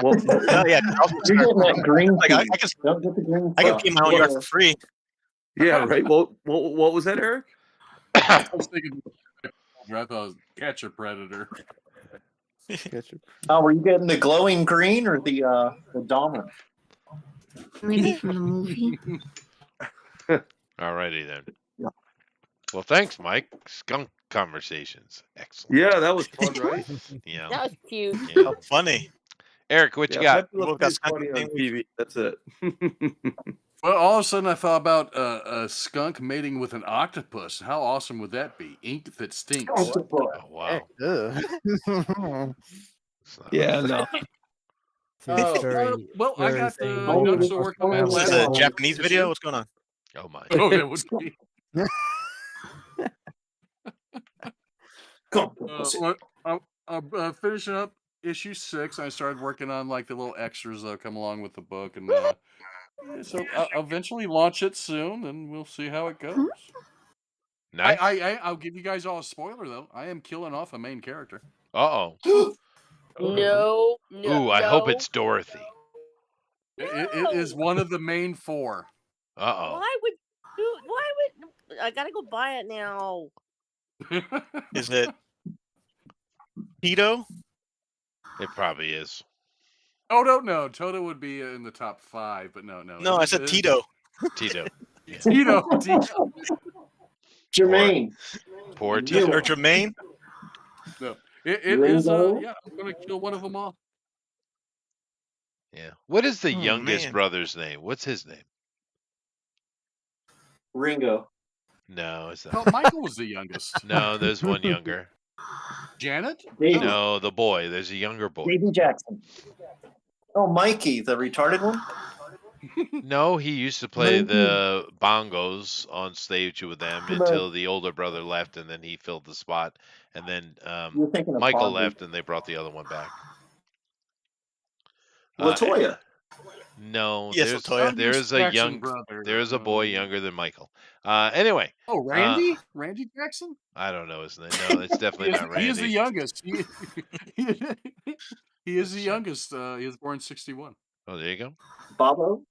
Well, Oh yeah, You're getting that green like, tea. Don't get the green I can stuff. pee in my own yard for free. yeah, right. Well, what was that, Eric? I was thinking. I thought it was catch a predator. Oh, were you getting the glowing green or the Dahmer? Maybe from the movie. Alrighty then. Well, thanks, Mike. Skunk conversations. Excellent. Yeah, that was fun, right? Yeah. That was cute. Yeah. Oh, funny. Eric, what you Yeah, got? Pepe Le Both got Pew's skunk funny on things. TV. That's it. Well, all of a sudden I thought about a skunk mating with an octopus. How awesome would that be? Ink that stinks. Oh, wow. Yeah, no. Well, I got Doug's still working on my Is this last a one. Japanese video? What's going on? Oh my. Oh, that would be. I'm finishing up issue 6. I started working on like the little extras that come along with the book, and so I'll eventually launch it soon, and we'll see how it goes. Nice. I'll give you guys all a spoiler though. I am killing off a main character. Uh-oh. No. Ooh, I hope it's Dorothy. It is one of the main 4. Uh-oh. Why would I gotta go buy it now? Is it Tito? It probably is. Oh no, Toto would be in the top 5, but no. No, I said Tito. Tito. Yeah. Tito. Jermaine. Poor Tito. Or Jermaine? No, it is. Yeah, I'm gonna kill one of them all. Yeah. What is the Oh, youngest man. brother's name? What's his name? Ringo. No, it's Oh, not. Michael was the youngest. No, there's one younger. Janet? Davey. No, the boy. There's a younger boy. Davey Jackson. Oh, Mikey, the retarded one? No, he used to play the bongos on stage with them until the older brother left, and then he filled the spot. And then You're thinking of Michael Fonzie. left, and they brought the other one back. LaToya. No, Yes, LaToya. there's a Jackson young, brother. there's a boy younger than Michael. Anyway, Oh, Randy? Randy Jackson? I don't know his name. No, it's definitely not Randy. He is the youngest. He is the youngest. He was born 61. Oh, there you go. Bobo?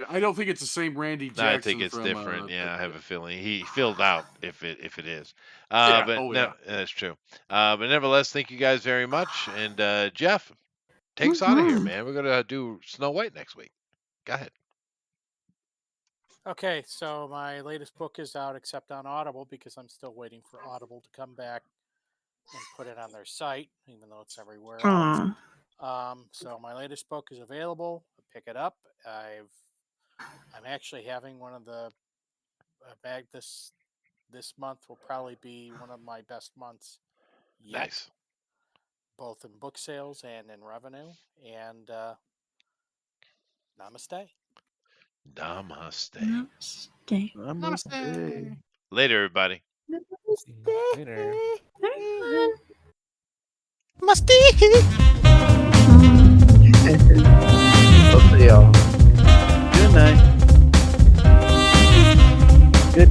I don't think it's the same Randy Jackson. No, I think it's from, different. Yeah, I have a feeling he filled out if it is. Yeah, But oh, no, yeah. that's true. But nevertheless, thank you guys very much. And Jeff, take us out of here, man. We're gonna do Snow White next week. Go ahead. Okay, so my latest book is out except on Audible because I'm still waiting for Audible to come back and put it on their site, even though it's everywhere else. So my latest book is available. Pick it up. I'm actually having one of the bag this month will probably be one of my best months yet. Nice. Both in book sales and in revenue. And namaste. Namaste. Namaste. Later, everybody. Later. Everyone. We'll see y'all. Good night. Good.